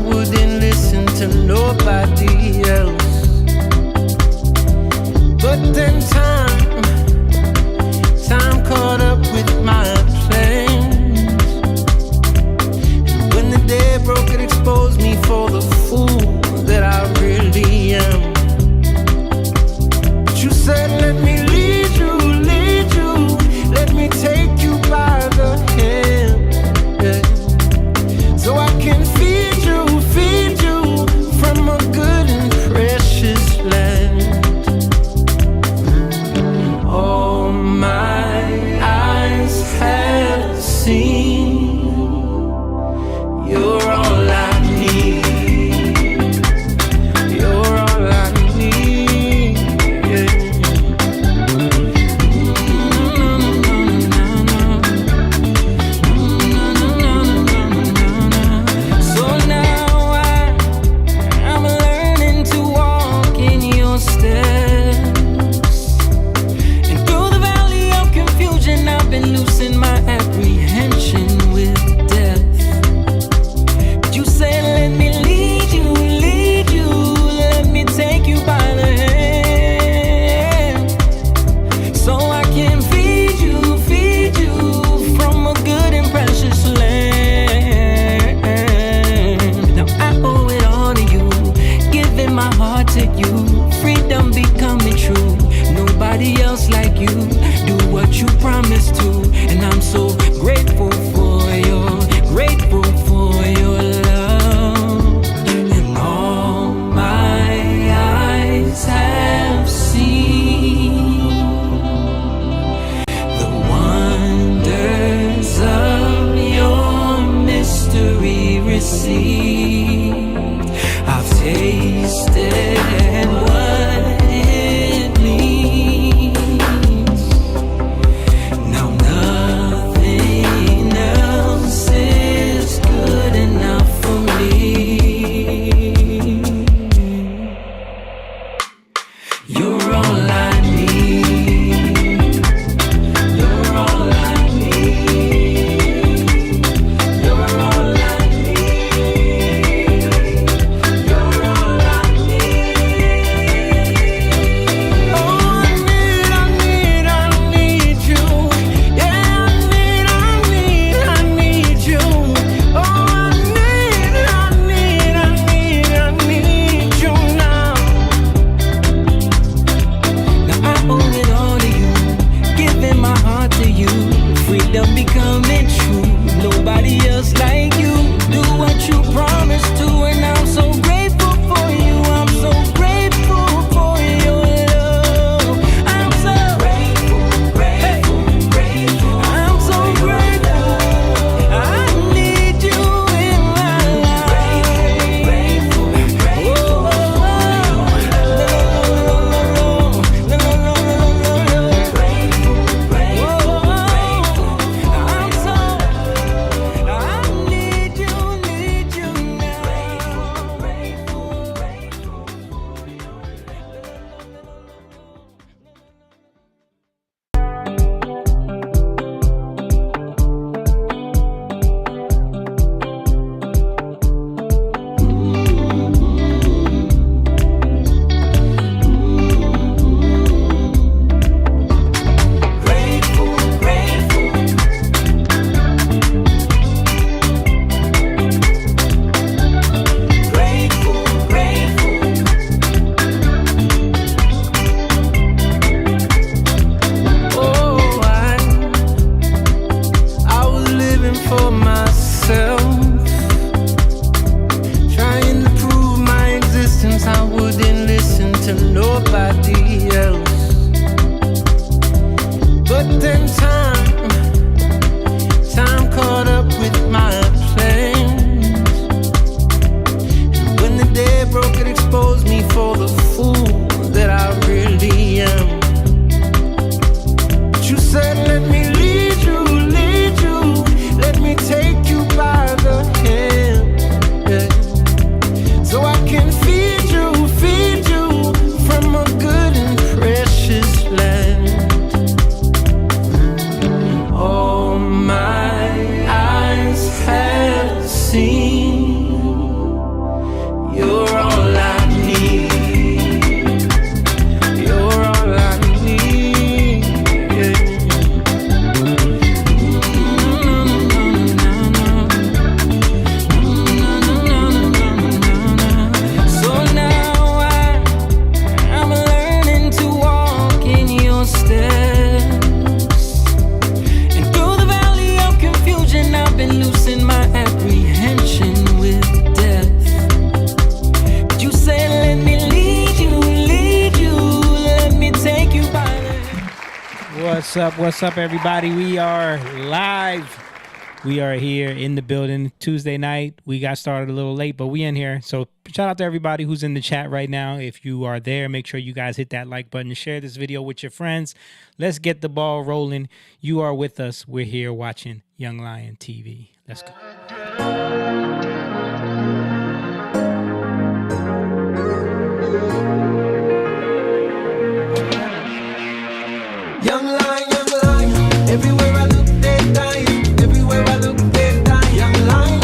wouldn't listen to nobody else. But then time caught up with my plans. And when the day broke, it exposed me for the fool that I really am. But you said, let me lead you, let me take you by the hand, yeah. So I can feed you from a good and precious land. What's up, everybody? We are live. We are here in the building Tuesday night. We got started a little late, but we in here. So shout out to everybody who's in the chat right now. If you are there, make sure you guys hit that like button, share this video with your friends. Let's get the ball rolling. You are with us. We're here watching Young Lion TV. Let's go. Young lion, everywhere I look, they're dying. Everywhere I look, they're dying. Young lion,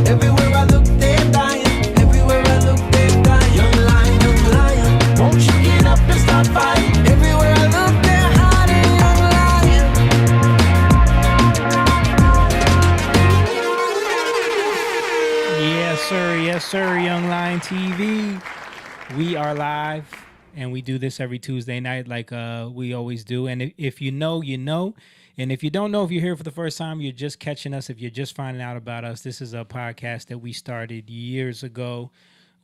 everywhere I look, they're dying. Everywhere I look, they're dying. Young lion, won't you get up and start fighting? Everywhere I look, they're hiding. Young lion. Yes, sir, Young Lion TV. We are live. And we do this every Tuesday night like we always do. And if you know, you know. And if you don't know, if you're here for the first time, you're just catching us. If you're just finding out about us, this is a podcast that we started years ago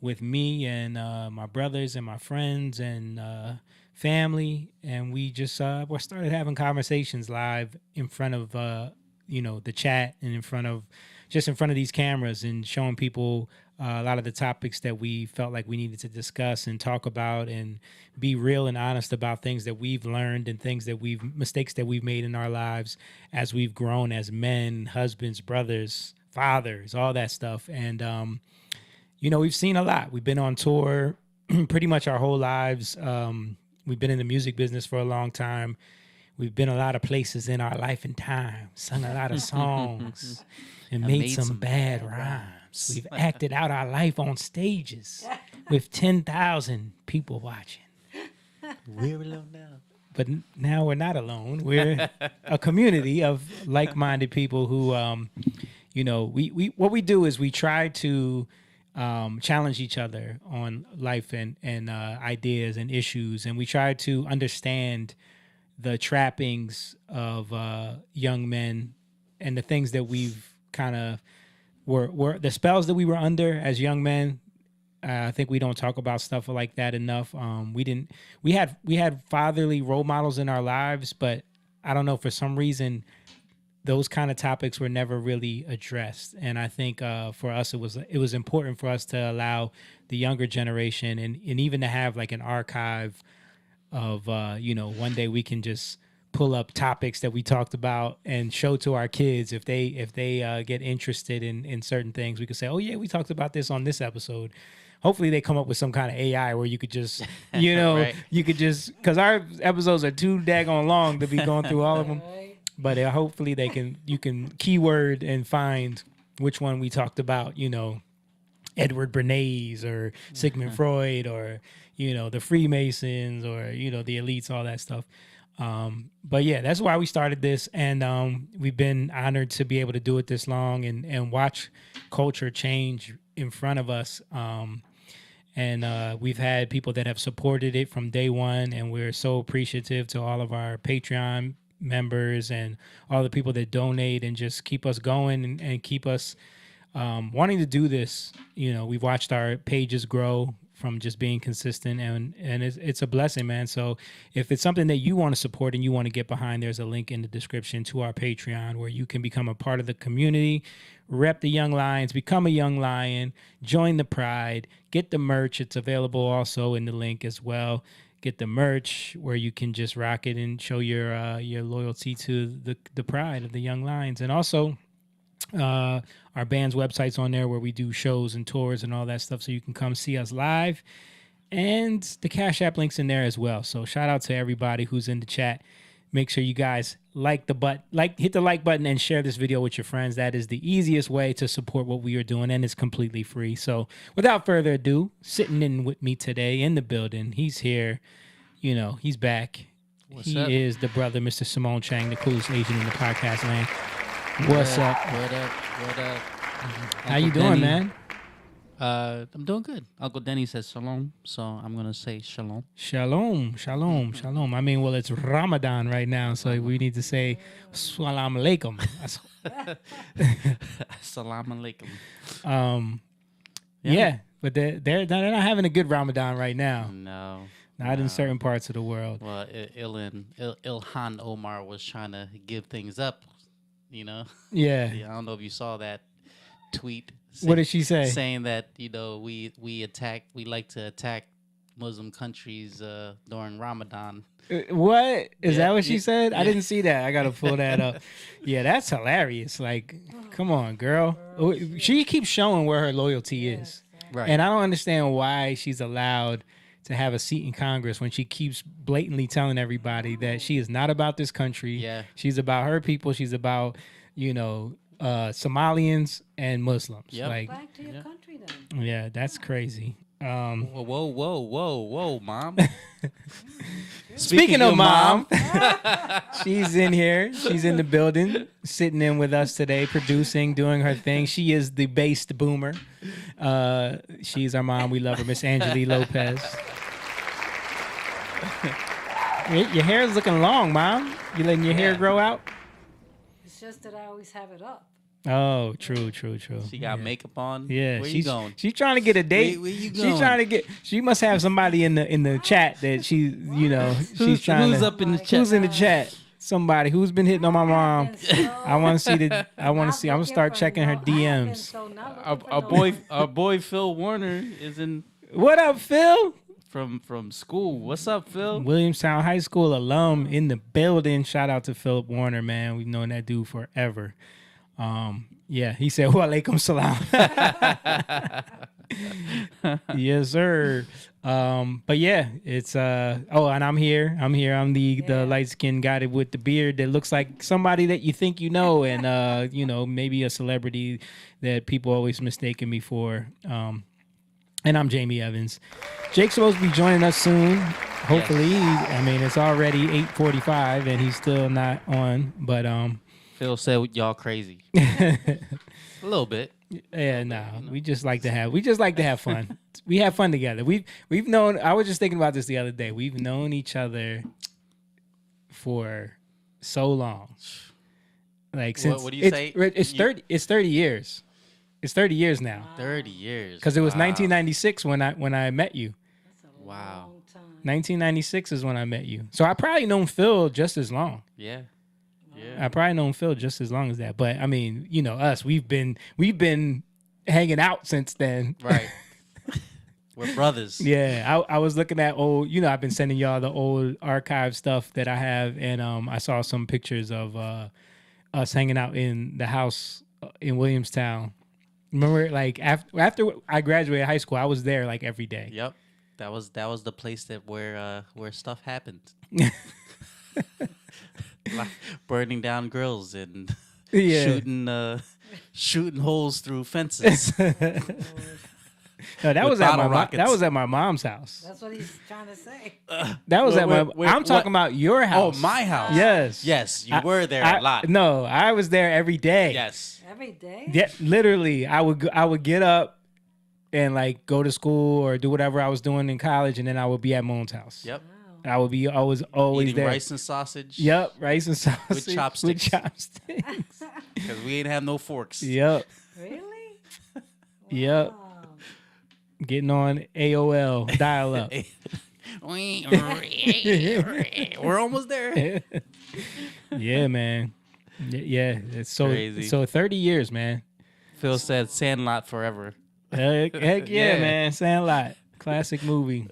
with me and my brothers and my friends and family. And we just we started having conversations live in front of, the chat and in front of these cameras and showing people a lot of the topics that we felt like we needed to discuss and talk about and be real and honest about things that we've learned and mistakes that we've made in our lives as we've grown as men, husbands, brothers, fathers, all that stuff. And, we've seen a lot. We've been on tour pretty much our whole lives. We've been in the music business for a long time. We've been a lot of places in our life and time, sung a lot of songs and made some bad rhymes. We've acted out our life on stages with 10,000 people watching. We're alone now. But now we're not alone. We're a community of like-minded people who, what we do is we try to challenge each other on life and ideas and issues. And we try to understand the trappings of young men and the things that we've kind of were the spells that we were under as young men. I think we don't talk about stuff like that enough. We had fatherly role models in our lives, but I don't know, for some reason, those kind of topics were never really addressed. And I think for us, it was important for us to allow the younger generation and even to have like an archive of, one day we can just pull up topics that we talked about and show to our kids. If they get interested in certain things, we could say, oh yeah, we talked about this on this episode. Hopefully they come up with some kind of AI where you could just, right. You could just, because our episodes are too daggone long to be going through all of them. But hopefully you can keyword and find which one we talked about, Edward Bernays or Sigmund Freud or, the Freemasons or, the elites, all that stuff. But yeah, that's why we started this. And we've been honored to be able to do it this long and watch culture change in front of us. And we've had people that have supported it from day one. And we're so appreciative to all of our Patreon members and all the people that donate and just keep us going and keep us wanting to do this. We've watched our pages grow from just being consistent, and it's a blessing, man. So if it's something that you want to support and you want to get behind, there's a link in the description to our Patreon where you can become a part of the community, rep the Young Lions, become a Young Lion, join the Pride, get the merch. It's available also in the link as well. Get the merch where you can just rock it and show your loyalty to the Pride of the Young Lions. And also our band's website's on there where we do shows and tours and all that stuff, so you can come see us live. And the Cash App link's in there as well. So shout out to everybody who's in the chat. Make sure you guys hit the like button and share this video with your friends. That is the easiest way to support what we are doing, and it's completely free. So without further ado, sitting in with me today in the building, he's here. He's back. What's up? He is the brother, Mr. Simone Chang, the coolest Asian in the podcast land. What's up? What up? How you doing, man? I'm doing good. Uncle Denny says shalom, so I'm going to say shalom. Shalom. I mean, well, it's Ramadan right now, so we need to say salam alaikum. Salam alaikum. Yeah, but they're not having a good Ramadan right now. No. Not in certain parts of the world. Well, Ilhan Omar was trying to give things up, you know. Yeah. Yeah, I don't know if you saw that tweet. What did she say? Saying that we like to attack Muslim countries during Ramadan. What is Yeah, that? What she yeah, said? I yeah. didn't see that. I gotta pull that up. Yeah, that's hilarious. Like, come on, girl. She keeps showing where her loyalty is, Right. and I don't understand why she's allowed to have a seat in Congress when she keeps blatantly telling everybody that she is not about this country. Yeah. She's about her people. She's about Somalians and Muslims. Yep. Like, Back to your country then. yeah, that's crazy. Whoa, mom. Speaking of mom, she's in here. She's in the building, sitting in with us today, producing, doing her thing. She is the based boomer. She's our mom. We love her, Miss Angelique Lopez. Your hair is looking long, Mom. You letting your hair grow out? It's just that I always have it up. Oh, true. She got makeup on. Yeah, Where you going? She's trying to get a date. Where you She's going? trying to get. She must have somebody in the chat that she's trying Who's to. up in the chat? Who's in the chat? Somebody who's been hitting on my mom. I want to see the. I want to see. I'm gonna start checking her DMs. Our boy Phil Warner is in What up, Phil? from school. What's up, Phil? Williamstown High School alum in the building. Shout out to Philip Warner, man. We've known that dude forever. Yeah, he said, "Walaikum salam." Yes, sir. But yeah, it's and I'm here. I'm the light skinned guy with the beard that looks like somebody that you think you know, and maybe a celebrity that people always mistaken me for. And I'm Jamie Evans. Jake's supposed to be joining us soon. Hopefully, I mean it's already 8:45 and he's still not on, but Phil said y'all crazy. A little bit. Yeah, no. We just like to have fun. We have fun together. We've known. I was just thinking about this the other day. We've known each other for so long. Like since what do you say? It's 30. It's 30 years. It's 30 years now. 30 years. Because it was 1996 when I met you. Wow. 1996 is when I met you. So I probably known Phil just as long. Yeah. I probably known Phil just as long as that. But I mean, us, we've been hanging out since then. Right. We're brothers. Yeah. I was looking at old, I've been sending y'all the old archive stuff that I have, and I saw some pictures of us hanging out in the house in Williamstown. Remember, like after I graduated high school, I was there like every day. Yep. That was the place where stuff happened. Like burning down grills and shooting holes through fences. No, that With was at bottle rockets. that was at my mom's house. That's what he's trying to say. That was Wait, I'm talking about your house. Oh, my house. Yes. Yes, you were there a lot. No, I was there every day. Yes. Every day? Yeah, literally, I would get up and like go to school or do whatever I was doing in college, and then I would be at Moan's house. Yep. I would be always Eating there. rice and sausage. Yep, rice and sausage With chopsticks. chopsticks. Because we ain't have no forks. Yep, Really? yep. Wow. Getting on AOL dial up. We're almost there. Yeah, man. Yeah, it's so Crazy. So 30 years, man. Phil said Sandlot forever. Heck yeah, Yeah. man. Sandlot, classic movie.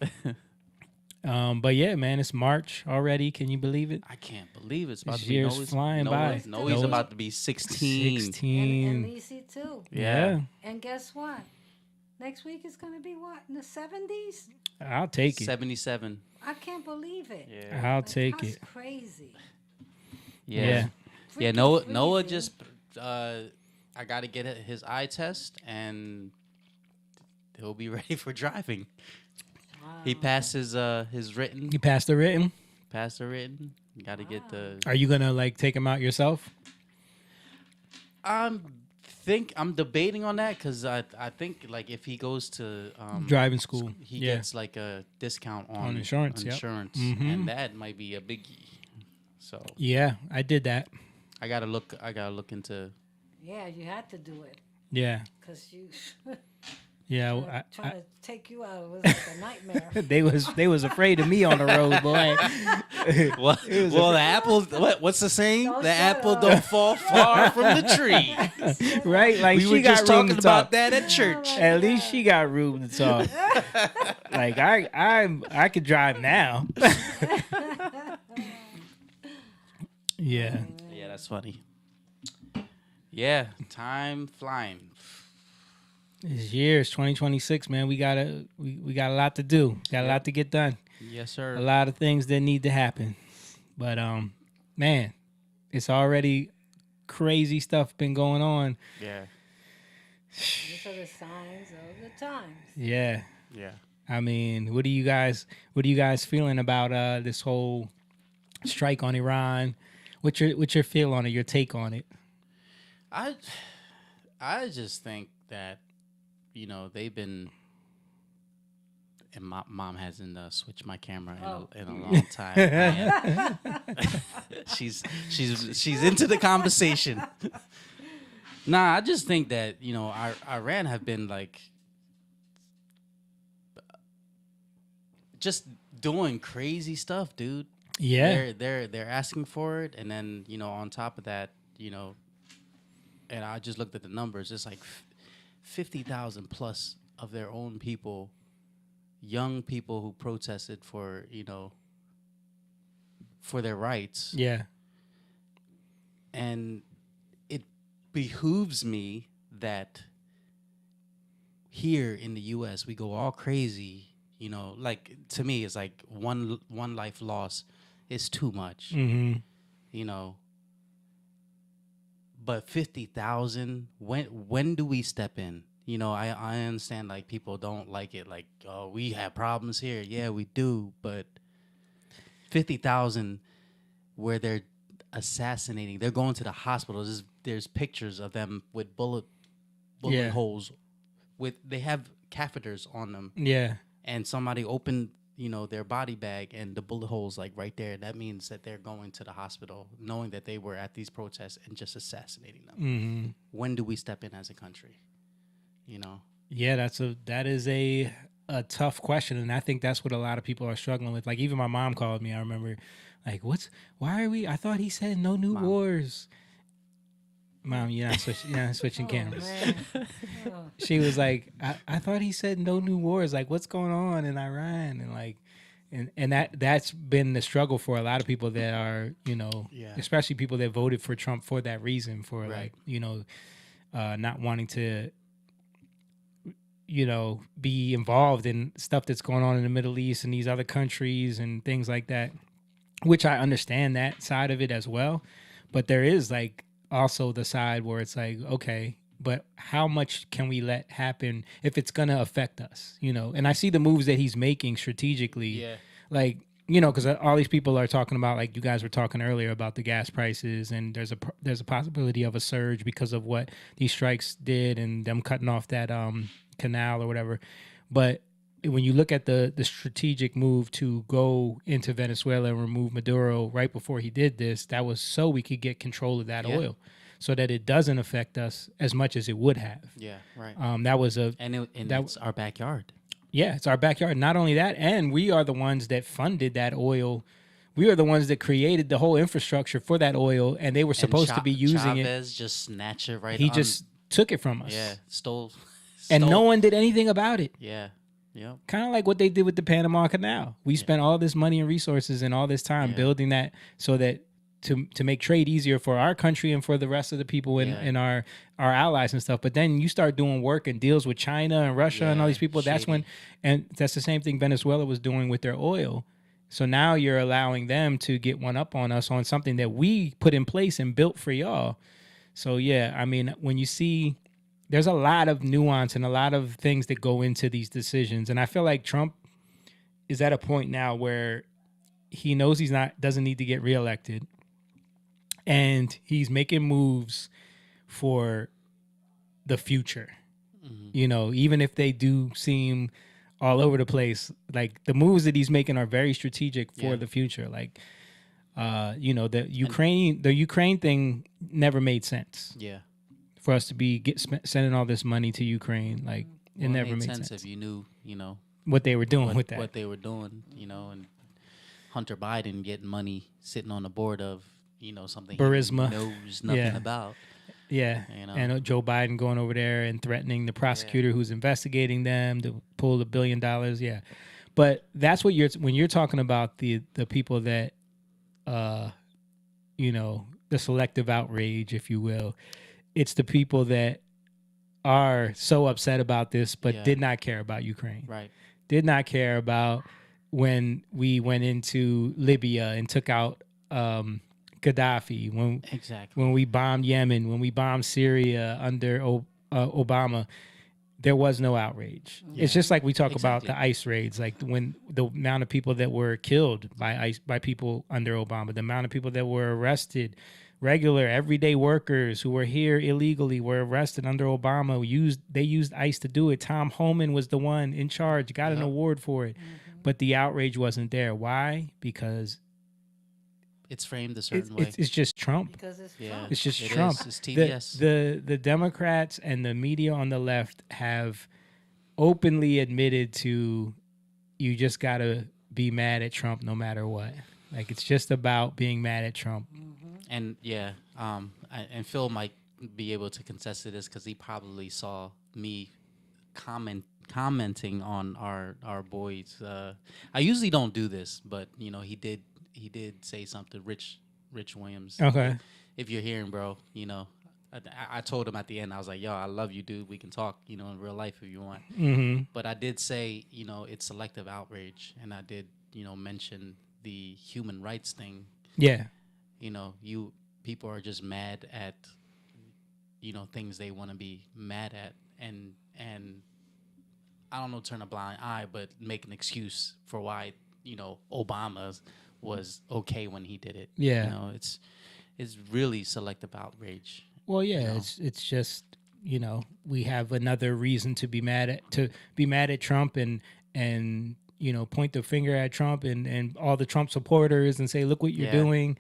But yeah, man, it's March already. Can you believe it? I can't believe it's about This to be year's Noah's, flying by. Noah's about to be 16. 16. And Lisi too. Yeah, And guess what? Next week is going to be what? In the 70s? I'll take it. 77. I can't believe it. Yeah. I'll Like, take that's it. crazy. Yeah. Freaking Noah crazy. just I got to get his eye test and he'll be ready for driving. Wow. He passed his written. You passed the written. Passed the written. Got to get the Are you gonna like take him out yourself? I'm debating on that because I think like if he goes to Driving school. he Yeah. gets like a discount on insurance, yep. insurance, Mhm. and that might be a biggie. So Yeah, I did that. I gotta look into. Yeah, you had to do it. Yeah. Because you... Yeah, trying to take you out. It was like a nightmare. they was afraid of me on the road, boy. Well, the apple. What's the saying? Don't The shut apple up. don't fall far from the tree. Right? Like We she were got just room talking to about talk. that at church. At least she got room to talk. Like I could drive now. Yeah. Yeah, that's funny. Yeah, time flying. This year is 2026, man. We got a lot to do. Got a lot to get done. Yes, sir. A lot of things that need to happen. But man, it's already crazy stuff been going on. Yeah. These are the signs of the times. Yeah. Yeah. I mean, what are you guys feeling about this whole strike on Iran? What's your feel on it? Your take on it? I just think that, they've been, and my mom hasn't switched my camera in a long time. she's into the conversation. Nah, I just think that Iran have been like just doing crazy stuff, dude. Yeah. They're asking for it, and then on top of that, and I just looked at the numbers. It's like 50,000 plus of their own people, young people who protested for for their rights. Yeah. And it behooves me that here in the U.S. we go all crazy. Like to me, it's like one life loss is too much. Mm-hmm. But 50,000. When do we step in? I understand like people don't like it. Like, oh, we have problems here. Yeah, we do. But 50,000 where they're assassinating. They're going to the hospital. There's pictures of them with bullet Yeah. holes. They have catheters on them. Yeah. And somebody opened, their body bag and the bullet holes like right there. That means that they're going to the hospital, knowing that they were at these protests and just assassinating them. Mm-hmm. When do we step in as a country? Yeah, that is a tough question, and I think that's what a lot of people are struggling with. Like even my mom called me. I remember, like, why are we? I thought he said no new wars. Mom, you're not switching cameras. Man. Oh. She was like, I thought he said no new wars. Like, what's going on in Iran? And like, and that's been the struggle for a lot of people that are, especially people that voted for Trump for that reason, for Right. like, not wanting to, be involved in stuff that's going on in the Middle East and these other countries and things like that, which I understand that side of it as well. But there is like also the side where it's like, okay, but how much can we let happen if it's going to affect us, And I see the moves that he's making strategically, like, because all these people are talking about, like you guys were talking earlier about the gas prices, and there's a possibility of a surge because of what these strikes did and them cutting off that canal or whatever. But when you look at the strategic move to go into Venezuela and remove Maduro right before he did this, that was so we could get control of that oil, so that it doesn't affect us as much as it would have. Yeah, right. That was it's our backyard. Yeah, it's our backyard. Not only that, and we are the ones that funded that oil. We are the ones that created the whole infrastructure for that oil, and they were supposed to be using Chavez just snatched it right. He just took it from us. Yeah, stole. And no one did anything about it. Yeah. Yep. Kind of like what they did with the Panama Canal. We spent all this money and resources and all this time building that so that to make trade easier for our country and for the rest of the people in our allies and stuff. But then you start doing work and deals with China and Russia and all these people. Shady. That's when, and that's the same thing Venezuela was doing with their oil. So now you're allowing them to get one up on us on something that we put in place and built for y'all. So yeah, I mean, when you see, there's a lot of nuance and a lot of things that go into these decisions. And I feel like Trump is at a point now where he knows doesn't need to get reelected. And he's making moves for the future. Mm-hmm. Even if they do seem all over the place, like the moves that he's making are very strategic for the future. Like, the Ukraine thing never made sense. Yeah. For us to be sending all this money to Ukraine, like It never made sense. if you knew, you know, What they were doing with that. what they were doing, you know, and Hunter Biden getting money sitting on the board of, you know, something Burisma. he knows nothing Yeah. about. Yeah, You know? and Joe Biden going over there and threatening the prosecutor who's investigating them to pull $1 billion. Yeah, but that's what when you're talking about the people that, you know, the selective outrage, if you will. It's the people that are so upset about this, but did not care about Ukraine. Right. Did not care about when we went into Libya and took out Gaddafi, when we bombed Yemen, when we bombed Syria under Obama, there was no outrage. Yeah. It's just like we talk about the ICE raids, like when the amount of people that were killed by ICE, by people under Obama, the amount of people that were arrested, regular everyday workers who were here illegally were arrested under Obama. They used ICE to do it. Tom Homan was the one in charge, got an award for it, but the outrage wasn't there. Why? Because it's framed a certain way. It's just Trump. Because it's Trump. It's just Trump. It's TBS. The Democrats and the media on the left have openly admitted to, you just got to be mad at Trump no matter what. Like, it's just about being mad at Trump. And and Phil might be able to contest to this because he probably saw me commenting on our boys. I usually don't do this, but you know, he did say something. Rich Williams. Okay. If you're hearing, bro, you know, I told him at the end, I was like, yo, I love you, dude. We can talk, you know, in real life if you want. Mm-hmm. But I did say, you know, it's selective outrage, and I did, you know, mention the human rights thing. Yeah. You know, people are just mad at, you know, things they want to be mad at, and I don't know, turn a blind eye, but make an excuse for why, you know, Obama was okay when he did it. Yeah. You know, it's really selective outrage. Well, yeah, you know? it's just, you know, we have another reason to be mad at Trump and you know, point the finger at Trump and all the Trump supporters and say, look what you're doing.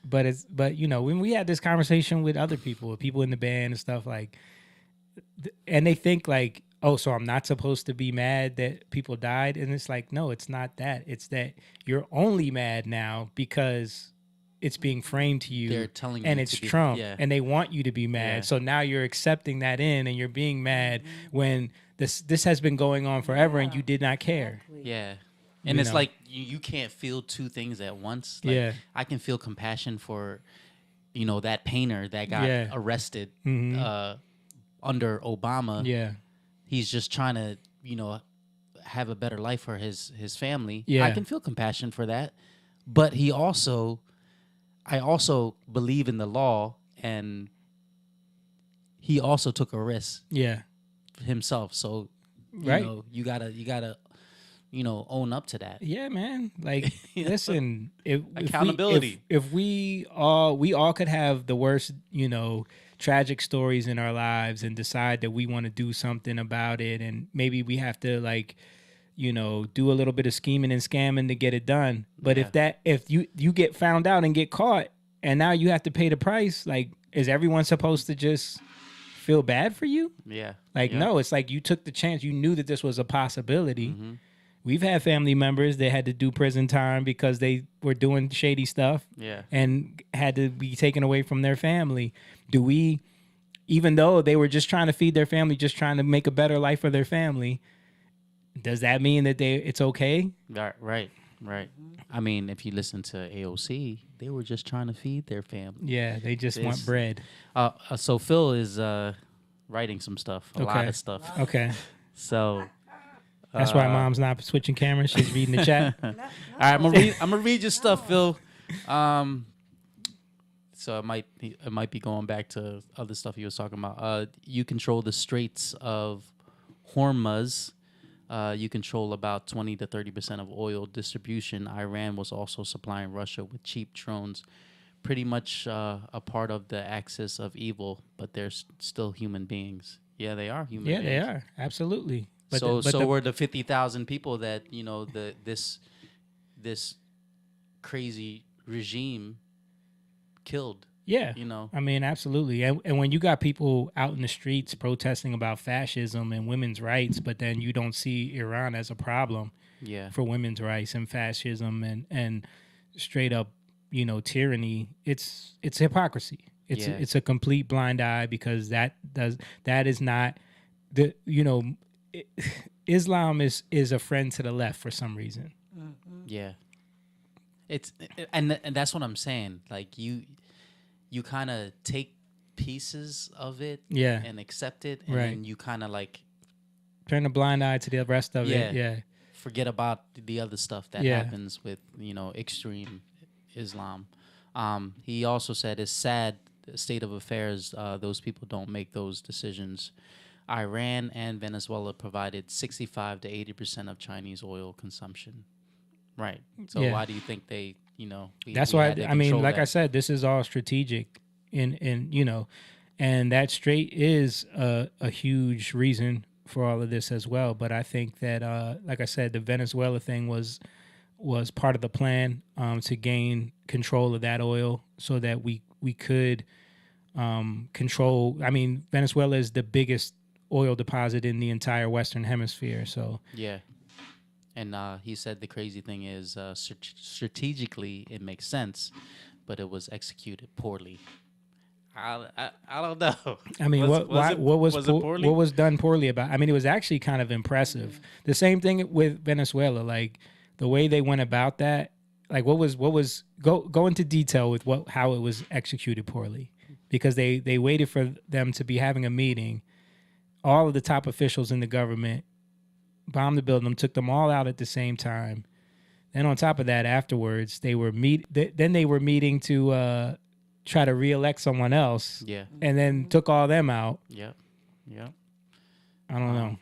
But you know, when we had this conversation with other people in the band and stuff, like, and they think like, oh, so I'm not supposed to be mad that people died, and it's like, no, it's not that. It's that you're only mad now because it's being framed to you. They're telling you, and it's Trump, and they want you to be mad. Yeah. So now you're accepting that and you're being mad when this has been going on forever and you did not care. Yeah. And You it's know. like you can't feel two things at once. Like, Yeah. I can feel compassion for, you know, that painter that got arrested under Obama. Yeah. He's just trying to, you know, have a better life for his family. Yeah. I can feel compassion for that. But I also believe in the law, and he also took a risk Yeah. himself. So, Right. you know, you gotta, you know, own up to that. Yeah, man. Like, listen, Accountability. If we all could have the worst, you know, tragic stories in our lives and decide that we want to do something about it, and maybe we have to, like, you know, do a little bit of scheming and scamming to get it done. But if you get found out and get caught, and now you have to pay the price, like, is everyone supposed to just feel bad for you? Yeah. Like, Yeah. no, it's like you took the chance. You knew that this was a possibility. We've had family members that had to do prison time because they were doing shady stuff and had to be taken away from their family. Do we, even though they were just trying to feed their family, just trying to make a better life for their family, does that mean that it's okay? Right. I mean, if you listen to AOC, they were just trying to feed their family. Yeah, they just want bread. So Phil is writing some stuff, a lot of stuff. Okay. So that's why Mom's not switching cameras. She's reading the chat. All right, I'm gonna read your stuff, Phil. So it might be going back to other stuff he was talking about. You control the Straits of Hormuz. You control about 20 to 30% of oil distribution. Iran was also supplying Russia with cheap drones. Pretty much a part of the axis of evil, but they're still human beings. Yeah, they are human beings. Yeah, they are. Absolutely. But were the 50,000 people that, you know, this crazy regime killed Yeah. You know. I mean, absolutely. And when you got people out in the streets protesting about fascism and women's rights, but then you don't see Iran as a problem Yeah. for women's rights and fascism and straight up, tyranny, it's hypocrisy. It's a complete blind eye, because that is not the, Islam is a friend to the left for some reason. Yeah. It's and that's what I'm saying. Like you kind of take pieces of it, Yeah. and accept it, and Right. then you kind of like Turn a blind eye to the rest of it. Yeah. forget about the other stuff that Yeah. happens with extreme Islam. He also said it's sad state of affairs. Those people don't make those decisions. Iran and Venezuela provided 65 to 80% of Chinese oil consumption. Right. So Yeah. why do you think they, That's we why had to I mean, control like I that? said, this is all strategic, and that strait is a huge reason for all of this as well. But I think that, like I said, the Venezuela thing was part of the plan, to gain control of that oil, so that we could control. I mean, Venezuela is the biggest oil deposit in the entire Western Hemisphere. So Yeah. And he said the crazy thing is strategically it makes sense, but it was executed poorly. I don't know. I mean, Was it poorly? what was done poorly about? I mean, it was actually kind of impressive. The same thing with Venezuela, like the way they went about that. Like what was go into detail with how it was executed poorly, because they waited for them to be having a meeting. All of the top officials in the government bombed the building, took them all out at the same time. Then on top of that, afterwards, they were meeting to try to reelect someone else. Yeah. And then took all them out. Yep. Yep. I don't know.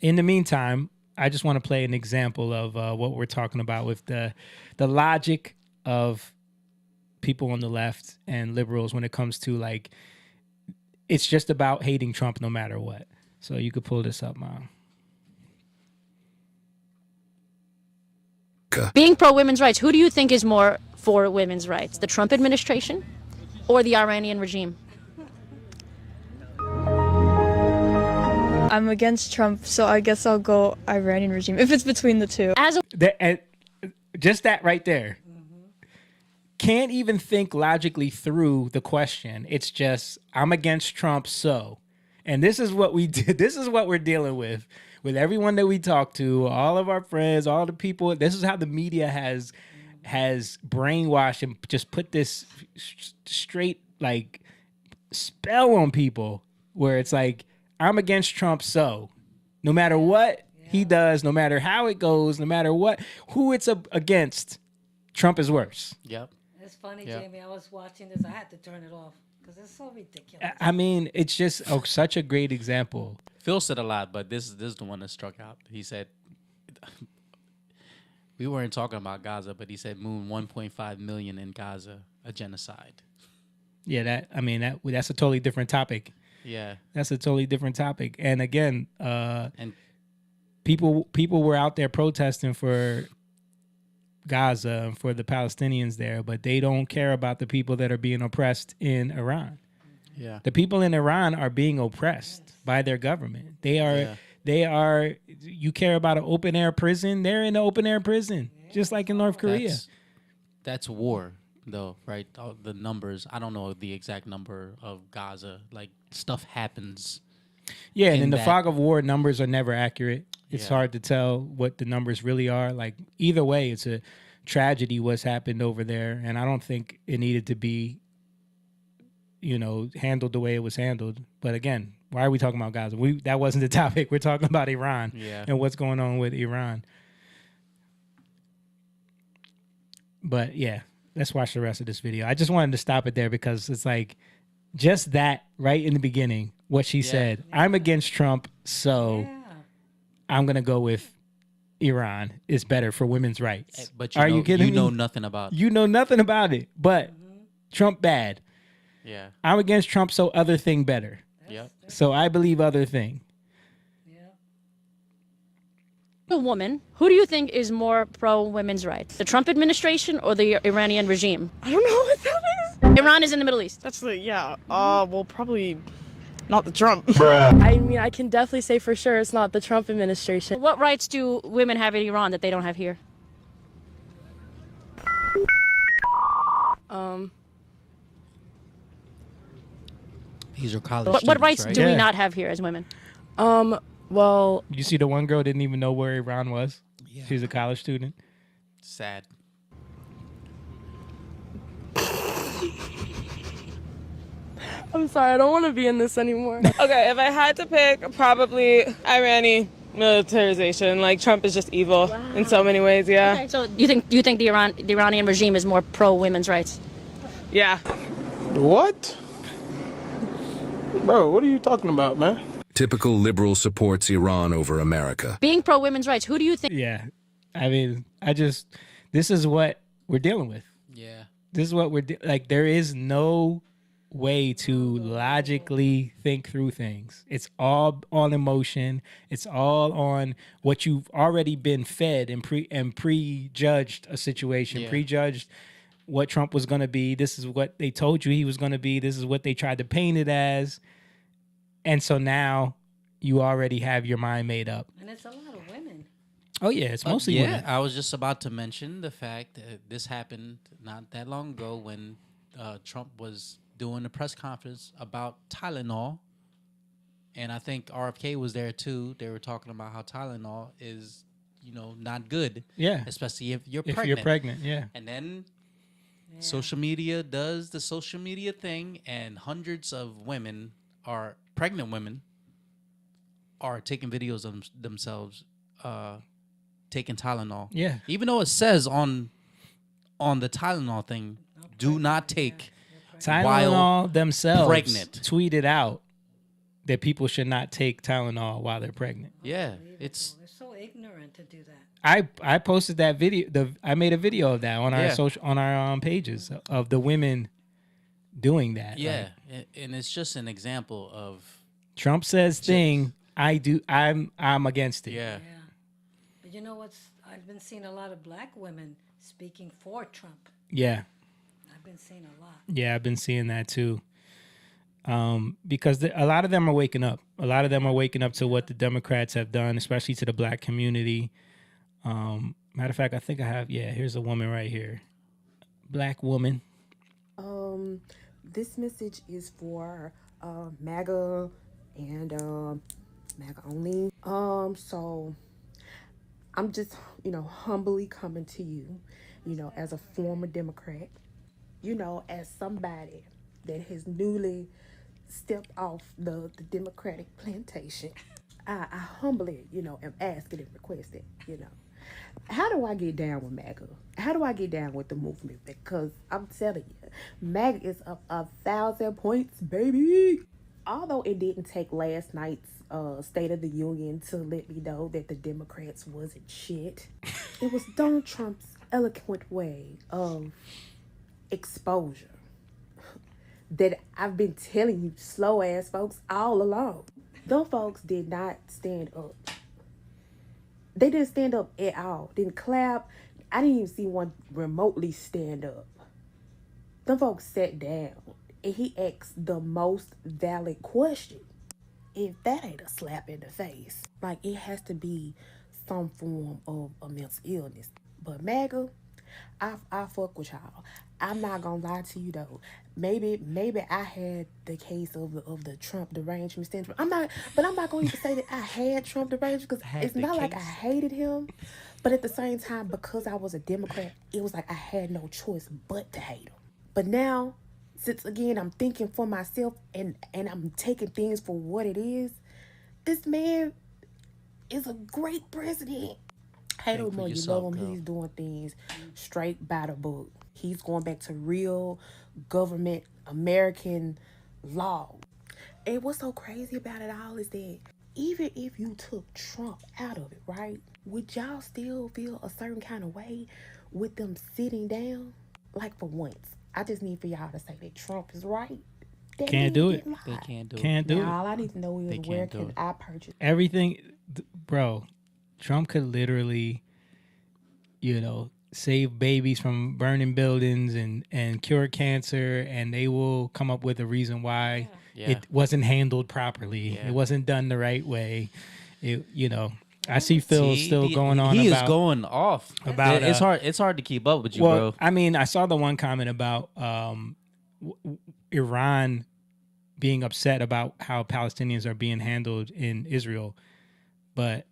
In the meantime, I just want to play an example of what we're talking about with the logic of people on the left and liberals when it comes to, like, it's just about hating Trump no matter what. So you could pull this up, Mom. Being pro women's rights, who do you think is more for women's rights? The Trump administration or the Iranian regime? I'm against Trump, so I guess I'll go Iranian regime if it's between the two. As a Just that right there. Can't even think logically through the question. It's just, I'm against Trump, so. And this is what we did. This is what we're dealing with everyone that we talk to, all of our friends, all the people. This is how the media has brainwashed and just put this straight, like, spell on people, where it's like, I'm against Trump, so no matter what he does, no matter how it goes, no matter who it's against, Trump is worse. Yep. It's funny, Yeah. Jamie. I was watching this. I had to turn it off because it's so ridiculous. I mean, it's just such a great example. Phil said a lot, but this is the one that struck out. He said, we weren't talking about Gaza, but he said Moon 1.5 million in Gaza, a genocide. Yeah, that's a totally different topic. Yeah. That's a totally different topic. And again, And people were out there protesting for Gaza and for the Palestinians there, but they don't care about the people that are being oppressed in Iran. yeah. The people in Iran are being oppressed by their government. They are. You care about an open air prison? They're in an open air prison, just like in North Korea. That's war, though, right? The numbers, I don't know the exact number of Gaza. Like, stuff happens. Yeah, and in in the that- fog of war, numbers are never accurate. It's Yeah. hard to tell what the numbers really are. Like, either way, it's a tragedy what's happened over there, and I don't think it needed to be, handled the way it was handled. But again, why are we talking about Gaza? That wasn't the topic. We're talking about Iran Yeah. and what's going on with Iran. But yeah, let's watch the rest of this video. I just wanted to stop it there because it's like just that right in the beginning, what she said. I'm against Trump, so Yeah. I'm gonna go with Iran is better for women's rights. But Are you kidding you me? know nothing about. You know nothing about it, but Trump bad. Yeah. I'm against Trump, so other thing better. Yep. So I believe other thing. a woman, who do you think is more pro women's rights? The Trump administration or the Iranian regime? I don't know what that is. Iran is in the Middle East. That's well, probably not the Trump. I mean, I can definitely say for sure it's not the Trump administration. What rights do women have in Iran that they don't have here? These are college What students, rights right? do we Yeah. not have here as women? Well, You see, the one girl didn't even know where Iran was. Yeah. She was a college student. Sad. I'm sorry, I don't want to be in this anymore. Okay, if I had to pick, probably Iranian militarization. Like Trump is just evil in so many ways. Yeah, Okay, so you think the Iranian regime is more pro women's rights? yeah. What? Bro, what are you talking about, man? Typical liberal supports Iran over America. Being pro women's rights, who do you think? Yeah. I mean, this is what we're dealing with. Yeah. This is what like, there is no way to logically think through things. It's all on emotion. It's all on what you've already been fed and prejudged a situation, Yeah. prejudged what Trump was going to be. This is what they told you he was going to be. This is what they tried to paint it as. And so now you already have your mind made up. And it's a lot of women. Oh yeah, it's mostly yeah, women. I was just about to mention the fact that this happened not that long ago when Trump was doing a press conference about Tylenol. And I think RFK was there too. They were talking about how Tylenol is, not good. Yeah. Especially if you're If pregnant. you're pregnant, yeah. And then social media does the social media thing, and hundreds of pregnant women are taking videos of themselves taking Tylenol. Yeah. Even though it says on the Tylenol thing, do not take Tylenol while themselves pregnant. tweeted out that people should not take Tylenol while they're pregnant. Yeah, it's They're so ignorant to do that. I posted that video. I made a video of that on our Yeah. on our pages of the women doing that. yeah, Like, and it's just an example of Trump says thing. I'm against it. yeah. Yeah. But you know what's, I've been seeing a lot of black women speaking for Trump. Yeah. I've been seeing a lot. Yeah, I've been seeing that too. Because a lot of them are waking up. A lot of them are waking up to what the Democrats have done, especially to the black community. Matter of fact, I think I have. Yeah, here's a woman right here, black woman. This message is for MAGA and MAGA only. So I'm just, humbly coming to you, as a former Democrat, as somebody that has newly stepped off the Democratic plantation. I humbly, am asking and requesting, How do I get down with MAGA? How do I get down with the movement? Because I'm telling you, MAGA is up 1,000 points, baby. Although it didn't take last night's State of the Union to let me know that the Democrats wasn't shit, it was Donald Trump's eloquent way of exposure that I've been telling you slow ass folks all along. Those folks did not stand up. They didn't stand up at all. Didn't clap. I didn't even see one remotely stand up. Them folks sat down and he asked the most valid question. If that ain't a slap in the face, like it has to be some form of a mental illness. But MAGA, I fuck with y'all. I'm not gonna lie to you though. Maybe I had the case of the Trump derangement syndrome. I'm not gonna even say that I had Trump derangement because it's not like I hated him. But at the same time, because I was a Democrat, it was like I had no choice but to hate him. But now, since again I'm thinking for myself and I'm taking things for what it is, this man is a great president. Hate him or you love him, he's doing things straight by the book. He's going back to real government, American law. And what's so crazy about it all is that even if you took Trump out of it, right? Would y'all still feel a certain kind of way with them sitting down? Like for once, I just need for y'all to say that Trump is right. Can't do it. They can't do it. Can't do it. All I need to know is where can I purchase Everything, bro. Trump could literally, save babies from burning buildings and cure cancer, and they will come up with a reason why it wasn't handled properly. Yeah. It wasn't done the right way. I see Phil still going on He about is going off. about, It's hard. It's hard to keep up with you, well, bro. I mean, I saw the one comment about Iran being upset about how Palestinians are being handled in Israel, but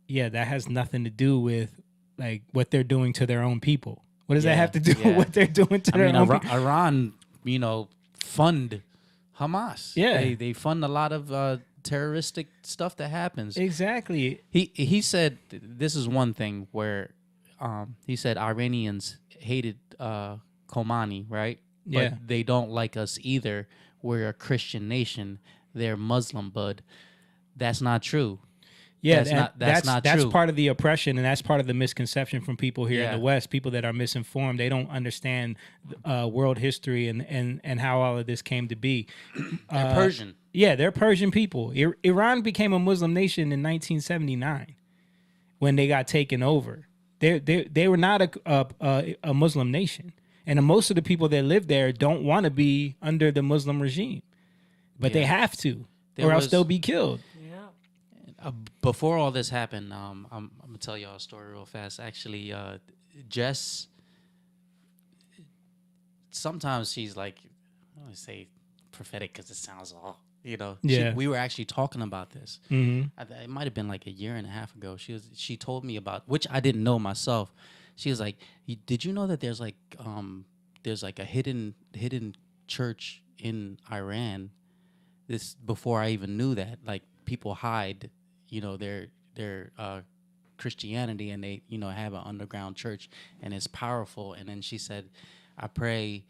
yeah, that has nothing to do with like what they're doing to their own people. What does that have to do with what they're doing to their own people? Iran, fund Hamas. Yeah. They fund a lot of terroristic stuff that happens. Exactly. He said this is one thing where he said Iranians hated Khomeini, right? Yeah. But they don't like us either. We're a Christian nation. They're Muslim, bud. That's not true. Yeah, that's not that's true. part of the oppression, and that's part of the misconception from people here in Yeah. the West. People that are misinformed, they don't understand world history and how all of this came to be. They're Persian. Yeah, they're Persian people. Iran became a Muslim nation in 1979 when they got taken over. They were not a Muslim nation, and most of the people that live there don't want to be under the Muslim regime, but they have to, or else they'll be killed. Before all this happened, I'm gonna tell y'all a story real fast. Actually, Jess, sometimes she's like, I don't want to say prophetic because it sounds all, Yeah. we were actually talking about this. Mm-hmm. It might have been like a year and a half ago. She told me about, which I didn't know myself. She was like, did you know that there's like a hidden church in Iran? This before I even knew that, like people hide, their Christianity, and they have an underground church, and it's powerful. And then she said, I pray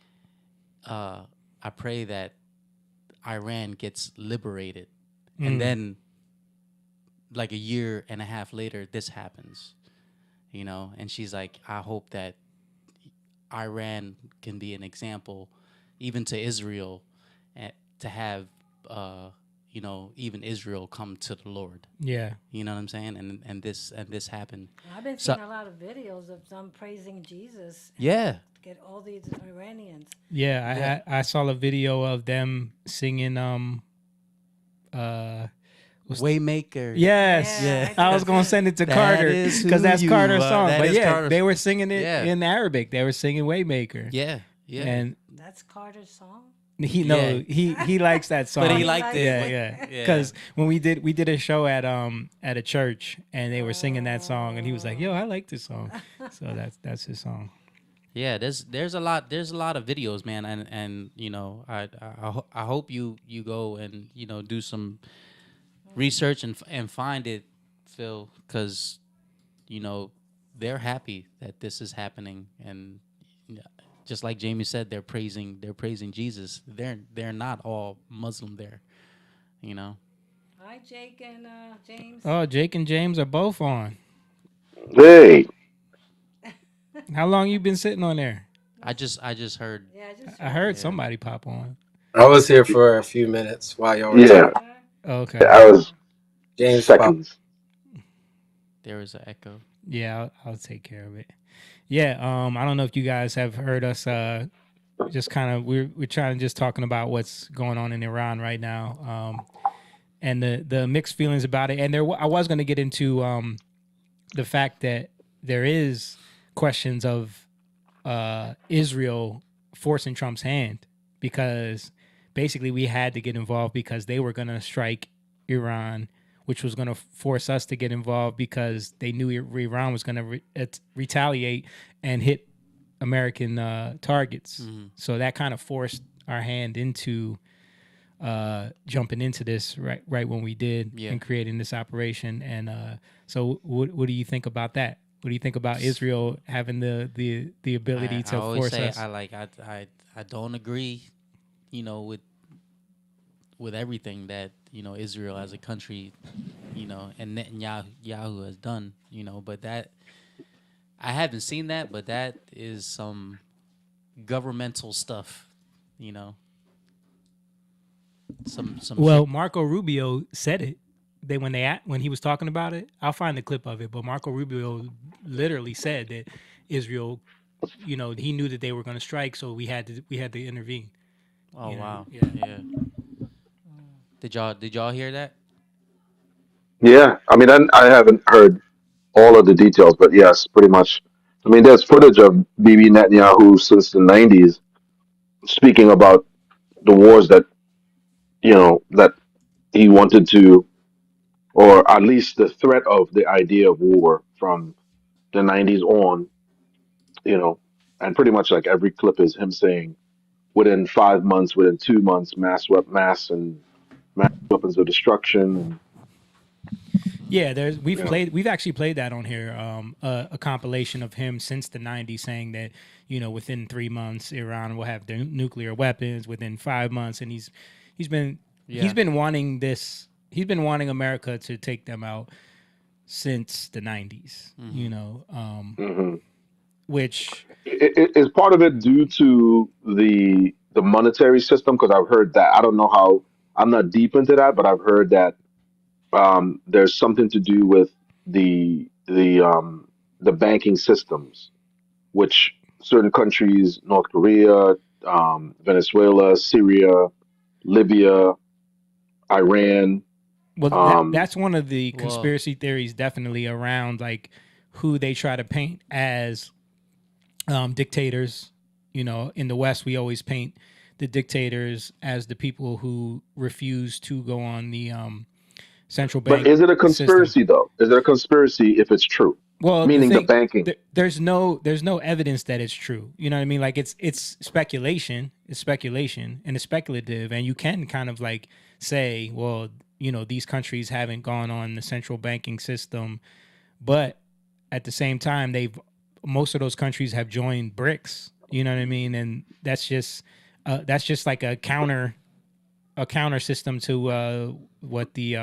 that Iran gets liberated. And then like a year and a half later, this happens, and she's like, I hope that Iran can be an example even to Israel, to have even Israel come to the Lord. Yeah. You know what I'm saying? And this happened. I've been seeing a lot of videos of them praising Jesus. Yeah. To get all these Iranians. Yeah, I saw a video of them singing Waymaker. Yes. Yeah. I was gonna send it to Carter because that's Carter's song. But they were singing it in Arabic. They were singing Waymaker. Yeah. And that's Carter's song. He likes that song. But he liked it. Yeah. Because when we did a show at a church, and they were singing that song, and he was like, "Yo, I like this song." So that's his song. Yeah, there's a lot of videos, man, and I hope you go and do some research and find it, Phil, because they're happy that this is happening, and just like Jamie said, they're praising Jesus. They're not all Muslim there, Hi, Jake and James. Oh, Jake and James are both on. Hey. How long you been sitting on there? I just heard. Yeah, I heard somebody pop on. I was here for a few minutes while y'all were Yeah. talking. Okay. I was James seconds. There was an echo. Yeah, I'll take care of it. Yeah, I don't know if you guys have heard us. Just kind of we're trying to just talking about what's going on in Iran right now, and the mixed feelings about it. And I was going to get into the fact that there is questions of Israel forcing Trump's hand, because basically we had to get involved because they were going to strike Iran, which was going to force us to get involved because they knew Iran was going to retaliate and hit American targets. Mm-hmm. So that kind of forced our hand into jumping into this right when we did and creating this operation. And so what do you think about that? What do you think about Israel having the ability to force us? I don't agree, with everything that Israel as a country, and Netanyahu has done, but that I haven't seen that, but that is some governmental stuff, Some well, Marco Rubio said it. when he was talking about it, I'll find the clip of it. But Marco Rubio literally said that Israel, he knew that they were going to strike, so we had to intervene. Oh wow. Yeah. Did y'all hear that? Yeah, I mean, I haven't heard all of the details, but yes, pretty much. I mean, there's footage of Bibi Netanyahu since the 90s speaking about the wars that, that he wanted to, or at least the threat of the idea of war from the 90s on, and pretty much like every clip is him saying within 5 months, within 2 months, mass weapons of destruction. Yeah, we've actually played that on here, a compilation of him since the 90s saying that, within 3 months Iran will have their nuclear weapons, within 5 months, and he's been wanting this, he's been wanting America to take them out since the 90s, which Is part of it due to the monetary system? Because I've heard that. I don't know how. I'm not deep into that, but I've heard that there's something to do with the banking systems, which certain countries, North Korea, Venezuela, Syria, Libya, Iran. that's one of the conspiracy theories, definitely around like who they try to paint as dictators. In the West, we always paint the dictators as the people who refuse to go on the central bank. But is it a conspiracy system. though? Is it a conspiracy if it's true? Well, Meaning the banking. There's no evidence that it's true. You know what I mean? Like it's speculation. It's speculation and it's speculative, and you can kind of like say, well, these countries haven't gone on the central banking system, but at the same time, most of those countries have joined BRICS. You know what I mean? And that's just like a counter system to what the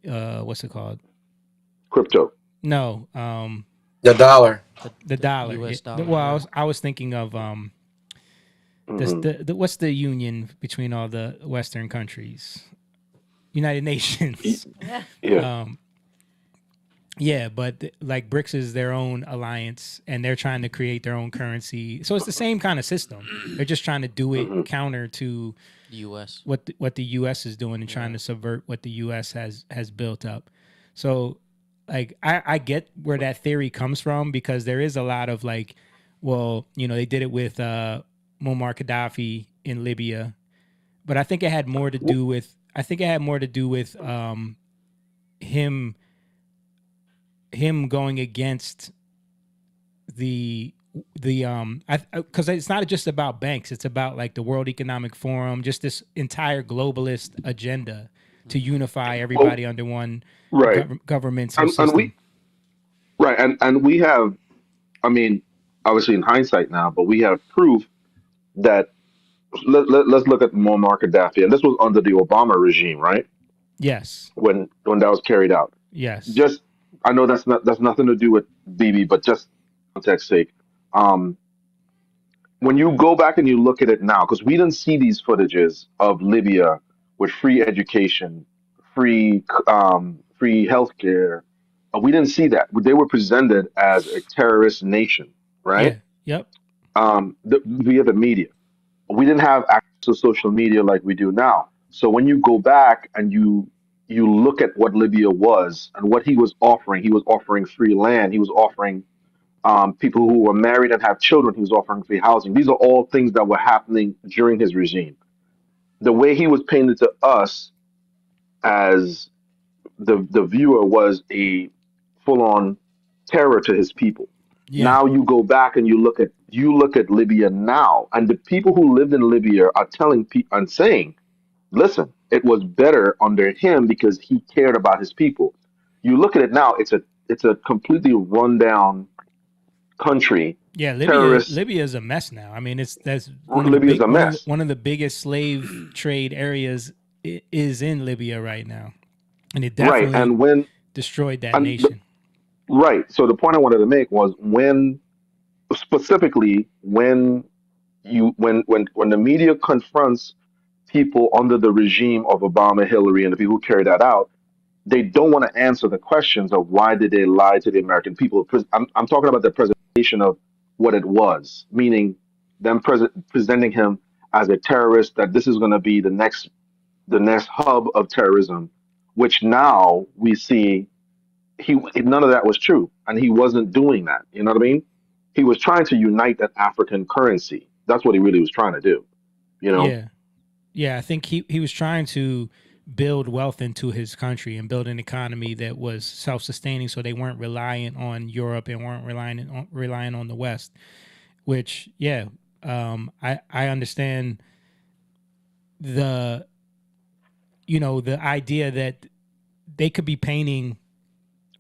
what's it called? Crypto. No, the dollar. The dollar. US dollar. Well, I was thinking of what's the union between all the Western countries? United Nations. Yeah. Yeah, but like BRICS is their own alliance, and they're trying to create their own currency. So it's the same kind of system. They're just trying to do it counter to The U.S. what the U.S. is doing and trying to subvert what the U.S. has built up. So, like, I get where that theory comes from, because there is a lot of like, well, they did it with Muammar Gaddafi in Libya, but I think it had more to do with him going against because it's not just about banks, it's about like the World Economic Forum, just this entire globalist agenda to unify everybody under one government system. And we have, I mean, obviously in hindsight now, but we have proof that let's look at Muammar Gaddafi, and this was under the Obama regime, right? Yes. When that was carried out. Yes. Just, I know that's nothing to do with BB, but just context sake, when you go back and you look at it now, because we didn't see these footages of Libya with free education, free healthcare. We didn't see that. They were presented as a terrorist nation, right? Yeah. Yep. Via the media. We didn't have access to social media like we do now. So when you go back and you look at what Libya was and what he was offering free land. He was offering people who were married and have children. He was offering free housing. These are all things that were happening during his regime. The way he was painted to us as the viewer was a full-on terror to his people. Yeah. Now you go back and you look at Libya now, and the people who lived in Libya are telling people and saying, listen, it was better under him because he cared about his people. You look at it now; it's a completely rundown country. Yeah, Libya is a mess now. I mean, one of the biggest slave trade areas is in Libya right now, and it definitely destroyed that nation. Right. So the point I wanted to make was when the media confronts people under the regime of Obama, Hillary, and the people who carried that out, they don't want to answer the questions of why did they lie to the American people. I'm talking about the presentation of what it was, meaning them presenting him as a terrorist, that this is going to be the next hub of terrorism, which now we see none of that was true, and he wasn't doing that. You know what I mean? He was trying to unite that African currency. That's what he really was trying to do. You know? Yeah. Yeah, I think he was trying to build wealth into his country and build an economy that was self-sustaining, so they weren't reliant on Europe and weren't relying on the West. Which, yeah, I understand the idea that they could be painting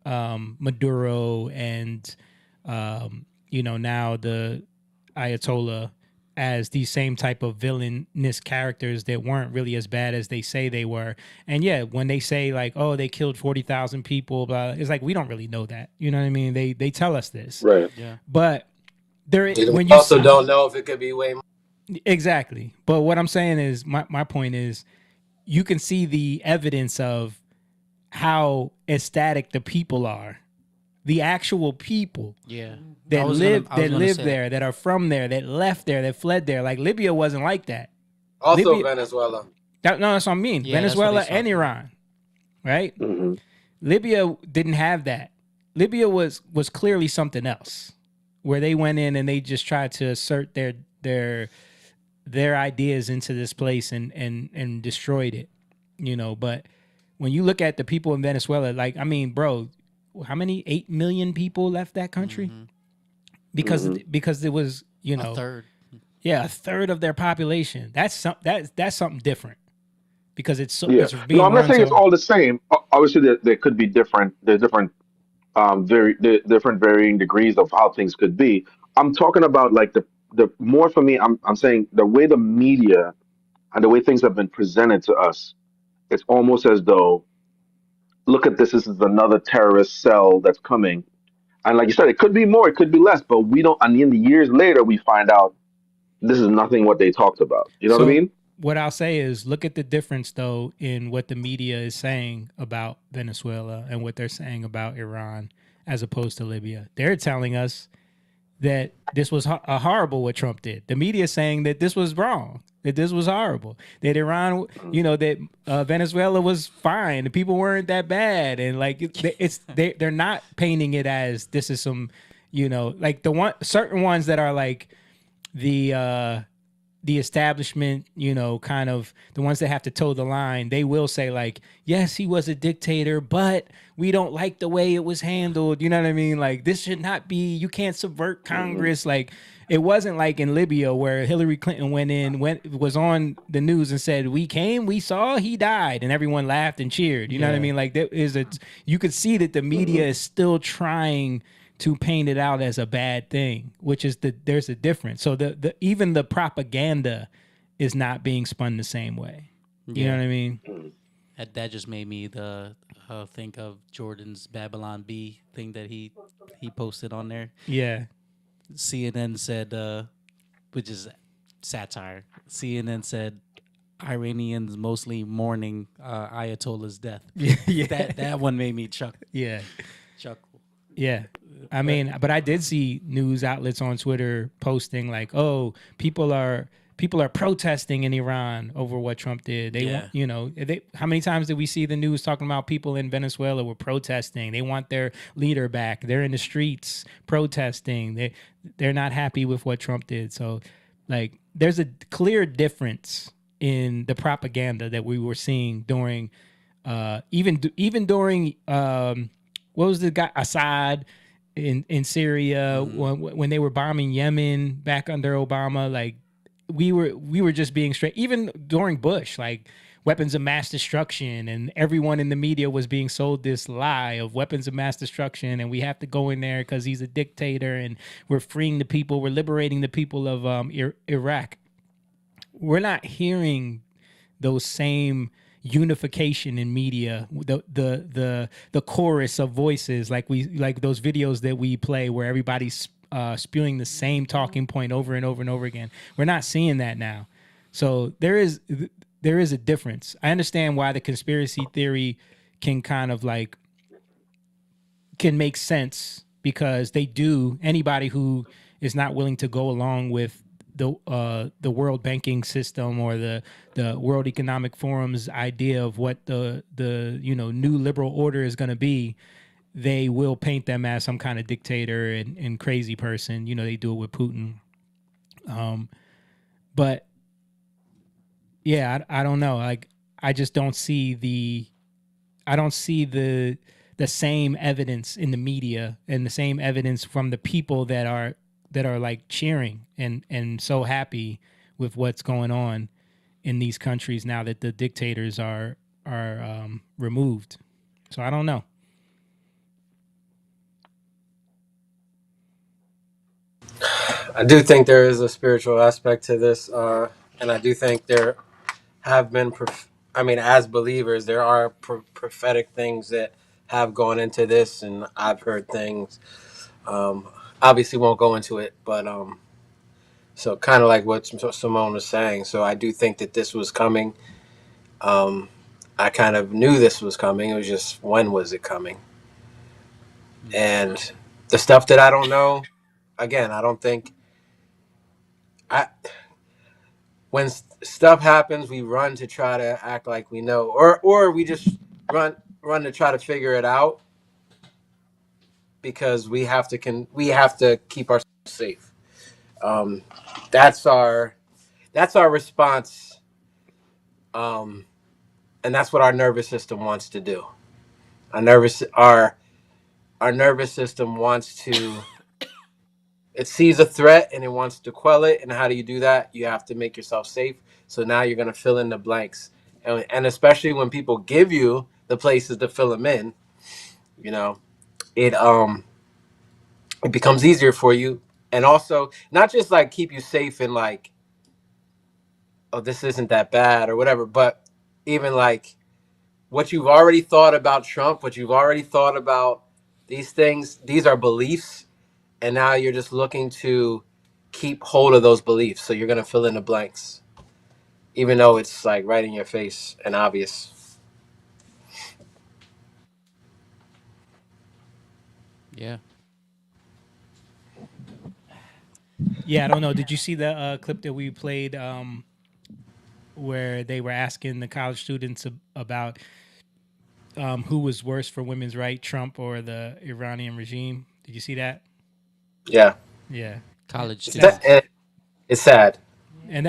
Maduro and now the Ayatollah as these same type of villainous characters that weren't really as bad as they say they were. And yeah, when they say like, oh, they killed 40,000 people, blah, it's like, we don't really know that. You know what I mean? They tell us this. Right. Yeah. But there, We also don't know if it could be way more. Exactly. But what I'm saying is, my point is, you can see the evidence of how ecstatic the people are. The actual people. Yeah. That live there, that are from there, that left there, that fled there. Like Libya wasn't like that. Also Venezuela. No, that's what I mean. Yeah, Venezuela and Iran, right? Mm-hmm. Libya didn't have that. Libya was clearly something else, where they went in and they just tried to assert their ideas into this place and destroyed it. But when you look at the people in Venezuela, like, I mean, bro, how many 8 million people left that country? Mm-hmm. Because it was, a third. Yeah, a third of their population. That's something different. Because it's so. Yeah. It's being No, I'm not saying so, it's all the same. Obviously, there could be different. There's different, different varying degrees of how things could be. I'm talking about like the more for me. I'm saying the way the media and the way things have been presented to us, it's almost as though, look at this. This is another terrorist cell that's coming. And like you said, it could be more, it could be less, but we don't. And in the years later, we find out this is nothing what they talked about. You know what I mean? What I'll say is, look at the difference though in what the media is saying about Venezuela and what they're saying about Iran, as opposed to Libya. They're telling us that this was horrible what Trump did. The media is saying that this was wrong, that this was horrible, that Iran, that Venezuela was fine, the people weren't that bad, and like they're not painting it as this is some, like certain ones that are like the establishment, kind of the ones that have to toe the line, they will say like, yes, he was a dictator, but we don't like the way it was handled. You know what I mean? Like, this should not be, you can't subvert Congress. Like, it wasn't like in Libya where Hillary Clinton was on the news and said, we came, we saw, he died, and everyone laughed and cheered. You know what I mean? Like, you could see that the media is still trying to paint it out as a bad thing, which is there's a difference. So even the propaganda is not being spun the same way. You know what I mean? That just made me think of Jordan's Babylon Bee thing that he posted on there. Yeah. CNN said, which is satire. CNN said Iranians mostly mourning Ayatollah's death. Yeah. That one made me chuckle. Yeah. Chuckle. Yeah. I mean, but I did see news outlets on Twitter posting like, "Oh, people are protesting in Iran over what Trump did." How many times did we see the news talking about people in Venezuela were protesting? They want their leader back. They're in the streets protesting. They're not happy with what Trump did. So, like, there's a clear difference in the propaganda that we were seeing during, even during. What was the guy Assad in Syria when they were bombing Yemen back under Obama? Like, we were just being straight. Even during Bush, like weapons of mass destruction, and everyone in the media was being sold this lie of weapons of mass destruction, and we have to go in there because he's a dictator, and we're freeing the people, we're liberating the people of Iraq. We're not hearing those same unification in media, the chorus of voices, like those videos that we play where everybody's spewing the same talking point over and over and over again. We're not seeing that now. So there is there is a difference. I understand why the conspiracy theory can kind of like can make sense, because they do. Anybody who is not willing to go along with the world banking system or the World Economic Forum's idea of what the new liberal order is going to be, they will paint them as some kind of dictator and crazy person. They do it with Putin. But yeah, I don't know. Like, I just don't see the same evidence in the media and the same evidence from the people that are like cheering and so happy with what's going on in these countries now that the dictators are removed. So I don't know. I do think there is a spiritual aspect to this, and I do think there have been. As believers, there are prophetic things that have gone into this, and I've heard things. Obviously, won't go into it, but so kind of like what Simone was saying. So I do think that this was coming. I kind of knew this was coming. It was just, when was it coming? And the stuff that I don't know, again, I don't think when stuff happens, we run to try to act like we know, or we just run to try to figure it out, because we have to keep ourselves safe. That's our response, and that's what our nervous system wants to do. Our nervous system wants to. It sees a threat and it wants to quell it. And how do you do that? You have to make yourself safe. So now you're going to fill in the blanks. And especially when people give you the places to fill them in, it becomes easier for you. And also, not just like keep you safe and like, oh, this isn't that bad or whatever, but even like what you've already thought about Trump, what you've already thought about these things, these are beliefs. And now you're just looking to keep hold of those beliefs. So you're going to fill in the blanks, even though it's like right in your face and obvious. Yeah. Yeah, I don't know. Did you see the clip that we played where they were asking the college students about who was worse for women's rights, Trump or the Iranian regime? Did you see that? Yeah. Yeah. College students. It's sad.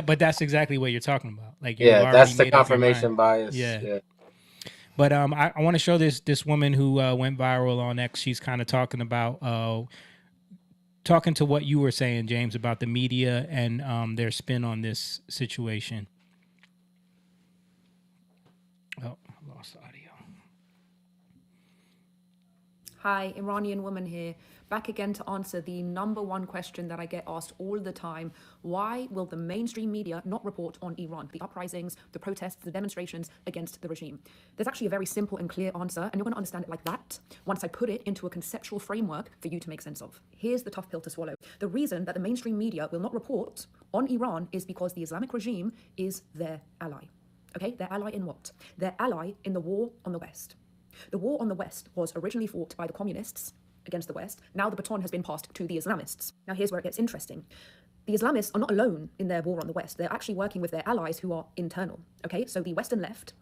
But that's exactly what you're talking about. Like, you Yeah, already that's the made up your confirmation mind. bias. Yeah. But I want to show this woman who went viral on X. She's kind of talking about talking to what you were saying, James, about the media and their spin on this situation. Oh, I lost the audio. Hi, Iranian woman here, back again to answer the number one question that I get asked all the time. Why will the mainstream media not report on Iran, the uprisings, the protests, the demonstrations against the regime? There's actually a very simple and clear answer, and you're going to understand it like that once I put it into a conceptual framework for you to make sense of. Here's the tough pill to swallow. The reason that the mainstream media will not report on Iran is because the Islamic regime is their ally. Okay, their ally in what? Their ally in the war on the West. The war on the West was originally fought by the communists against the West. Now the baton has been passed to the Islamists. Now here's where it gets interesting. The Islamists are not alone in their war on the West. They're actually working with their allies who are internal. Okay, so the Western left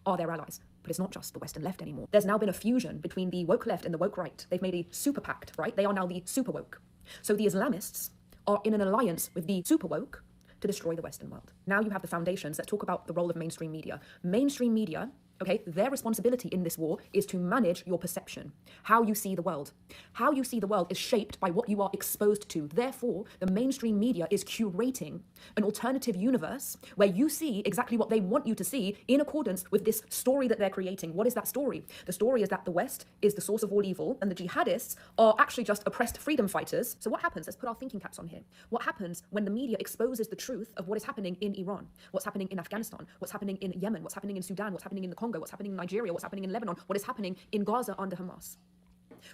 are their allies. But it's not just the Western left anymore. There's now been a fusion between the woke left and the woke right. They've made a super pact, right? They are now the super woke. So the Islamists are in an alliance with the super woke to destroy the Western world. Now you have the foundations. Let's talk about the role of mainstream media. Mainstream media, okay, their responsibility in this war is to manage your perception, how you see the world. How you see the world is shaped by what you are exposed to. Therefore, the mainstream media is curating an alternative universe where you see exactly what they want you to see in accordance with this story that they're creating. What is that story? The story is that the West is the source of all evil and the jihadists are actually just oppressed freedom fighters. So what happens? Let's put our thinking caps on here. What happens when the media exposes the truth of what is happening in Iran, what's happening in Afghanistan, what's happening in Yemen, what's happening in Sudan, what's happening in the Congo, what's happening in Nigeria, what's happening in Lebanon, what is happening in Gaza under Hamas?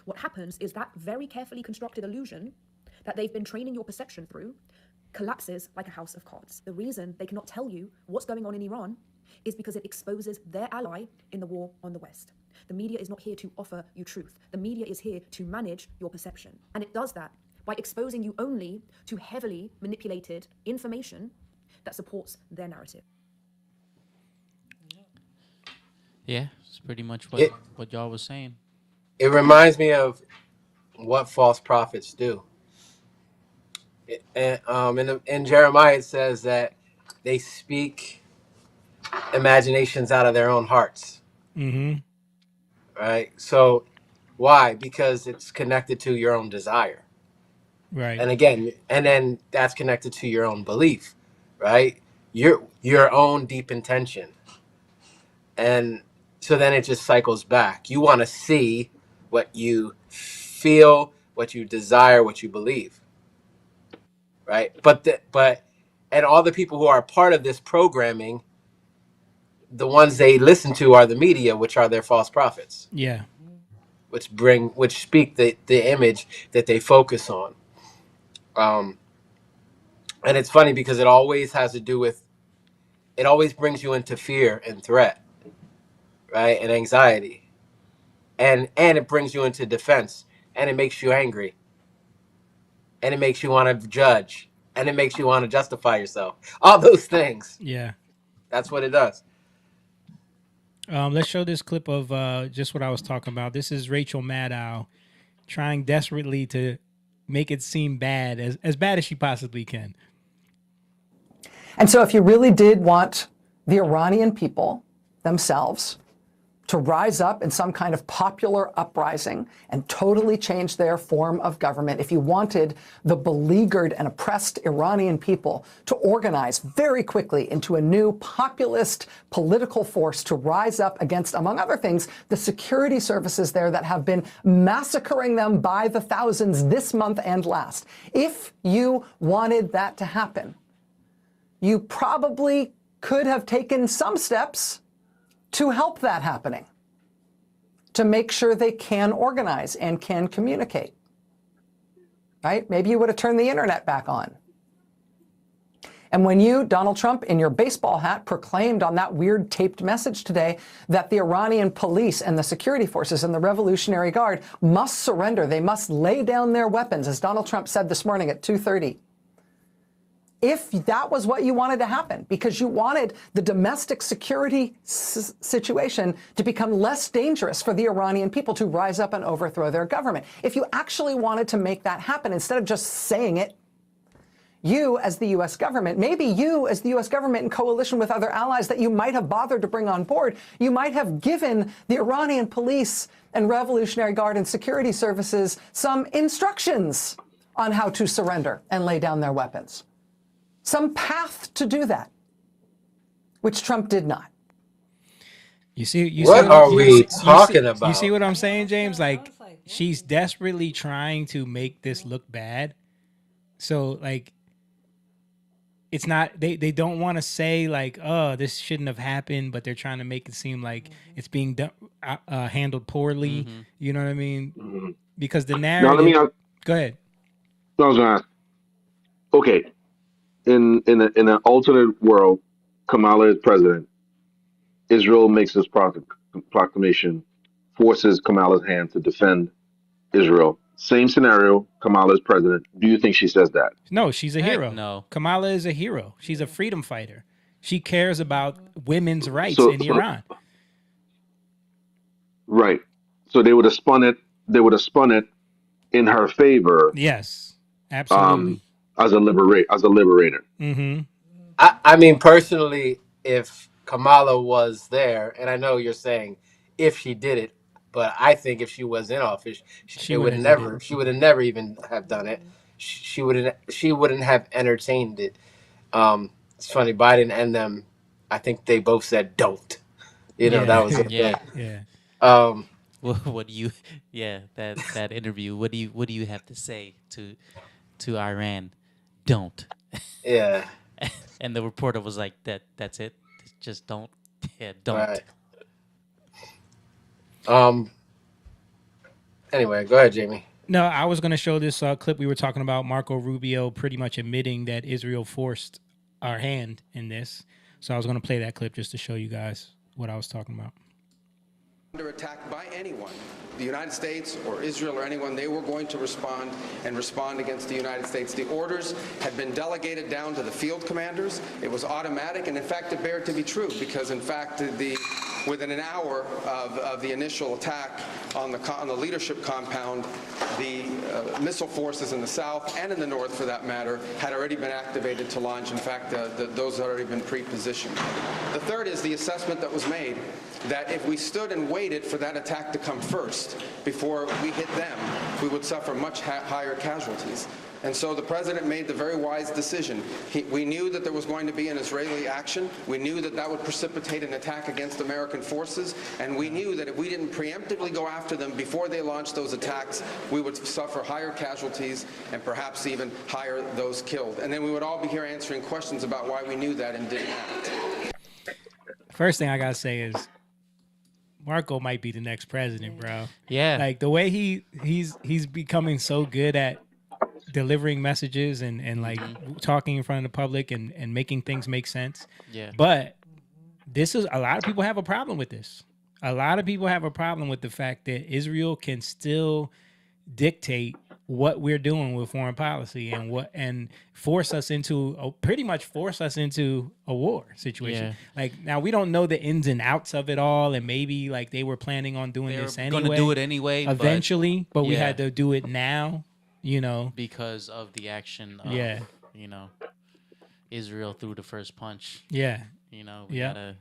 What happens is that very carefully constructed illusion that they've been training your perception through collapses like a house of cards. The reason they cannot tell you what's going on in Iran is because it exposes their ally in the war on the West. The media is not here to offer you truth. The media is here to manage your perception. And it does that by exposing you only to heavily manipulated information that supports their narrative. Yeah, it's pretty much what y'all was saying. It reminds me of what false prophets do. In Jeremiah, it says that they speak imaginations out of their own hearts. Mm-hmm. Right? So why? Because it's connected to your own desire. Right. And then that's connected to your own belief, right? Your own deep intention. And so then it just cycles back. You want to see what you feel, what you desire, what you believe, right? And all the people who are part of this programming, the ones they listen to are the media, which are their false prophets. Yeah. Which speak the image that they focus on. And it's funny because it always has to do with, it always brings you into fear and threat, right? And anxiety. And it brings you into defense, and it makes you angry. And it makes you want to judge, and it makes you want to justify yourself. All those things. Yeah. That's what it does. Let's show this clip of just what I was talking about. This is Rachel Maddow trying desperately to make it seem bad, as bad as she possibly can. And so if you really did want the Iranian people themselves to rise up in some kind of popular uprising and totally change their form of government, if you wanted the beleaguered and oppressed Iranian people to organize very quickly into a new populist political force to rise up against, among other things, the security services there that have been massacring them by the thousands this month and last. If you wanted that to happen, you probably could have taken some steps to help that happening, to make sure they can organize and can communicate, right? Maybe you would have turned the internet back on. And when you, Donald Trump, in your baseball hat, proclaimed on that weird taped message today that the Iranian police and the security forces and the Revolutionary Guard must surrender, they must lay down their weapons, as Donald Trump said this morning at 2:30, if that was what you wanted to happen, because you wanted the domestic security situation to become less dangerous for the Iranian people to rise up and overthrow their government, if you actually wanted to make that happen, instead of just saying it, you as the U.S. government, maybe you as the U.S. government in coalition with other allies that you might have bothered to bring on board, you might have given the Iranian police and Revolutionary Guard and security services some instructions on how to surrender and lay down their weapons. Some path to do that, which Trump did not. You see What are we talking about? You see what I'm saying, James? Like, she's desperately trying to make this look bad. So, like, it's not, they don't want to say, like, oh, this shouldn't have happened, but they're trying to make it seem like it's being done, handled poorly. Mm-hmm. You know what I mean? Mm-hmm. Because the Now, narrative... Go ahead. I was going to ask, okay, in an alternate world, Kamala is president. Israel makes this proclamation, forces Kamala's hand to defend Israel. Same scenario, Kamala is president. Do you think she says that? No, she's a hero. No. Kamala is a hero. She's a freedom fighter. She cares about women's rights in Iran. Right. So they would have spun it. They would have spun it in her favor. Yes, absolutely. As a liberator. Mm-hmm. I mean, personally, if Kamala was there, and I know you're saying if she did it, but I think if she was in office, she would never even have done it. She wouldn't have entertained it. It's funny, Biden and them, I think they both said don't. That was What do you? Yeah, that interview. What do you have to say to Iran? Don't. Yeah. And the reporter was like, that's it. Just don't. Yeah, don't. Right. Anyway, go ahead, Jamie. No, I was going to show this clip we were talking about, Marco Rubio pretty much admitting that Israel forced our hand in this. So I was going to play that clip just to show you guys what I was talking about. Under attack by anyone, the United States or Israel or anyone, they were going to respond and respond against the United States. The orders had been delegated down to the field commanders. It was automatic, and in fact, it bared to be true because, in fact, within an hour of the initial attack on the leadership compound, the missile forces in the south and in the north, for that matter, had already been activated to launch. In fact, those had already been pre-positioned. The third is the assessment that was made that if we stood and waited for that attack to come first before we hit them, we would suffer much higher casualties. And so the president made the very wise decision. We knew that there was going to be an Israeli action. We knew that that would precipitate an attack against American forces. And we knew that if we didn't preemptively go after them before they launched those attacks, we would suffer higher casualties and perhaps even higher those killed. And then we would all be here answering questions about why we knew that and didn't act. First thing I got to say is Marco might be the next president, bro. Yeah. Like the way he's becoming so good at delivering messages and like talking in front of the public and making things make sense. Yeah. But this is, a lot of people have a problem with this. A lot of people have a problem with the fact that Israel can still dictate what we're doing with foreign policy and force us into pretty much force us into a war situation. Yeah. Like now we don't know the ins and outs of it all, and maybe like they were planning on doing this anyway. Going to do it anyway. Eventually, but we had to do it now. You know, because of the action of, you know, Israel threw the first punch. Yeah. You know, we gotta,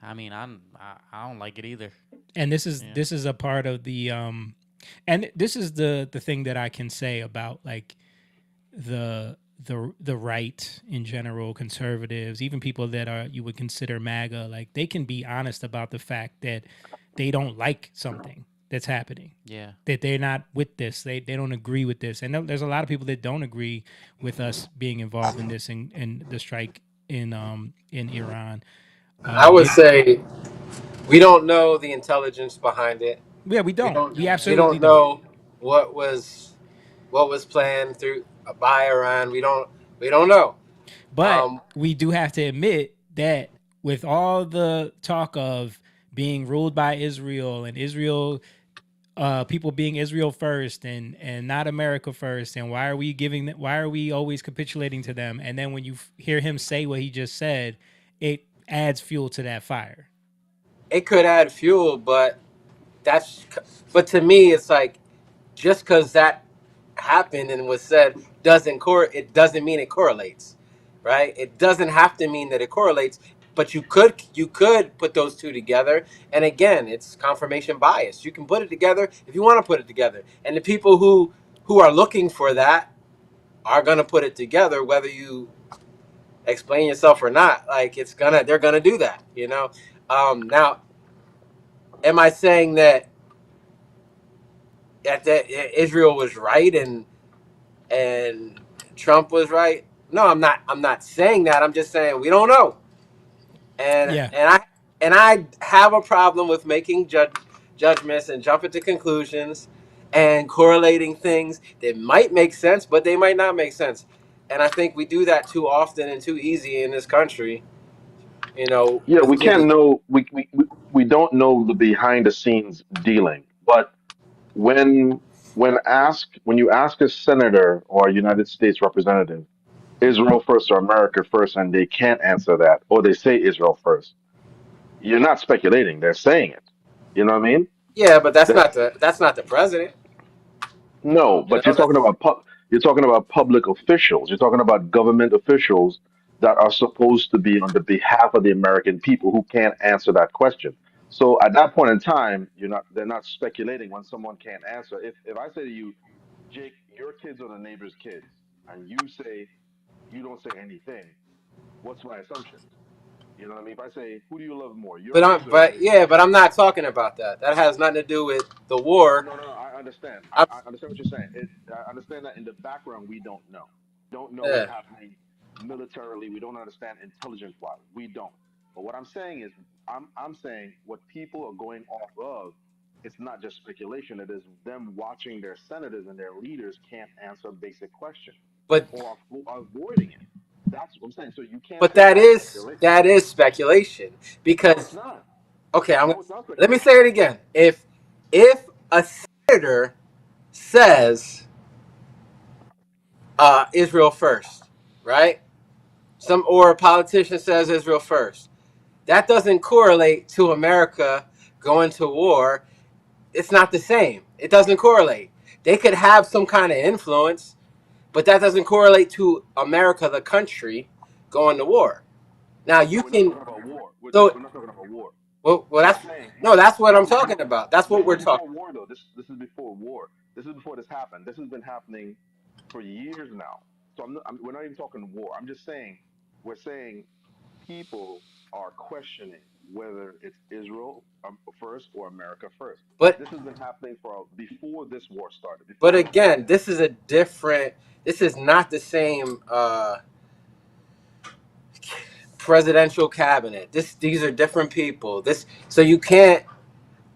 I mean, I don't like it either. And this is a part of the and this is the thing that I can say about like the right in general, conservatives, even people that are you would consider MAGA, like they can be honest about the fact that they don't like something that's happening. Yeah. That they're not with this. They don't agree with this. And there's a lot of people that don't agree with us being involved in this and the strike in Iran. I would say we don't know the intelligence behind it. Yeah, we don't. We absolutely don't know what was planned through by Iran. We don't know. But we do have to admit that with all the talk of being ruled by Israel and Israel, people being Israel first and not America first, and why are we always capitulating to them? And then when you hear him say what he just said, it adds fuel to that fire. It could add fuel, but to me, it's like just because that happened and was said it doesn't mean it correlates, right? It doesn't have to mean that it correlates. But you could put those two together, and again, it's confirmation bias. You can put it together if you want to put it together, and the people who are looking for that are gonna put it together, whether you explain yourself or not. Like they're gonna do that, you know. Now, am I saying that Israel was right and Trump was right? No, I'm not. I'm not saying that. I'm just saying we don't know. And I have a problem with making judgments and jumping to conclusions and correlating things that might make sense, but they might not make sense. And I think we do that too often and too easy in this country. You know. Yeah, we can't know. We don't know the behind the scenes dealing. But when you ask a senator or a United States representative, Israel first or America first, and they can't answer that, or they say Israel first, you're not speculating. They're saying it. You know what I mean? Yeah, but that's not the president. No, but you're talking about public officials. You're talking about government officials that are supposed to be on the behalf of the American people who can't answer that question. So at that point in time, they're not speculating when someone can't answer. If I say to you, Jake, your kids are the neighbor's kids, and you don't say anything, what's my assumption? You know what I mean? If I say, who do you love more, your kids or the neighbor's? But I'm not talking about that. That has nothing to do with the war. No. I understand. I understand what you're saying. I understand that in the background we don't know. Don't know what's happening militarily. We don't understand intelligence-wise. We don't. But what I'm saying is, I'm saying what people are going off of. It's not just speculation. It is them watching their senators and their leaders can't answer basic questions, or avoiding it. That's what I'm saying. So you can't But say that's speculation. that is speculation No, it's because not. okay, No, it's not let me speculation. say it again. If a senator says Israel first, right? Some or a politician says Israel first. That doesn't correlate to America going to war. It's not the same. It doesn't correlate. They could have some kind of influence, but that doesn't correlate to America, the country, going to war. Now No, you we're not can talking about war. so We're not talking about war. well We're that's saying no, that's what this I'm is talking about. That's what this is we're talking. before war though. This is before war. This is before this happened. This has been happening for years now. So we're not even talking war. I'm just saying we're saying people are questioning whether it's Israel first or America first. But This has been happening for before this war started. but Before again, this is a different. This is not the same presidential cabinet. These are different people. This so you can't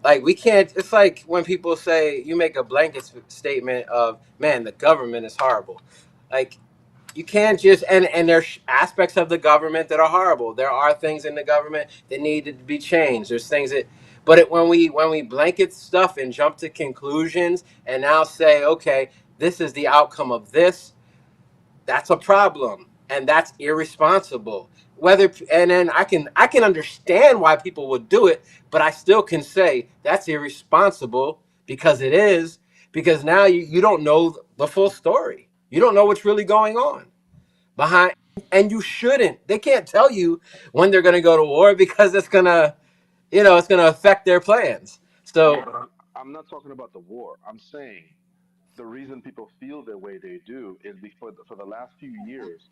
like we can't. It's like when people say you make a blanket statement of man, the government is horrible. Like you can't just and there's aspects of the government that are horrible. There are things in the government that need to be changed. There's things that but when we blanket stuff and jump to conclusions and now say okay, this is the outcome of this, that's a problem and that's irresponsible. Whether and then I can understand why people would do it, but I still can say that's irresponsible because it is because now you don't know the full story. You don't know what's really going on behind and you shouldn't. They can't tell you when they're going to go to war because it's going to it's going to affect their plans. yeah, So but I'm not talking about the war. I'm saying the reason people feel the way they do is because for the last few years,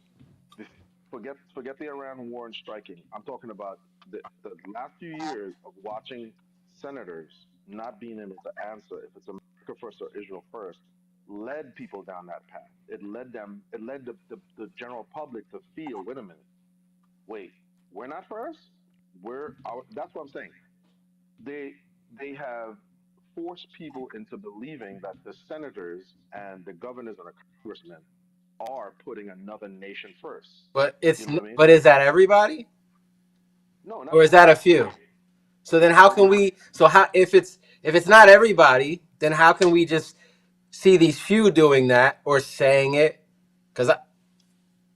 forget the Iran war and striking. I'm talking about the last few years of watching senators not being able to answer if it's America first or Israel first led people down that path. It led the general public to feel, wait a minute, wait, we're not first? That's what I'm saying. They they have forced people into believing that the senators and the governors and the congressmen are putting another nation first. You know what I mean? but is that everybody No, not or is that a everybody. few? So then how can we so how if it's not everybody, then how can we just see these few doing that or saying it? Cuz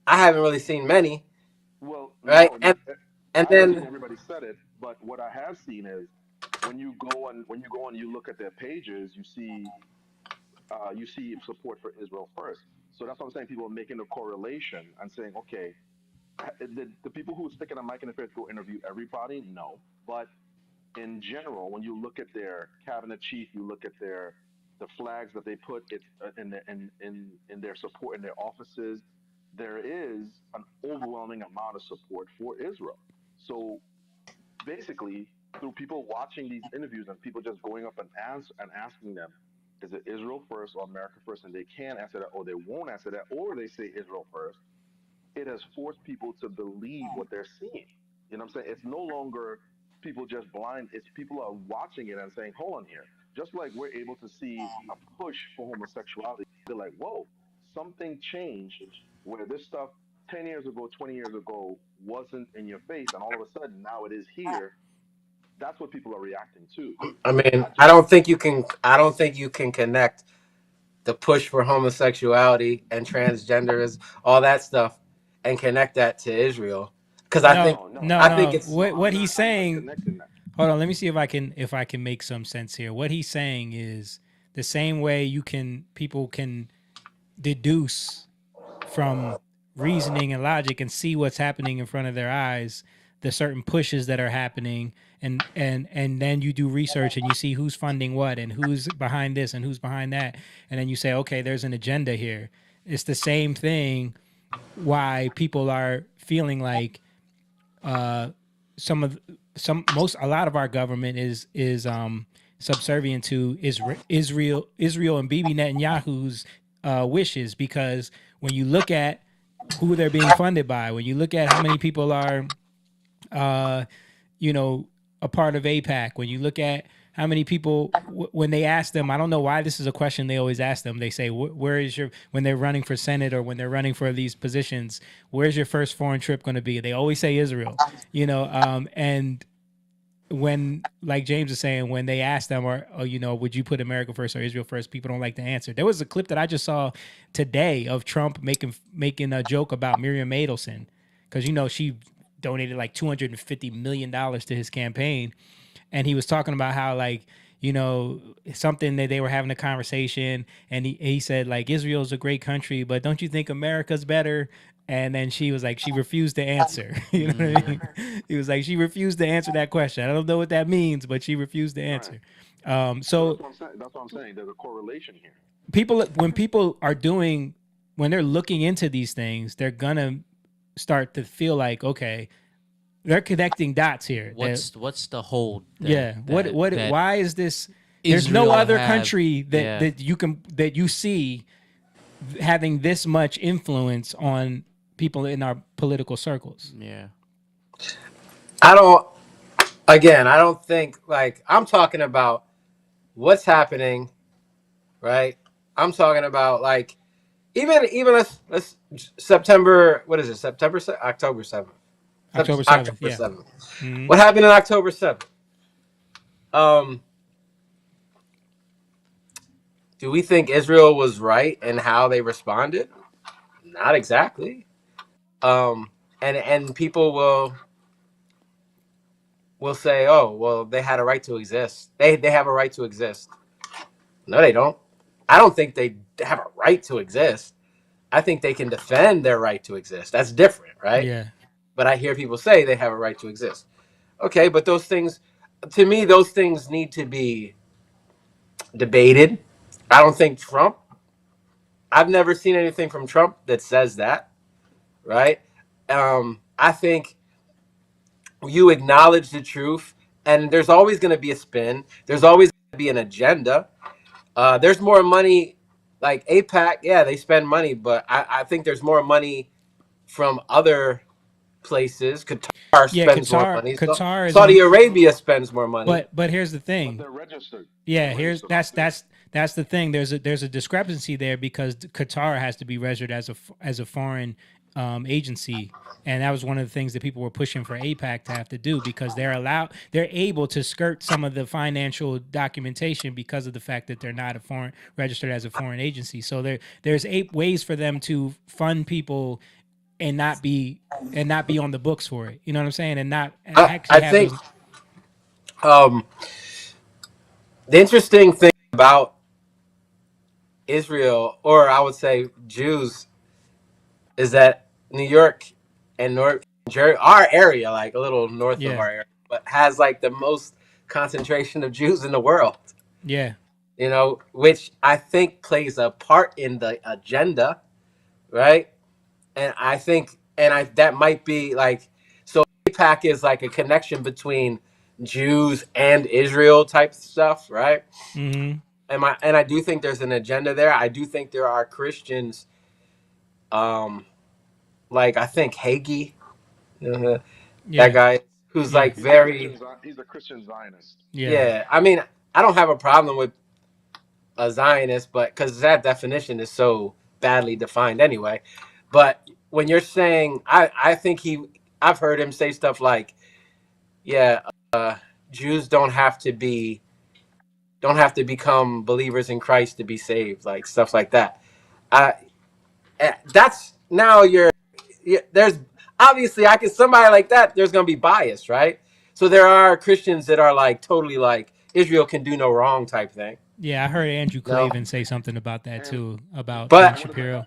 I haven't really seen many, Well, right? no, not. And I haven't seen then everybody said it, but what I have seen is when you go and you look at their pages, you see support for Israel first. So that's what I'm saying. People are making a correlation and saying, okay, the people who stick in a mic in the face go interview everybody. No, but in general, when you look at their cabinet chief, you look at the flags that they put in their support in their offices. There is an overwhelming amount of support for Israel. So basically, through people watching these interviews and people just going up and asking them, is it Israel first or America first? And they can answer that, or they won't answer that, or they say Israel first. It has forced people to believe what they're seeing. You know what I'm saying? It's no longer people just blind. It's people are watching it and saying, hold on here. Just like we're able to see a push for homosexuality, they're like, whoa, something changed where this stuff 10 years ago, 20 years ago wasn't in your face, and all of a sudden now it is here. That's what people are reacting to. I mean, Not just I don't think you can connect the push for homosexuality and transgenderism, all that stuff and connect that to Israel cuz No, no, I think no. it's What he's I'm not saying? connecting that. Hold on. Let me see if I can make some sense here. What he's saying is the same way people can deduce from reasoning and logic and see what's happening in front of their eyes, the certain pushes that are happening, and then you do research and you see who's funding what and who's behind this and who's behind that, and then you say, okay, there's an agenda here. It's the same thing. Why people are feeling like a lot of our government is subservient to Israel and Bibi Netanyahu's wishes, because when you look at who they're being funded by, when you look at how many people are, uh, a part of APAC, when you look at how many people when they ask them, I don't know why this is a question they always ask them. They say, "Where is your when they're running for Senate or when they're running for these positions? Where's your first foreign trip going to be?" They always say Israel, and when, like James is saying, when they ask them, or would you put America first or Israel first, people don't like to answer. There was a clip that I just saw today of Trump making a joke about Miriam Adelson, because she donated like $250 million to his campaign, and he was talking about how, like, something that they were having a conversation, and he said, like, Israel's a great country, but don't you think America's better? And then she was like, she refused to answer. You know what I mean? He was like, she refused to answer that question. I don't know what that means, but she refused to answer. So that's what I'm saying. There's a correlation here. when people are when they're looking into these things, they're gonna start to feel like, okay, they're connecting dots here. What's the hold? Why is this? There's no other country that you see having this much influence on people in our political circles. Yeah. I don't think, like, I'm talking about what's happening, right? I'm talking about, like, even let's September, what is it? October 7th. October 7th. October Yeah. 7th. Mm-hmm. What happened on October 7th? Do we think Israel was right in how they responded? Not exactly. And people will say, "Oh, well, they had a right to exist. They have a right to exist." No, they don't. I don't think they have a right to exist. I think they can defend their right to exist. That's different, right? Yeah. But I hear people say they have a right to exist. Okay, but those things, to me, those things need to be debated. I don't think I've never seen anything from Trump that says that, right? I think you acknowledge the truth, and there's always going to be a spin. There's always going to be an agenda. There's more money, like APAC. Yeah, they spend money, but I think there's more money from other places. Qatar spends more money. Qatar is Saudi Arabia spends more money. But here's the thing. But they're registered. Yeah, that's the thing. There's a discrepancy there because Qatar has to be registered as a foreign agency, and that was one of the things that people were pushing for APAC to have to do, because they're able to skirt some of the financial documentation because of the fact that they're not registered as a foreign agency. So there's 8 ways for them to fund people and not be on the books for it. You know what I'm saying? And not actually I think the interesting thing about Israel, or I would say Jews, is that New York and North Jersey, our area, like a little north of our area, but has like the most concentration of Jews in the world. Yeah. Which I think plays a part in the agenda, right? And I think, that might be like, so AIPAC is like a connection between Jews and Israel type stuff, right? Mm-hmm. And I do think there's an agenda there. I do think there are Christians, like I think Hagee, that guy who's like very. He's a Christian Zionist. Yeah, I mean, I don't have a problem with a Zionist, but because that definition is so badly defined anyway. But when you're saying, I think I've heard him say stuff like, yeah, Jews don't have to become believers in Christ to be saved, like stuff like that. That's now there's obviously somebody like that, there's gonna be bias, right? So there are Christians that are like totally like Israel can do no wrong type thing. Yeah, I heard Andrew Klavan say something about that too, about Ben Shapiro.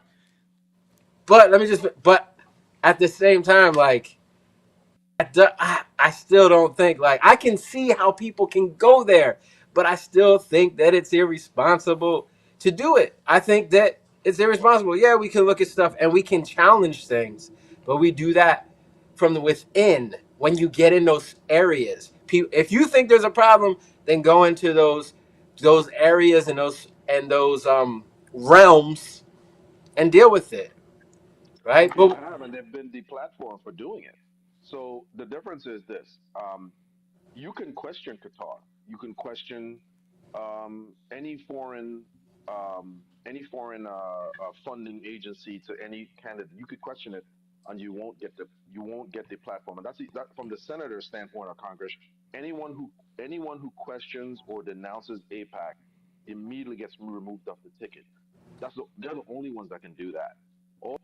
But at the same time, like, I still don't think, like, I can see how people can go there, but I still think that it's irresponsible to do it. I think that it's irresponsible. Yeah, we can look at stuff and we can challenge things, but we do that from the within. When you get in those areas, if you think there's a problem, then go into those areas and those realms and deal with it, right? But and they've been deplatformed for doing it. So the difference is this: you can question Qatar, You can question any foreign funding agency to any candidate. You could question it, and you won't get the platform. And that from the senator's standpoint of Congress. Anyone who questions or denounces APAC immediately gets removed off the ticket. They're the only ones that can do that. All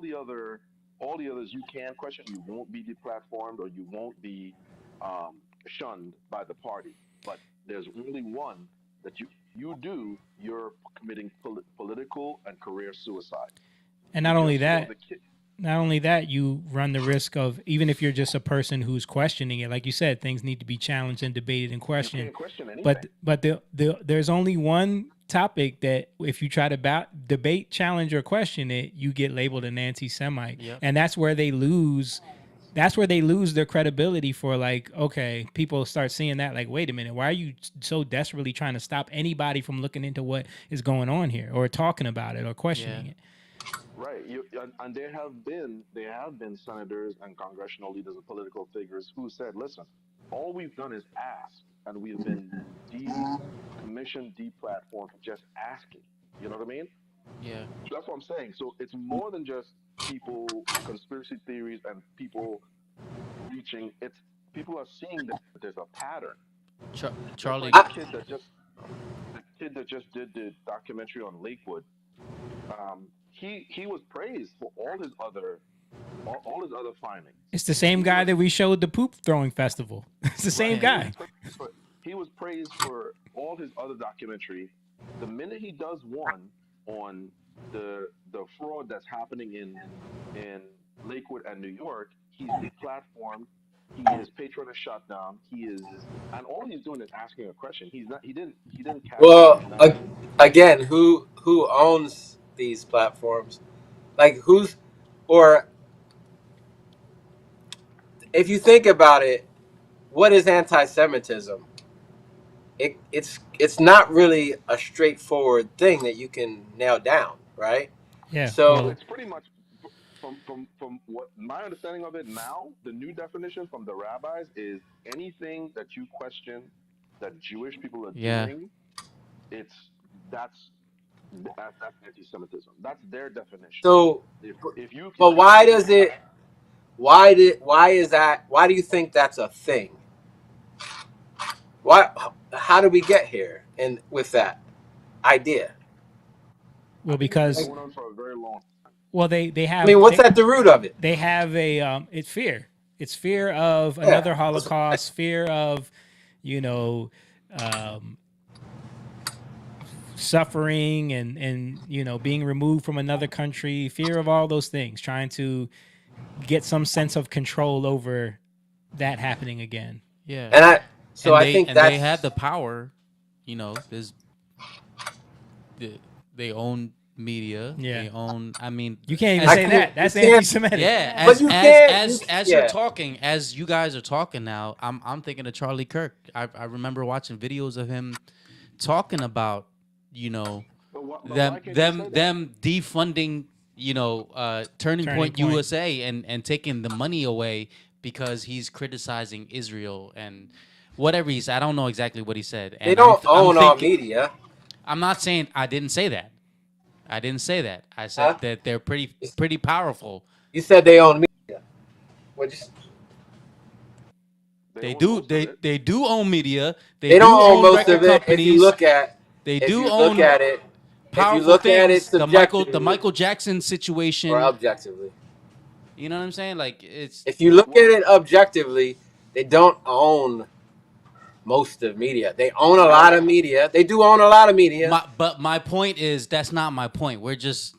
the others you can question. You won't be deplatformed or you won't be shunned by the party. But there's only one that you're committing political and career suicide. And not only that, you run the risk of, even if you're just a person who's questioning it, like you said, things need to be challenged and debated and questioned. You can't question anything. But there's only one topic that if you try to debate, challenge, or question it, you get labeled an anti-Semite. Yep. And that's where they lose. That's where they lose their credibility for, like, okay, people start seeing that, like, wait a minute, why are you so desperately trying to stop anybody from looking into what is going on here or talking about it or questioning it? Right, and there have been senators and congressional leaders and political figures who said, "Listen, all we've done is ask, and we've been decommissioned, deplatformed for just asking." You know what I mean? Yeah. That's what I'm saying. So it's more than just people, conspiracy theories, and people reaching. It's people are seeing that there's a pattern. Charlie, Like the kid that just did the documentary on Lakewood. He was praised for all his other findings. It's the same guy that we showed the poop throwing festival. It's the same guy. He was praised for all his other documentary. The minute he does one on the fraud that's happening in Lakewood and New York, he's deplatformed. His patron is shut down. And all he's doing is asking a question. He didn't. Well, again, who owns these platforms? Like or if you think about it, what is anti-Semitism? It's not really a straightforward thing that you can nail down, right? Yeah. So it's pretty much from what my understanding of it now, the new definition from the rabbis is anything that you question that Jewish people are doing, that's anti-Semitism. That's their definition. So, if you but why does it? Why is that? Why do you think that's a thing? How did we get here? And with that idea? Well, because going on for a very long time. Well, they have. I mean, what's at the root of it? They have it's fear. It's fear of another Holocaust. Fear of, suffering and being removed from another country. Fear of all those things. Trying to get some sense of control over that happening again. Yeah. And I think they have the power. There's they own media. Yeah. They own. I mean, you can't even say that. That's anti-Semitic. Yeah. As you're talking, as you guys are talking now, I'm thinking of Charlie Kirk. I remember watching videos of him talking about them defunding Turning Point USA and taking the money away because he's criticizing Israel and whatever he said. I don't know exactly what he said. And they don't own all media. I'm not saying I didn't say that. I said that they're pretty powerful. You said they own media. They do own media. They don't own most of it. If you look at it, powerful things. The Michael Jackson situation, or objectively. You know what I'm saying? Like if you look at it objectively, they don't own most of media. They own a lot of media. They do own a lot of media. But my point is that's not my point. We're just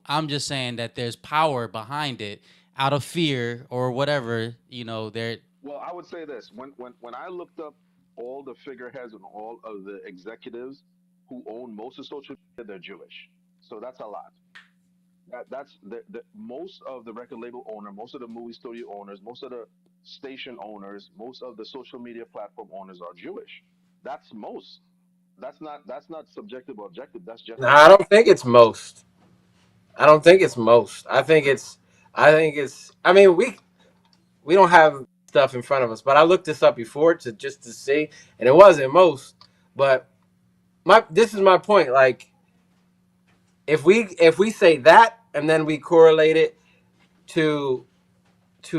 I'm just saying that there's power behind it out of fear or whatever. They're. Well, I would say this: when I looked up all the figureheads and all of the executives who own most of social media, they're Jewish. So that's a lot. That's the most of the record label owner, most of the movie studio owners, most of the station owners, most of the social media platform owners are Jewish. That's most. That's not subjective or objective. That's just. No, I don't think it's most. I think it's. I mean, we don't have stuff in front of us. But I looked this up before to see, and it wasn't most. But this is my point. Like, if we say that and then we correlate it to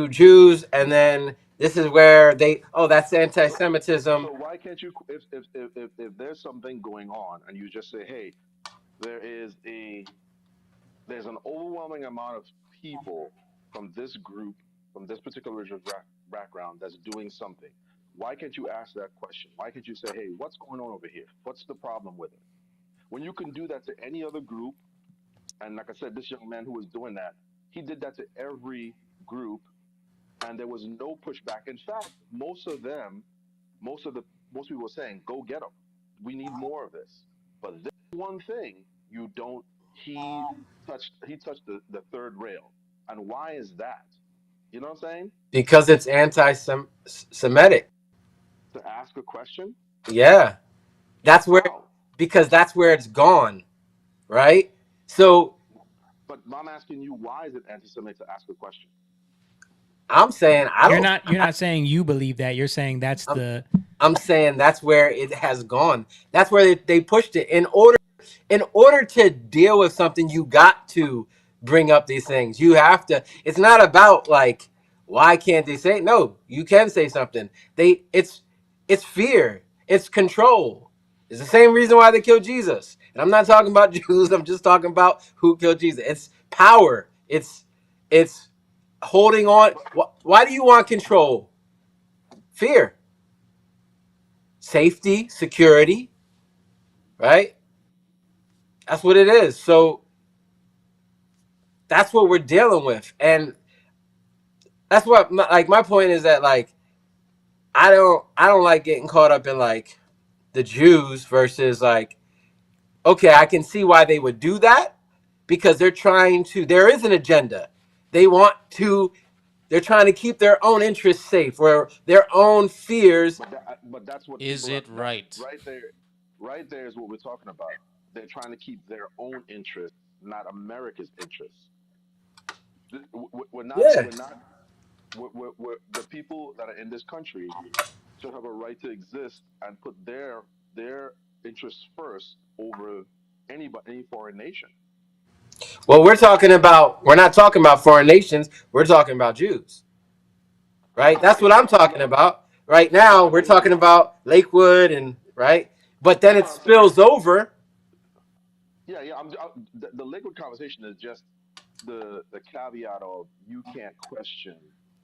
Jews, and then this is where that's anti-Semitism. So why can't you, if there's something going on and you just say, hey, there is there's an overwhelming amount of people from this group, from this particular religious background that's doing something. Why can't you ask that question? Why can't you say, hey, what's going on over here? What's the problem with it? When you can do that to any other group, and like I said, this young man who was doing that, he did that to every group, and there was no pushback. In fact, most people were saying, go get them. We need more of this. But this one thing, you don't, he touched the third rail. And why is that? You know what I'm saying? Because it's anti-Semitic. To ask a question? Yeah. How? Because that's where it's gone, right? So But I'm asking you, why is it anti-Semitic to ask a question? I'm saying You're not saying you believe that. You're saying that's I'm saying that's where it has gone. That's where they pushed it. In order to deal with something, you got to bring up these things. You have to. It's not about like, why can't they say it? No, you can say something. It's fear. It's control. It's the same reason why they killed Jesus. And I'm not talking about Jews. I'm just talking about who killed Jesus. It's power. It's holding on. Why do you want control? Fear. Safety, security, right? That's what it is. So that's what we're dealing with. And that's what my point is that like I don't like getting caught up in like the Jews versus like, okay, I can see why they would do that because there is an agenda. They're trying to keep their own interests safe or their own fears. But that's what Is it right? Right there is what we're talking about. They're trying to keep their own interests, not America's interests. We're not. Yeah. We're not. The people that are in this country should have a right to exist and put their interests first over any foreign nation. Well, we're not talking about foreign nations. We're talking about Jews. Right? That's what I'm talking about. Right now, we're talking about Lakewood and right, but then it spills over. Yeah, yeah. The liquid conversation is just the caveat of you can't question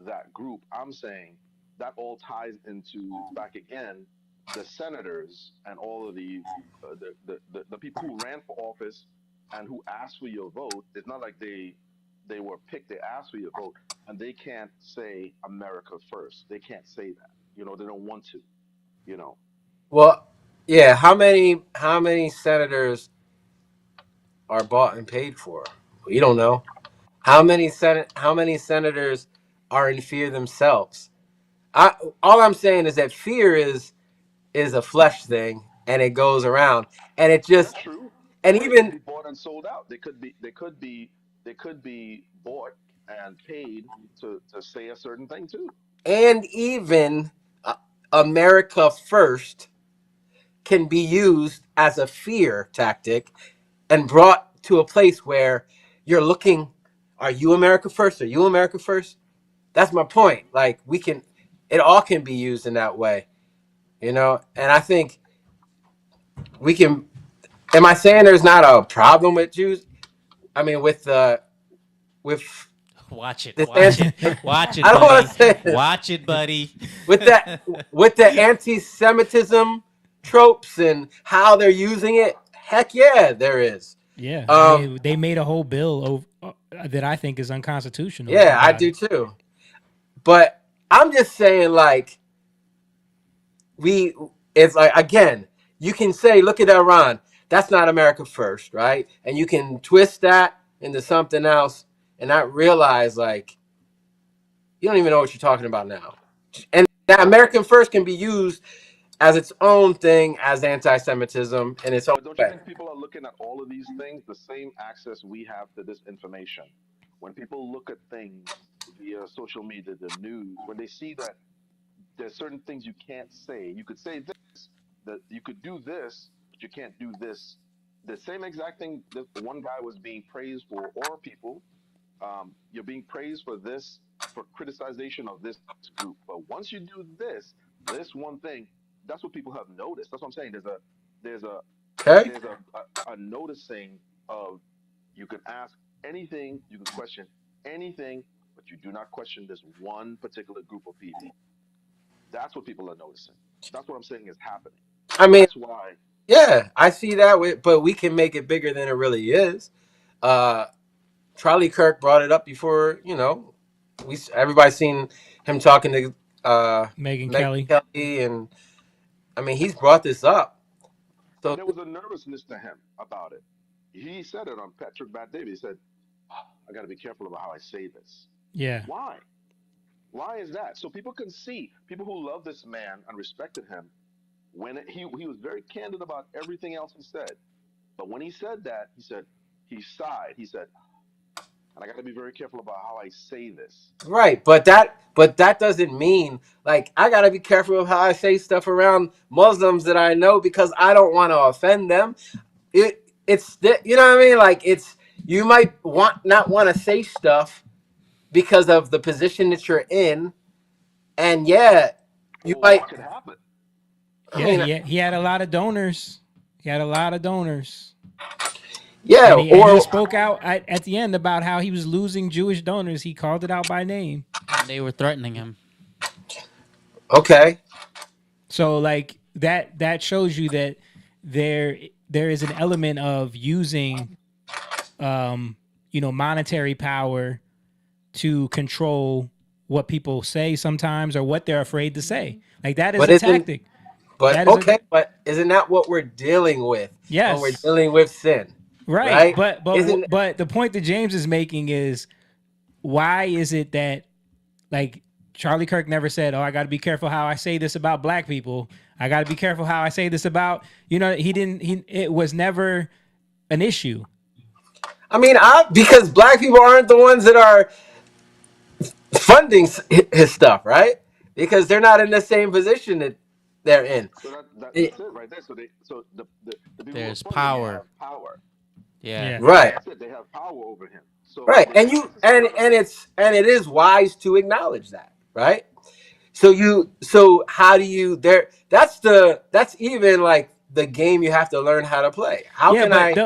that group. I'm saying that all ties into back again the senators and all of the people who ran for office and who asked for your vote. It's not like they were picked; they asked for your vote, and they can't say America first. They can't say that. You know, they don't want to. You know. Well, yeah. How many senators are bought and paid for? We don't know. How many senators are in fear themselves? All I'm saying is that fear is a flesh thing, and it goes around, and it just That's true. and But they could even be bought and sold out. They could be bought and paid to say a certain thing too. and even America first can be used as a fear tactic and brought to a place where you're looking, are you America first? Are you America first? That's my point. Like it all can be used in that way, you know? And I think we can, am I saying there's not a problem with Jews? I mean, with Watch it. this Watch it. Watch it, I don't buddy. want to say this. Watch it, buddy. with the anti-Semitism tropes and how they're using it. Heck yeah, there is. Yeah, they made a whole bill that I think is unconstitutional. Yeah, I do too. But I'm just saying, like, it's like, again, you can say, look at Iran. That's not America first, right? And you can twist that into something else and not realize, like, you don't even know what you're talking about now. And that American first can be used as its own thing as anti-Semitism in its own But don't you way. think people are looking at all of these things the same access we have to this information? When people look at things via social media, the news, when they see that there's certain things you can't say. You could say this, that you could do this, but you can't do this. The same exact thing that one guy was being praised for, or people, you're being praised for this, for criticization of this group. But once you do this one thing, that's what people have noticed. That's what I'm saying. There's a Okay. there's a noticing of, you can ask anything, you can question anything, but you do not question this one particular group of people. That's what people are noticing. That's what I'm saying is happening. I mean, That's why. yeah, I see that, but we can make it bigger than it really is. Uh, Charlie Kirk brought it up before. Everybody's seen him talking to Megan Megyn Kelly. Kelly, and I mean, he's brought this up. And So there was a nervousness to him about it. He said it on Patrick Bat David. He said, I got to be careful about how I say this. Yeah. Why? Why is that? So people can see, people who love this man and respected him, when he was very candid about everything else he said. But when he said that, he sighed. He said, and I got to be very careful about how I say this. right, but that doesn't mean like I gotta be careful of how I say stuff around Muslims that I know because I don't want to offend them. You know what I mean? Like you might not want to say stuff because of the position that you're in, and yeah, you Or might. what could happen? I Yeah, mean, he had a lot of donors. He had a lot of donors. yeah, And he spoke out at the end about how he was losing Jewish donors. He called it out by name. And they were threatening him. Okay. So like that shows you that there is an element of using monetary power to control what people say sometimes or what they're afraid to say. Like that is But a isn't tactic. but That is okay, but isn't that what we're dealing with when we're yes. dealing with sin? Right. Right? But Isn't but the point that James is making is why is it that like Charlie Kirk never said, "Oh, I got to be careful how I say this about black people. I got to be careful how I say this about," he didn't it was never an issue. I mean, because black people aren't the ones that are funding his stuff, right? Because they're not in the same position that they're in. So It- that's it right there. So the people who are There's funding it power. have power. Yeah. right. That's it. They have power over him. So Right. they And don't you necessarily. and it is wise to acknowledge that, right? So how do you that's even like the game you have to learn how to play. How Yeah, can but I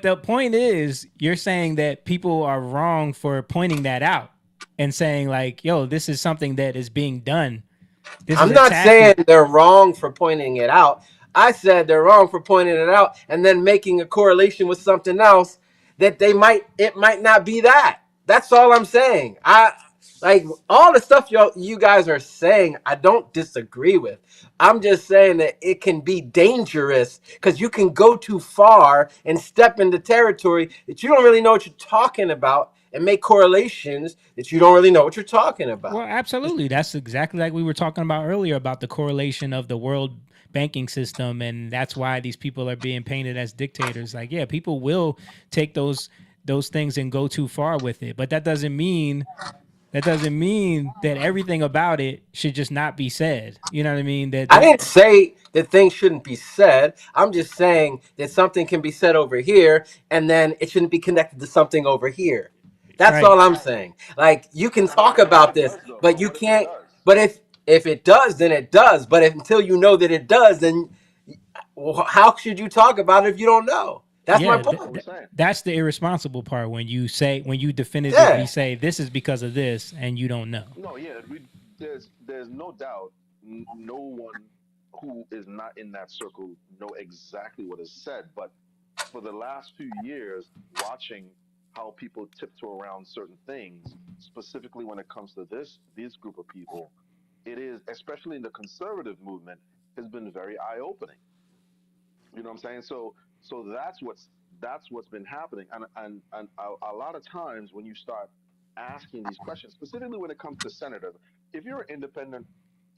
the point is you're saying that people are wrong for pointing that out and saying like, "Yo, this is something that is being done. This is I'm a not saying tactic." they're wrong for pointing it out. I said they're wrong for pointing it out and then making a correlation with something else that it might not be that. That's all I'm saying. I like all the stuff you guys are saying, I don't disagree with. I'm just saying that it can be dangerous because you can go too far and step into territory that you don't really know what you're talking about and make correlations that you don't really know what you're talking about. Well, absolutely. That's exactly like we were talking about earlier about the correlation of the world banking system, and that's why these people are being painted as dictators. Like, yeah, people will take those things and go too far with it, but that doesn't mean that everything about it should just not be said. You know what I mean? I didn't say that things shouldn't be said. I'm just saying that something can be said over here and then it shouldn't be connected to something over here. That's right. all I'm saying. Like you can But talk what if about it this, does though? but But you what if it can't. does? But if it does, then it does. But until you know that it does, then how should you talk about it if you don't know? That's my Yeah, That's what point. I'm saying. that's the irresponsible part when you definitively Yeah. say this is because of this and you don't know. No, yeah, there's no doubt. No one who is not in that circle know exactly what is said. But for the last few years, watching how people tiptoe around certain things, specifically when it comes to this group of people, it is, especially in the conservative movement, has been very eye-opening. You know what I'm saying? So that's what's been happening, and a lot of times when you start asking these questions, specifically when it comes to senators, if you're an independent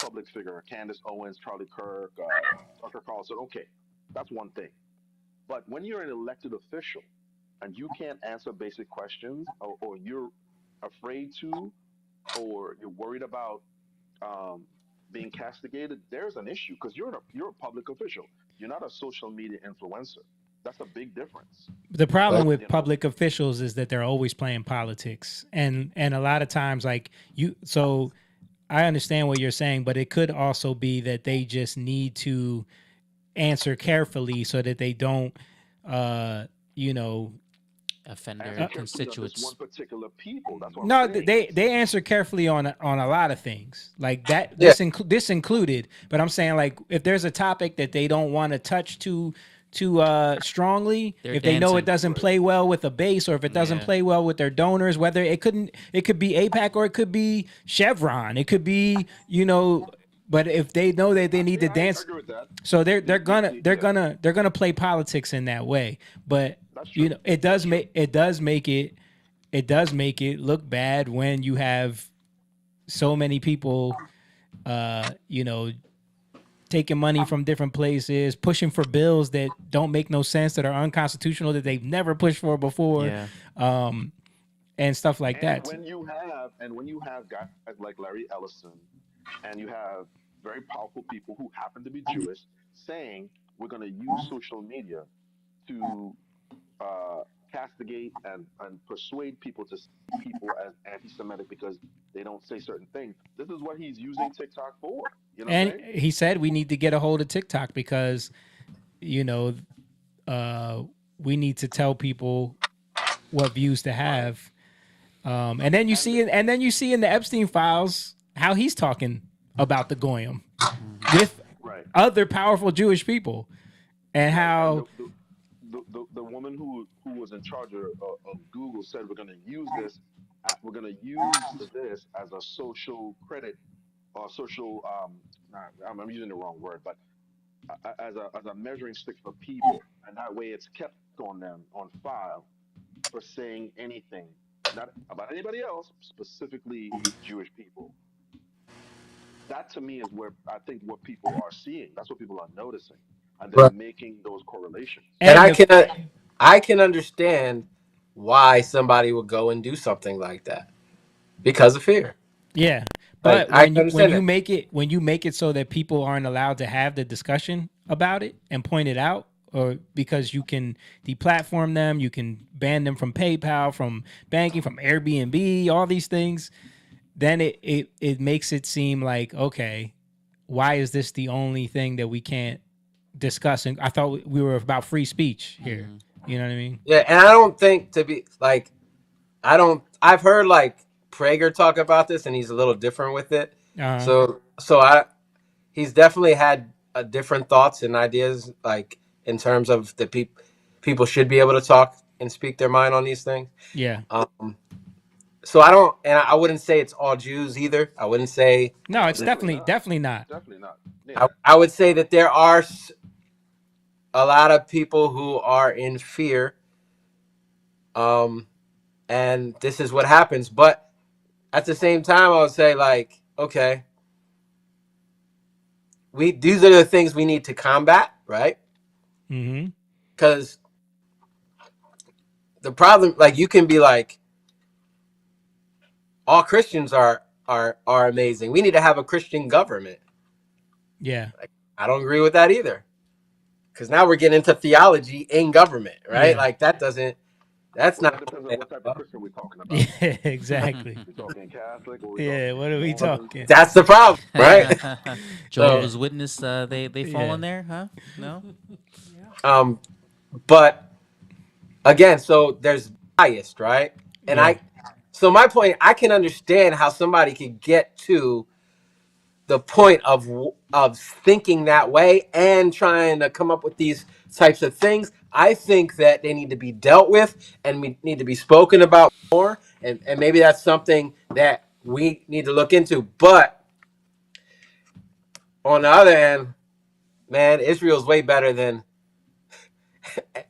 public figure, Candace Owens, Charlie Kirk, Tucker Carlson, okay, that's one thing. But when you're an elected official and you can't answer basic questions, or you're afraid to, or you're worried about being castigated, there's an issue because you're a public official. You're not a social media influencer. That's a big difference. The problem So, with public officials is that they're always playing politics, and a lot of times, like you. So I understand what you're saying, but it could also be that they just need to answer carefully so that they don't, you know, offend answer their carefully on this constituents. one particular people. That's what I'm no, saying. they answer carefully on a lot of things like that. Yeah. This included, but I'm saying like if there's a topic that they don't want to touch too strongly, They're if they know it dancing. doesn't play well with a base or if it doesn't Yeah. play well with their donors, whether it could be APAC or it could be Chevron, it could be, you know, but if they know that they need to dance, agree with that. so they're gonna play politics in that way. But you know, it does make it look bad when you have so many people, you know, taking money from different places, pushing for bills that don't make no sense, that are unconstitutional, that they've never pushed for before, Yeah. and stuff like that. When you have guys like Larry Ellison, and you have very powerful people who happen to be Jewish saying we're going to use social media to castigate and persuade people to see people as anti-Semitic because they don't say certain things. This is what he's using TikTok for. You know what I'm And saying? he said we need to get a hold of TikTok because, you know, we need to tell people what views to have. And then you see in the Epstein files how he's talking about the Goyim with other powerful Jewish people, and how the woman who was in charge of Google said we're going to use this. We're going to use this as a social credit or social. I'm using the wrong word, but as a measuring stick for people, and that way it's kept on them on file for saying anything, not about anybody else, specifically Jewish people. That to me is where I think what people are seeing. That's what people are noticing, and they're Right. making those correlations. And I can understand why somebody would go and do something like that because of fear. yeah. Like, But I when you understand that. make it so that people aren't allowed to have the discussion about it and point it out, or because you can deplatform them, you can ban them from PayPal, from banking, from Airbnb, all these things, then it makes it seem like, okay, why is this the only thing that we can't discuss? And I thought we were about free speech here. You know what I mean? Yeah, and I don't think to be like, I've heard like Prager talk about this, and he's a little different with it. Uh-huh. He's definitely had different thoughts and ideas, like in terms of the people should be able to talk and speak their mind on these things. Yeah. So I don't, and I wouldn't say it's all Jews either. I wouldn't say. No, it's definitely not. Definitely not. I would say that there are a lot of people who are in fear, and this is what happens. But at the same time, I would say, like, okay, these are the things we need to combat, right? Mm-hmm. Because the problem, like, you can be like, all Christians are amazing. We need to have a Christian government. Yeah. Like, I don't agree with that either. Because now we're getting into theology in government, right? Yeah. Like that's not. That depends on what type of Christian we're talking about. Yeah, exactly. We're talking Catholic, or Yeah, what are we talking? That's the problem, right? Jehovah's Witness, they fall in there, huh? No. But again, so there's bias, right? And so my point, I can understand how somebody could get to the point of thinking that way and trying to come up with these types of things. I think that they need to be dealt with and we need to be spoken about more. And maybe that's something that we need to look into. But on the other hand, man, Israel's way better than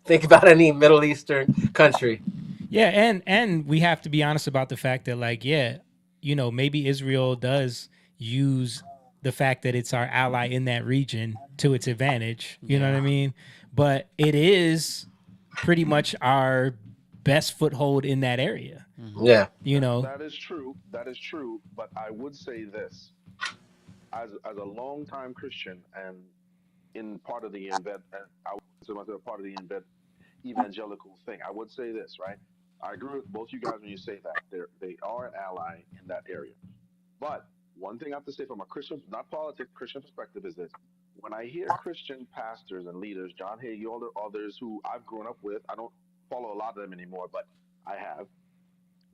think about any Middle Eastern country. Yeah, and we have to be honest about the fact that, like, yeah, you know, maybe Israel does use the fact that it's our ally in that region to its advantage. You know what I mean? But it is pretty much our best foothold in that area. Yeah. You know, That is true. That is true. But I would say this, as a longtime Christian and in part of the I would consider myself part of the evangelical thing. I would say this, right? I agree with both you guys when you say that they are an ally in that area. But one thing I have to say from a Christian, not politics, Christian perspective is this: when I hear Christian pastors and leaders, John Hagee, all the others who I've grown up with, I don't follow a lot of them anymore, but I have.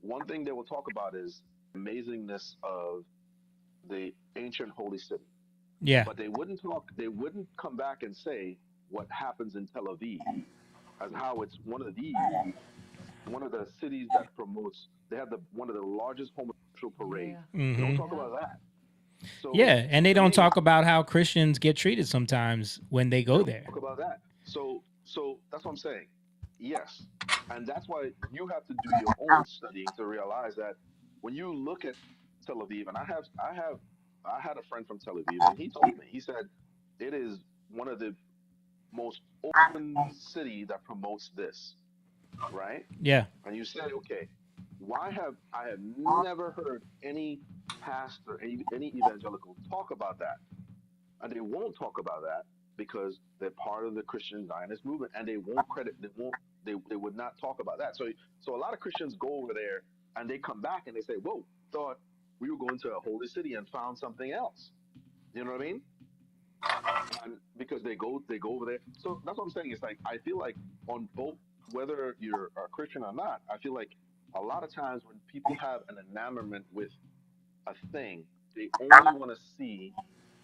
One thing they will talk about is amazingness of the ancient holy city. Yeah. But they wouldn't talk. They wouldn't come back and say what happens in Tel Aviv, as how it's one of the cities that promotes. They have one of the largest homosexual parades. They don't talk about that. So yeah, and they to don't me, talk about how Christians get treated sometimes when they go there. talk about that. So that's what I'm saying. Yes, and that's why you have to do your own studying to realize that when you look at Tel Aviv, and I had a friend from Tel Aviv, and he told me, he said it is one of the most open city that promotes this, right? Yeah. And you said, okay, I have never heard any pastor, any evangelical talk about that, and they won't talk about that because they're part of the Christian Zionist movement, and they won't credit, they would not talk about that. So a lot of Christians go over there and they come back and they say, whoa, thought we were going to a holy city and found something else. You know what I mean? And because they go over there. So that's what I'm saying. It's like I feel like on both, whether you're a Christian or not, I feel like a lot of times when people have an enamorment with a thing, they only want to see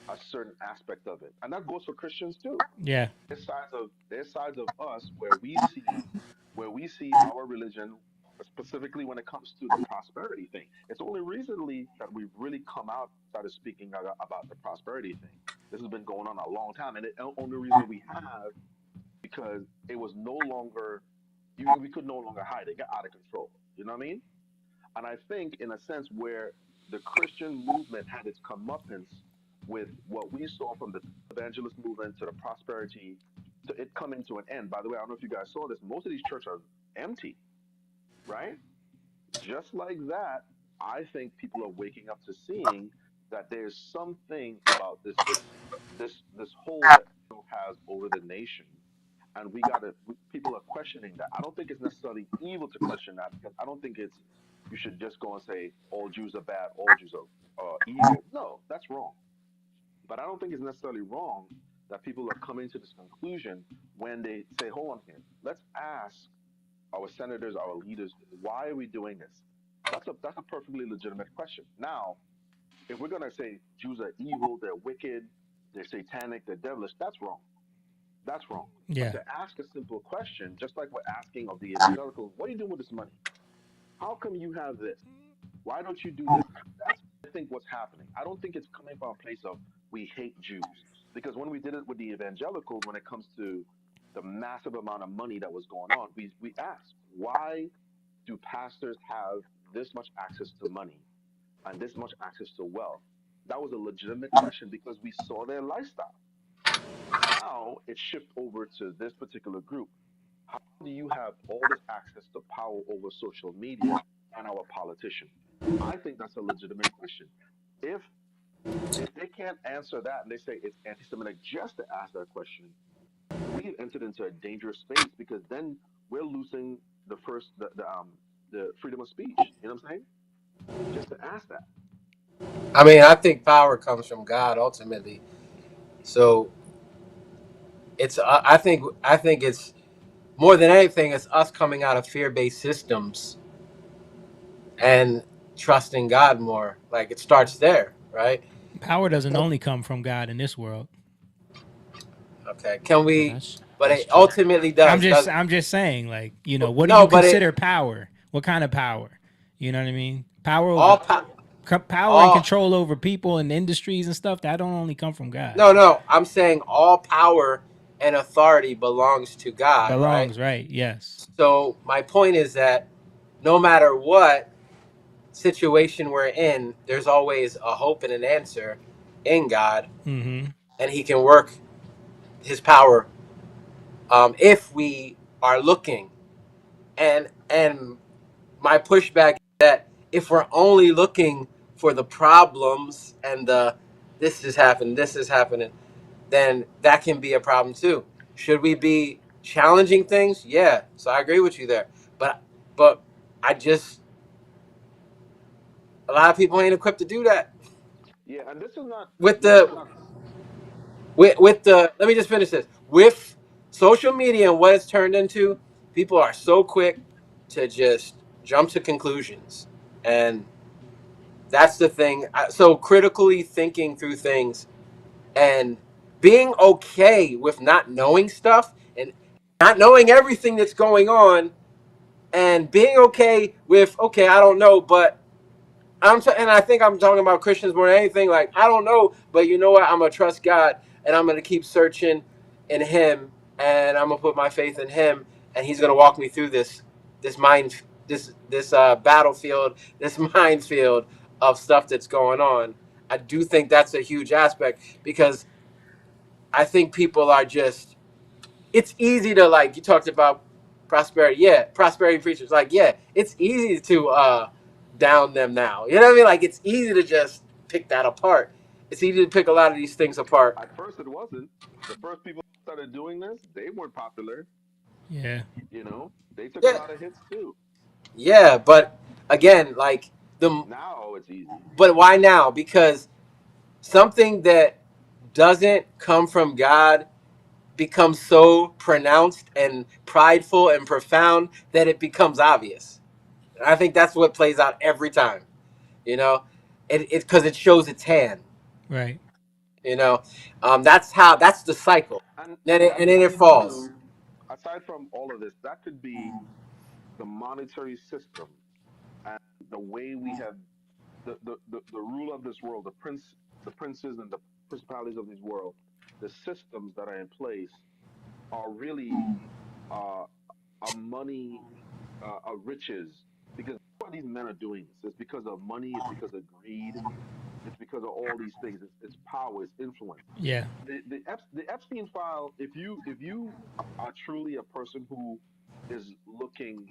a certain aspect of it, and that goes for Christians too. Yeah. There's sides of us where we see our religion, specifically when it comes to the prosperity thing. It's only recently that we've really come out, started speaking about the prosperity thing. This has been going on a long time, and the only reason we have, because it was no longer, we could no longer hide. It got out of control. You know what I mean? And I think, in a sense, where the Christian movement had its comeuppance with what we saw from the evangelist movement to the prosperity, to it coming to an end. By the way, I don't know if you guys saw this. Most of these churches are empty, right? Just like that, I think people are waking up to seeing that there's something about this hold that Israel has over the nation, and people are questioning that. I don't think it's necessarily evil to question that, because I don't think you should just go and say all Jews are bad, all Jews are evil. No, that's wrong. But I don't think it's necessarily wrong that people are coming to this conclusion when they say, hold on here, let's ask our senators, our leaders, why are we doing this? That's a perfectly legitimate question. Now, if we're gonna say Jews are evil, they're wicked, they're satanic, they're devilish, that's wrong. That's wrong. Yeah. But to ask a simple question, just like we're asking of the evangelicals, what are you doing with this money? How come you have this? Why don't you do this? That's, I think, what's happening. I don't think it's coming from a place of we hate Jews. Because when we did it with the evangelicals, when it comes to the massive amount of money that was going on, we asked, why do pastors have this much access to money and this much access to wealth? That was a legitimate question because we saw their lifestyle. Now it shifts over to this particular group. How do you have all this access to power over social media and our politicians? I think that's a legitimate question. If they can't answer that and they say it's anti-Semitic just to ask that question, we've entered into a dangerous space, because then we're losing the freedom of speech. You know what I'm saying? Just to ask that. I mean, I think power comes from God ultimately. So I think it's more than anything, it's us coming out of fear-based systems and trusting God more. Like, it starts there, right? Power doesn't only come from God in this world. Okay, can we? But that's it true. ultimately does. I'm just saying, like, what do No, you but consider power? What kind of power? You know what I mean? Power over power and all control over people and industries and stuff, that don't only come from God. no. I'm saying all power and authority belongs to God, right? Belongs, right? Yes. So my point is that no matter what situation we're in, there's always a hope and an answer in God, Mm-hmm. and He can work His power if we are looking And my pushback is that if we're only looking for the problems and the this is happening, then that can be a problem too. Should we be challenging things? Yeah. So I agree with you there. But I just a lot of people ain't equipped to do that. Yeah, and this is not. With This is the not. with the let me just finish this. With social media and what it's turned into, people are so quick to just jump to conclusions. And that's the thing. So critically thinking through things and being okay with not knowing stuff and not knowing everything that's going on, and being okay with, okay, I don't know, but and I think I'm talking about Christians more than anything. Like, I don't know, but you know what? I'm gonna trust God, and I'm gonna keep searching in Him, and I'm gonna put my faith in Him, and He's gonna walk me through this mind, this battlefield, this minefield of stuff that's going on. I do think that's a huge aspect, because I think people are just. It's easy to, like, you talked about prosperity. Yeah, prosperity preachers. Like, yeah, it's easy to down them now. You know what I mean? Like, it's easy to just pick that apart. It's easy to pick a lot of these things apart. At first, it wasn't. The first people who started doing this, they weren't popular. Yeah. You know, they took a Yeah, lot of hits too. yeah, but again, like the Now it's easy. but why now? Because something that doesn't come from God becomes so pronounced and prideful and profound that it becomes obvious. I think that's what plays out every time. You know, it because it shows its hand. Right. You know, that's the cycle. And that And then could it be falls. too. Aside from all of this, that could be the monetary system and the way we have the rule of this world, the princes and the principalities of this world, the systems that are in place are really uh, a money, riches. Because why these men are doing this? It's because of money. It's because of greed. It's because of all these things. It's power. It's influence. Yeah. The Epstein file. If you are truly a person who is looking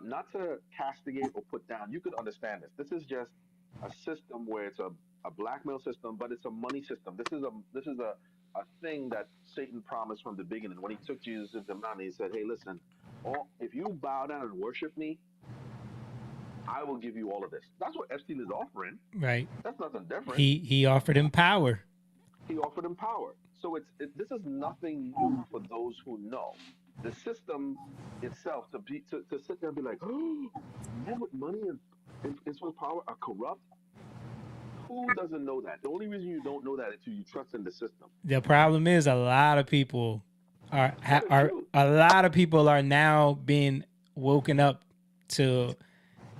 not to castigate or put down, you could understand this. This is just a system where it's a blackmail system, but it's a money system. This is a thing that Satan promised from the beginning when he took Jesus into the mountain. He said, "Hey, listen, if you bow down and worship me, I will give you all of this." That's what Epstein is offering. Right. That's nothing different. He offered him power. He offered him power. So this is nothing new for those who know. The system itself to sit there and be like, oh, men with money and influence power are corrupt. Who doesn't know that? The only reason you don't know that is you trust in the system. The problem is a lot of people That is are true. a lot of people are now being woken up to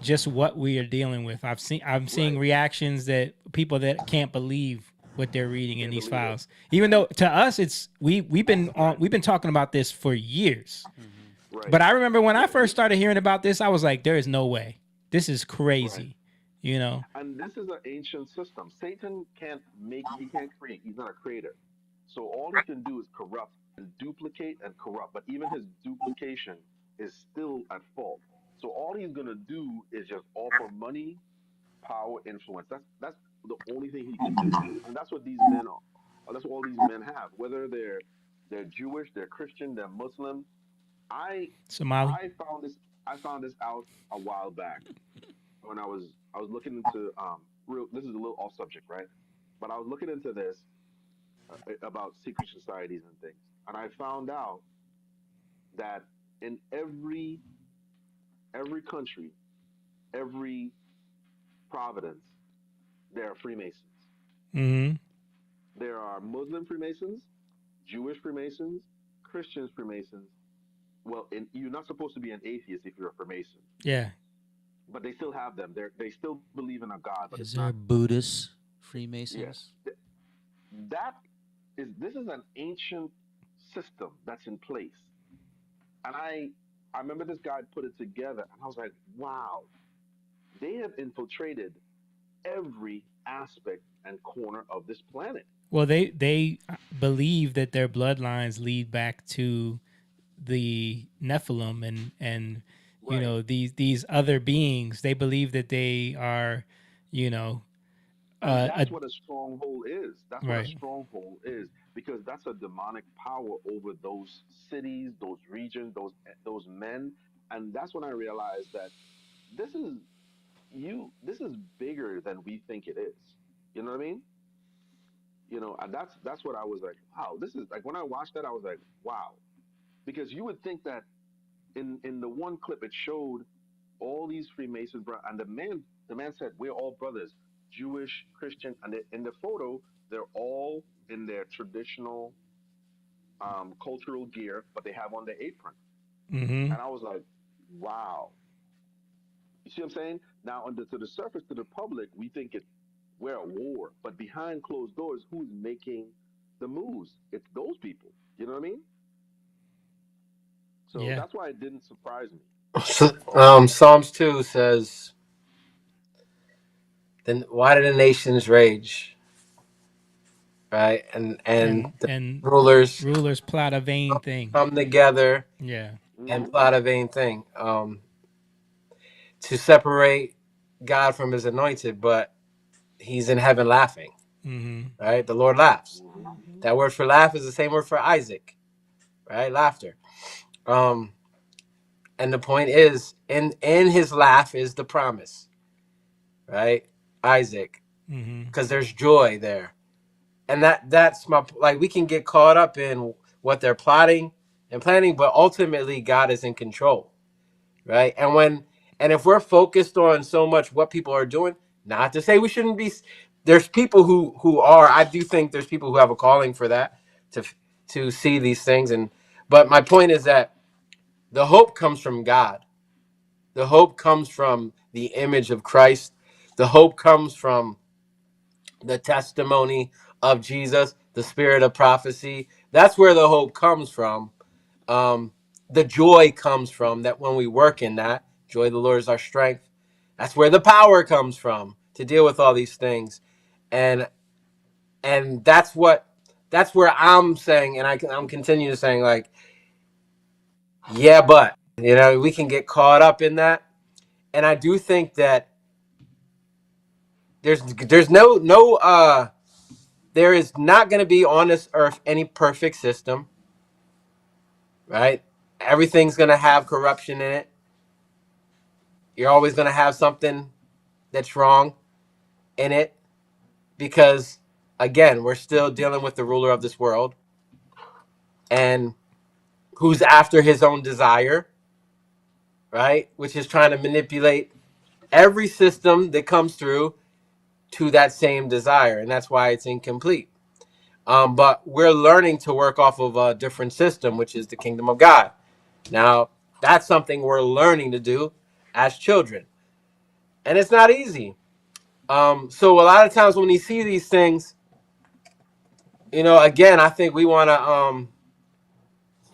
just what we are dealing with. I'm seeing reactions that people that can't believe what they're reading in these files. Even though to us we've been talking about this for years. Right. But I remember when I first started hearing about this, I was like, there is no way. This is crazy. Right. You know? And this is an ancient system. Satan he can't create. He's not a creator. So all he can do is corrupt and duplicate and corrupt. But even his duplication is still at fault. So all he's gonna do is just offer money, power, influence. That's the only thing he can do. And that's what these men are. That's what all these men have. Whether they're Jewish, they're Christian, they're Muslim. Somali. I found this out a while back when I was looking into this is a little off subject, right? But I was looking into this about secret societies and things, and I found out that in every country, every providence, there are Freemasons. Mm-hmm. There are Muslim Freemasons, Jewish Freemasons, Christians Freemasons. Well, you're not supposed to be an atheist if you're a Freemason. Yeah. But they still have them. They still believe in a God, but Is it's there not Buddhist Freemasons? Yes. This is an ancient system that's in place. And I remember this guy put it together and I was like, wow, they have infiltrated every aspect and corner of this planet. Well, they believe that their bloodlines lead back to the Nephilim and you know these other beings. They believe that they are, you know, And that's what a stronghold is. That's what a right. stronghold is, because that's a demonic power over those cities, those regions, those men. And that's when I realized that this is this is bigger than we think it is. You know what I mean? And that's what I was like, wow, this is like when I watched that, I was like, wow. Because you would think that in the one clip it showed all these Freemasons, and the man said, we're all brothers, Jewish, Christian, and in the photo, they're all in their traditional cultural gear, but they have on their apron. Mm-hmm. And I was like, wow. You see what I'm saying? Now, to the surface, to the public, we think we're at war, but behind closed doors, who's making the moves? It's those people. You know what I mean? So Yeah. that's why it didn't surprise me. Psalms 2 says, "Then why did the nations rage?" Right, and the And rulers rulers plot a vain thing. come together Yeah. and plot a vain thing, to separate God from His anointed. But He's in heaven laughing. Mm-hmm. Right, the Lord laughs. That word for laugh is the same word for Isaac. Right, laughter. And the point is, in his laugh is the promise. Right, Isaac, Mm-hmm. because there's joy there. And that's my, like, we can get caught up in what they're plotting and planning, but ultimately God is in control, right? And if we're focused on so much what people are doing, not to say we shouldn't be, there's people who are, I do think there's people who have a calling for that, to see these things. But my point is that the hope comes from God. The hope comes from the image of Christ. The hope comes from the testimony of Jesus, the spirit of prophecy. That's where the hope comes from. The joy comes from that when we work in that. Joy of the Lord is our strength. That's where the power comes from to deal with all these things. And that's where I'm saying, and I'm continuing saying, like, yeah, but we can get caught up in that. And I do think that there's no there is not going to be on this earth any perfect system, right? Everything's going to have corruption in it. You're always going to have something that's wrong in it because, again, we're still dealing with the ruler of this world and who's after his own desire, right? Which is trying to manipulate every system that comes through to that same desire. And that's why it's incomplete. But we're learning to work off of a different system, which is the kingdom of God. Now, that's something we're learning to do as children. And it's not easy. So a lot of times when you see these things, again, I think we want to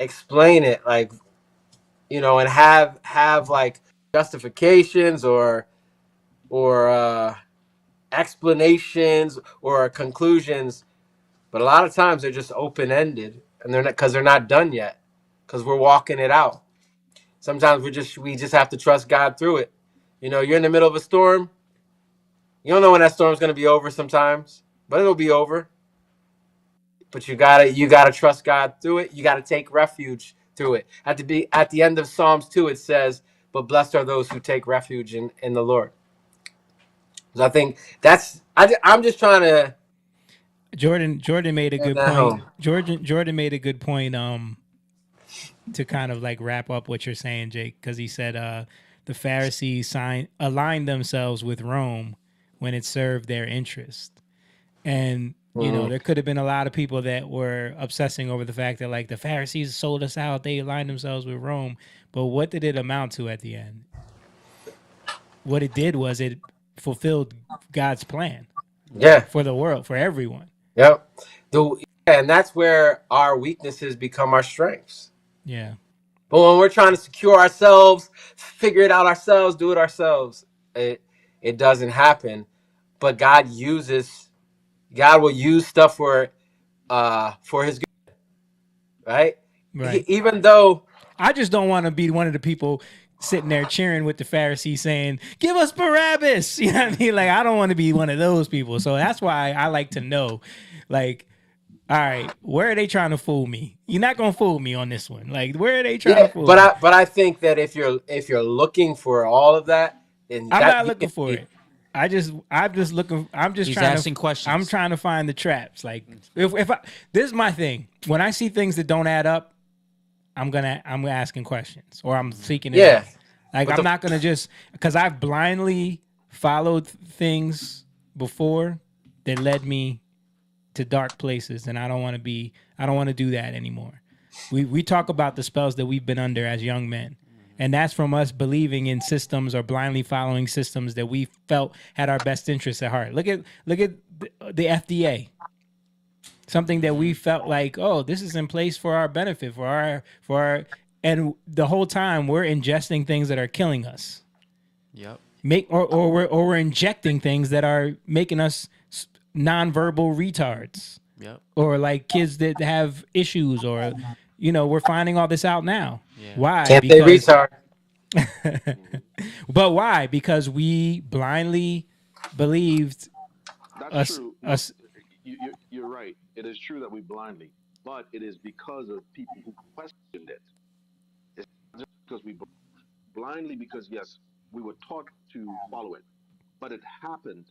explain it, like, and have like justifications or explanations or conclusions. But a lot of times they're just open ended, and they're not, because they're not done yet, because we're walking it out. Sometimes we just have to trust God through it. You're in the middle of a storm. You don't know when that storm's going to be over sometimes, but it'll be over. But you gotta trust God through it. You gotta take refuge through it. At the end of Psalms 2, it says, "But blessed are those who take refuge in the Lord." So I think I'm just trying to Jordan made a get good that point. home. Jordan made a good point. To kind of like wrap up what you're saying, Jake, because he said the Pharisees aligned themselves with Rome when it served their interest. And there could have been a lot of people that were obsessing over the fact that, like, the Pharisees sold us out, they aligned themselves with Rome. But what did it amount to at the end? What it did was it fulfilled God's plan Yeah. for the world, for everyone. Yep. And that's where our weaknesses become our strengths. Yeah. But when we're trying to secure ourselves, figure it out ourselves, do it ourselves, it doesn't happen. But God will use stuff for His good, right? Right. Even though I just don't want to be one of the people sitting there cheering with the Pharisees saying, "Give us Barabbas." You know what I mean? Like, I don't want to be one of those people. So that's why I like to know, like, all right, where are they trying to fool me? You're not gonna fool me on this one. Like, where are they trying to fool me? But I think that if you're looking for all of that, then I'm that not you looking can for be, it. I'm just looking. I'm just He's trying asking to. questions. I'm trying to find the traps. Like if this is my thing. When I see things that don't add up, I'm asking questions or I'm seeking it out. Like But I'm not gonna just because I've blindly followed things before that led me to dark places, and I don't want to do that anymore. We talk about the spells that we've been under as young men. And that's from us believing in systems or blindly following systems that we felt had our best interests at heart. Look at the FDA. Something that we felt like, oh, this is in place for our benefit, for our, and the whole time we're ingesting things that are killing us. Yep. We're injecting things that are making us nonverbal retards. Yep. Or like kids that have issues, or we're finding all this out now. Yeah. Why? Can't they retard? But why? Because we blindly believed That's true. You're right. It is true that we blindly, but it is because of people who questioned it. It's not just because we blindly, because yes, we were taught to follow it, but it happened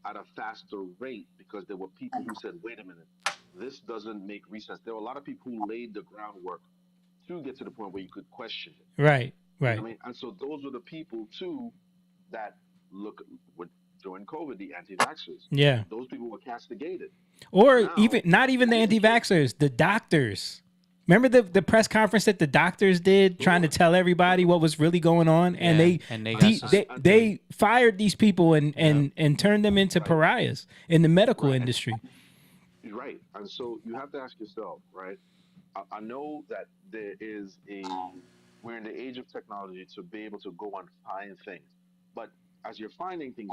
at a faster rate because there were people who said, "Wait a minute, this doesn't make sense." There were a lot of people who laid the groundwork to get to the point where you could question it. Right. You know what I mean? And so those were the people too that would during COVID, the anti-vaxxers. Yeah. Those people were castigated. Or Now, not even the anti-vaxxers, the doctors. Remember the press conference that the doctors did, trying to tell everybody what was really going on, and they fired these people and turned them into pariahs in the medical industry. Right, and so you have to ask yourself, right? I know that we're in the age of technology to be able to go and find things, but as you're finding things,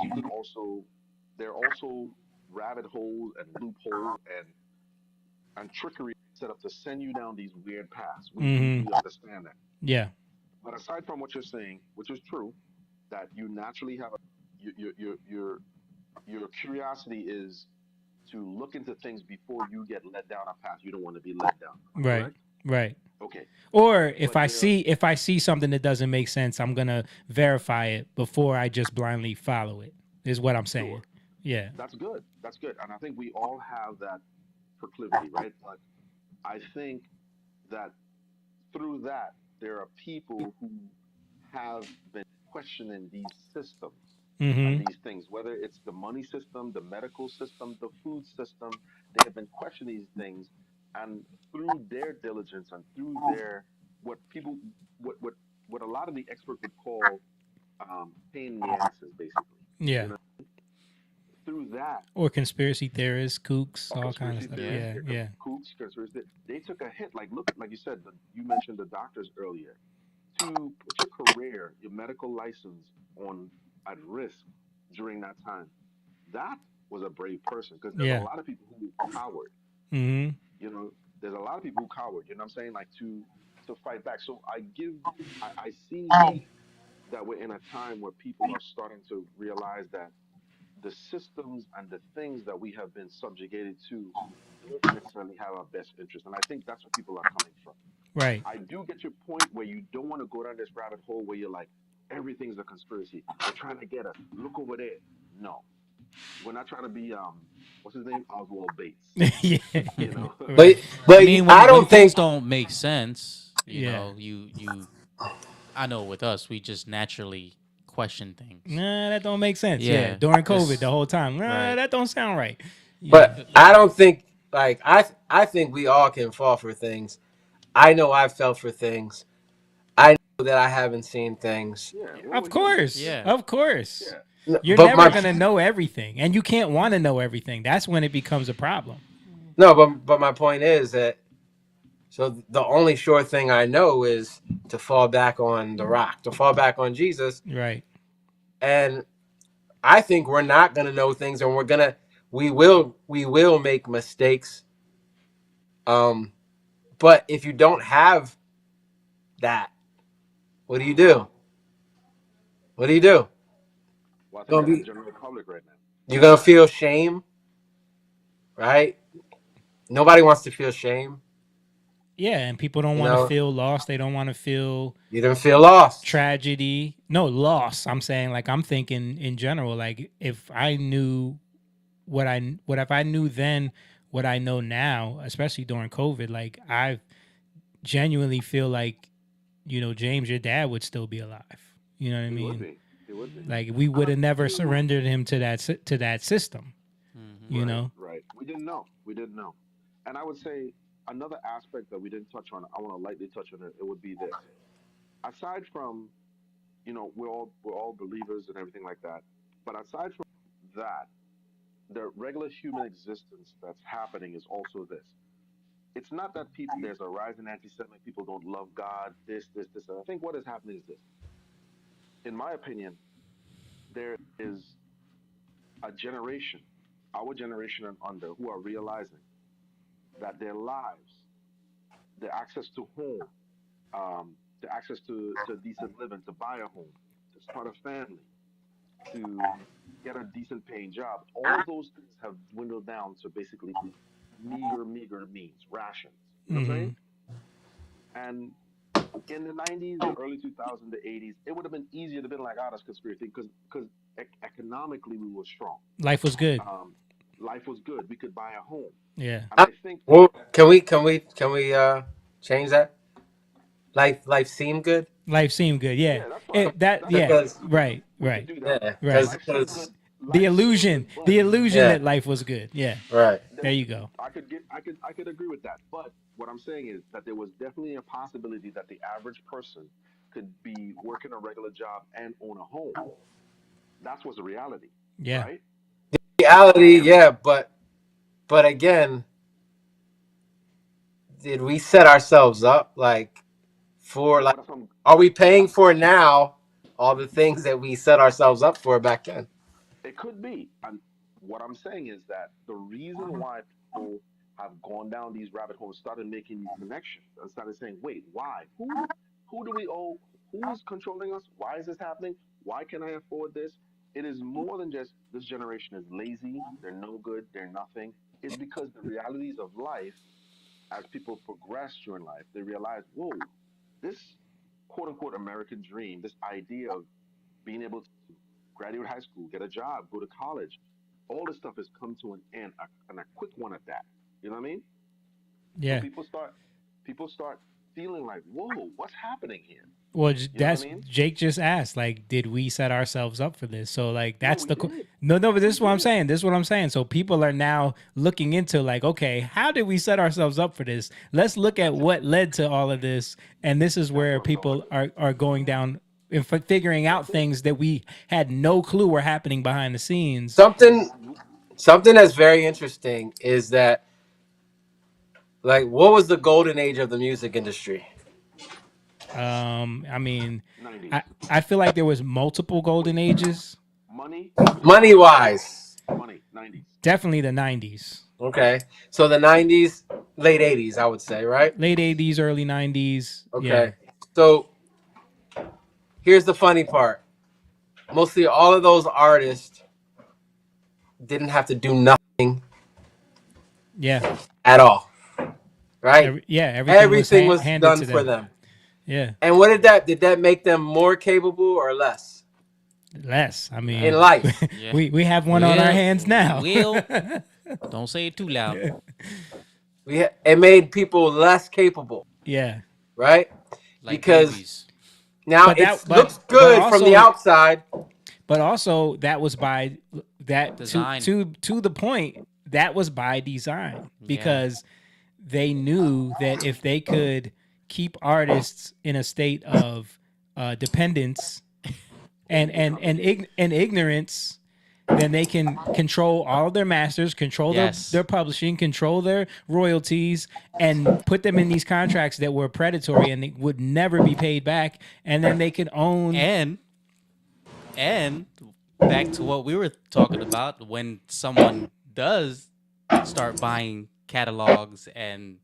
there are also rabbit holes and loopholes and trickery set up to send you down these weird paths. We understand that. Yeah. But aside from what you're saying, which is true, that you naturally have your curiosity is to look into things before you get led down a path you don't want to be led down. Right. Correct? Right. Okay. Or if I see something that doesn't make sense, I'm gonna verify it before I just blindly follow it. Is what I'm saying. Sure. Yeah. That's good. That's good. And I think we all have that proclivity, right? But I think that through that, there are people who have been questioning these systems and these things, whether it's the money system, the medical system, the food system, they have been questioning these things. And through their diligence and through their what people what a lot of the experts would call pain in the asses, basically. Yeah. You know? Through that, or conspiracy theorists, kooks, all kinds of stuff. Yeah, yeah. Kooks, conspiracy. They took a hit. Like like you said, you mentioned the doctors earlier. To put your career, your medical license at risk during that time, that was a brave person because there's a lot of people who cowered. Mm-hmm. You know, there's a lot of people who cowered. You know what I'm saying? Like to fight back. So I see that we're in a time where people are starting to realize that the systems and the things that we have been subjugated to don't necessarily have our best interest. And I think that's where people are coming from. Right. I do get your point where you don't want to go down this rabbit hole where you're like, everything's a conspiracy. They're trying to get us. Look over there. No. We're not trying to be what's his name? Oswald Bates. Yeah. You know? But I mean, when things don't make sense, you know, you I know with us, we just naturally question things. Nah, that don't make sense. Yeah. During COVID the whole time. Nah, that don't sound right. But I don't think I think we all can fall for things. I know I've fell for things. I know that I haven't seen things. Of course. Yeah. Of course. Yeah. You're But never going to know everything. And you can't want to know everything. That's when it becomes a problem. No, but my point is that so the only sure thing I know is to fall back on the rock, to fall back on Jesus. Right. And I think we're not going to know things, and we will make mistakes. But if you don't have that, what do you do? What do you do? Well, I think Gonna that's the be, general public right now. you're gonna feel shame, right? Nobody wants to feel shame. Yeah, and people don't You want to know, feel lost. They don't want to feel you don't feel lost. tragedy. No, loss. I'm saying, like, I'm thinking in general, like, if I knew what if I knew then what I know now, especially during COVID, like, I genuinely feel like, James, your dad would still be alive. You know what I He would mean? be. He would be. Like, we would have never surrendered him to that system. You Right, know? right. We didn't know. We didn't know. And I would say another aspect that we didn't touch on, I want to lightly touch on it, it would be this. Aside from, we're all believers and everything like that, but aside from that, the regular human existence that's happening is also this. It's not that people there's a rise in anti-Semitic, people don't love God, this. And I think what is happening is this. In my opinion, there is a generation, our generation and under, who are realizing that their lives, the access to home, the access to decent living, to buy a home, to start a family, to get a decent paying job, all those things have dwindled down to basically meager means, rations. You know what I'm Mm-hmm. saying? And in the 90s, the early 2000s, the 80s, it would have been easier to be like, that's conspiracy, because economically we were strong. Life was good. Life was good. We could buy a home. Yeah. And I think that, Well, can we change that? Life seemed good. Life seemed good. Yeah. yeah, that's fine. That's Yeah. fine. Because Right. We could Right. do that. yeah, Right. Life seemed good. The Life seemed illusion. good, but The illusion yeah, that life was good. Yeah. right. There you go. I could agree with that. But what I'm saying is that there was definitely a possibility that the average person could be working a regular job and own a home. That's what's the reality, Yeah. right? Reality, yeah, but again, did we set ourselves up like for No, like? that's what I'm, Are we paying for now all the things that we set ourselves up for back then? it could be. And what I'm saying is that the reason why people have gone down these rabbit holes, started making these connections, and started saying, wait, why? Who do we owe? Who's controlling us? Why is this happening? Why can I afford this? It is more than just this generation is lazy, they're no good, they're nothing. It's because the realities of life, as people progress during life, they realize, whoa, this quote unquote American dream, this idea of being able to graduate high school, get a job, go to college, all this stuff has come to an end, and a quick one at that. You know what I mean? So Yeah. people start feeling like, whoa, what's happening here? Well, You know what that's I mean? Jake just asked, like, did we set ourselves up for this? So, like, No, that's we the did. no, but this We is what I'm did. saying. This is what I'm saying. So people are now looking into, like, okay, how did we set ourselves up for this? Let's look at what led to all of this, and this is where That's what I'm talking people about. are going down and figuring out That's it. things that we had no clue were happening behind the scenes. Something that's very interesting is that, like, what was the golden age of the music industry? I mean, 90s. I feel like there was multiple golden ages. Money, Money wise. money, 90s. Definitely the 90s. Okay. So the 90s, late 80s, I would say, right? Late 80s, early 90s. Okay. So here's the funny part. Mostly all of those artists didn't have to do nothing Yeah. at all. Right? Everything was was handed done to for them. them. Yeah. And what did that make them more capable or less? Less. I mean, In life. Yeah. we have one on our hands now. Don't say it too loud. It made people less capable. Yeah. Right? Like because babies. now it looks good from the outside. But also that was by that Design. to the point, that was by design, because they knew that if they could keep artists in a state of dependence and ignorance, then they can control all of their masters, control their publishing, control their royalties, and put them in these contracts that were predatory and they would never be paid back. And then they could own and back to what we were talking about, when someone does start buying catalogs and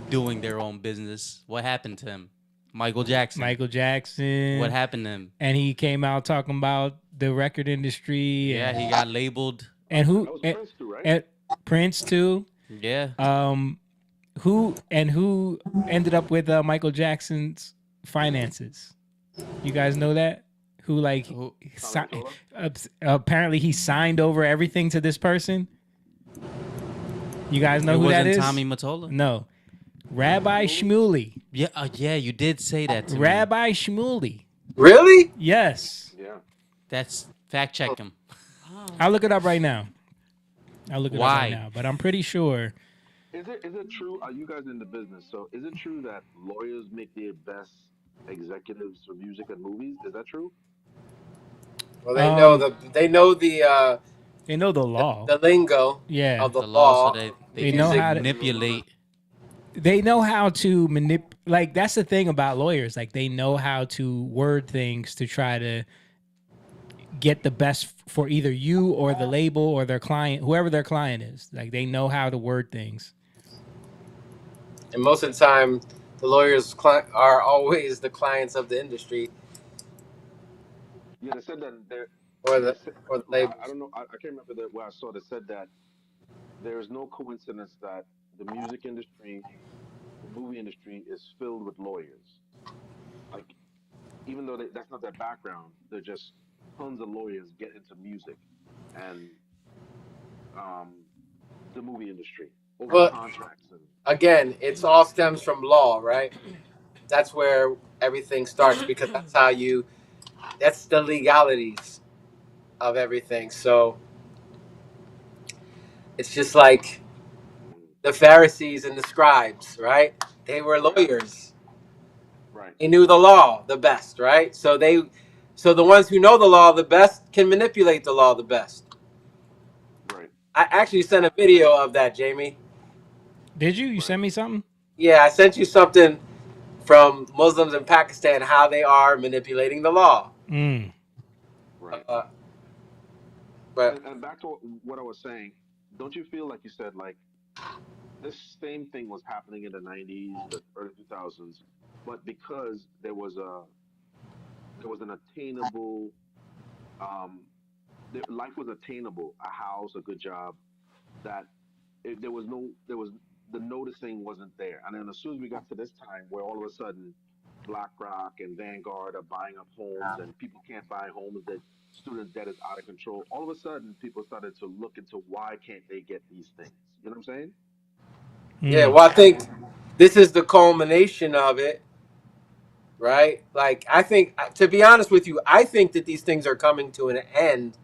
doing their own business, what happened to him? Michael Jackson. Michael Jackson. What happened to him? And he came out talking about the record industry. Yeah, and, he got labeled. And who? That was And, Prince too, right? and Prince too. Yeah. Who ended up with Michael Jackson's finances? You guys know that? Who apparently he signed over everything to this person. You guys know who that is? Tommy Mottola? No, Rabbi Shmuley. Yeah, yeah, you did say that to me. Rabbi Shmuley. Really? Yes. Yeah. That's fact check him. I'll look it up right now. But I'm pretty sure. Is it true? Are you guys in the business? So is it true that lawyers make their best executives for music and movies? Is that true? Well, they know the law, the lingo, yeah, of the law. So they know how to manipulate. They know how to manipulate. Like that's the thing about lawyers. Like they know how to word things to try to get the best for either you or the label or their client, whoever their client is. Like they know how to word things. And most of the time, the lawyers are always the clients of the industry. Yeah, they said that or the labels. I don't know. I can't remember where I saw it. It said that there is no coincidence that the music industry, the movie industry, is filled with lawyers. Like, even though that's not their background, they're just tons of lawyers get into music and the movie industry over contracts. And again, it's all stems from law, right? That's where everything starts because that's the legalities of everything. So it's just like the Pharisees and the scribes, right? They were lawyers. Right. They knew the law the best, right? So the ones who know the law the best can manipulate the law the best. Right. I actually sent a video of that, Jamie. Did you? You sent me something? Yeah, I sent you something from Muslims in Pakistan, how they are manipulating the law. Right. But and back to what I was saying, don't you feel like you said like this same thing was happening in the 90s, the early 2000s, but because there was an attainable life was attainable, a house, a good job, that there was the noticing wasn't there. And then as soon as we got to this time where all of a sudden BlackRock and Vanguard are buying up homes and people can't buy homes, that student debt is out of control, all of a sudden people started to look into why can't they get these things. You know what I'm saying? yeah, well, I think this is the culmination of it, right? Like, I think, to be honest with you, I think that these things are coming to an end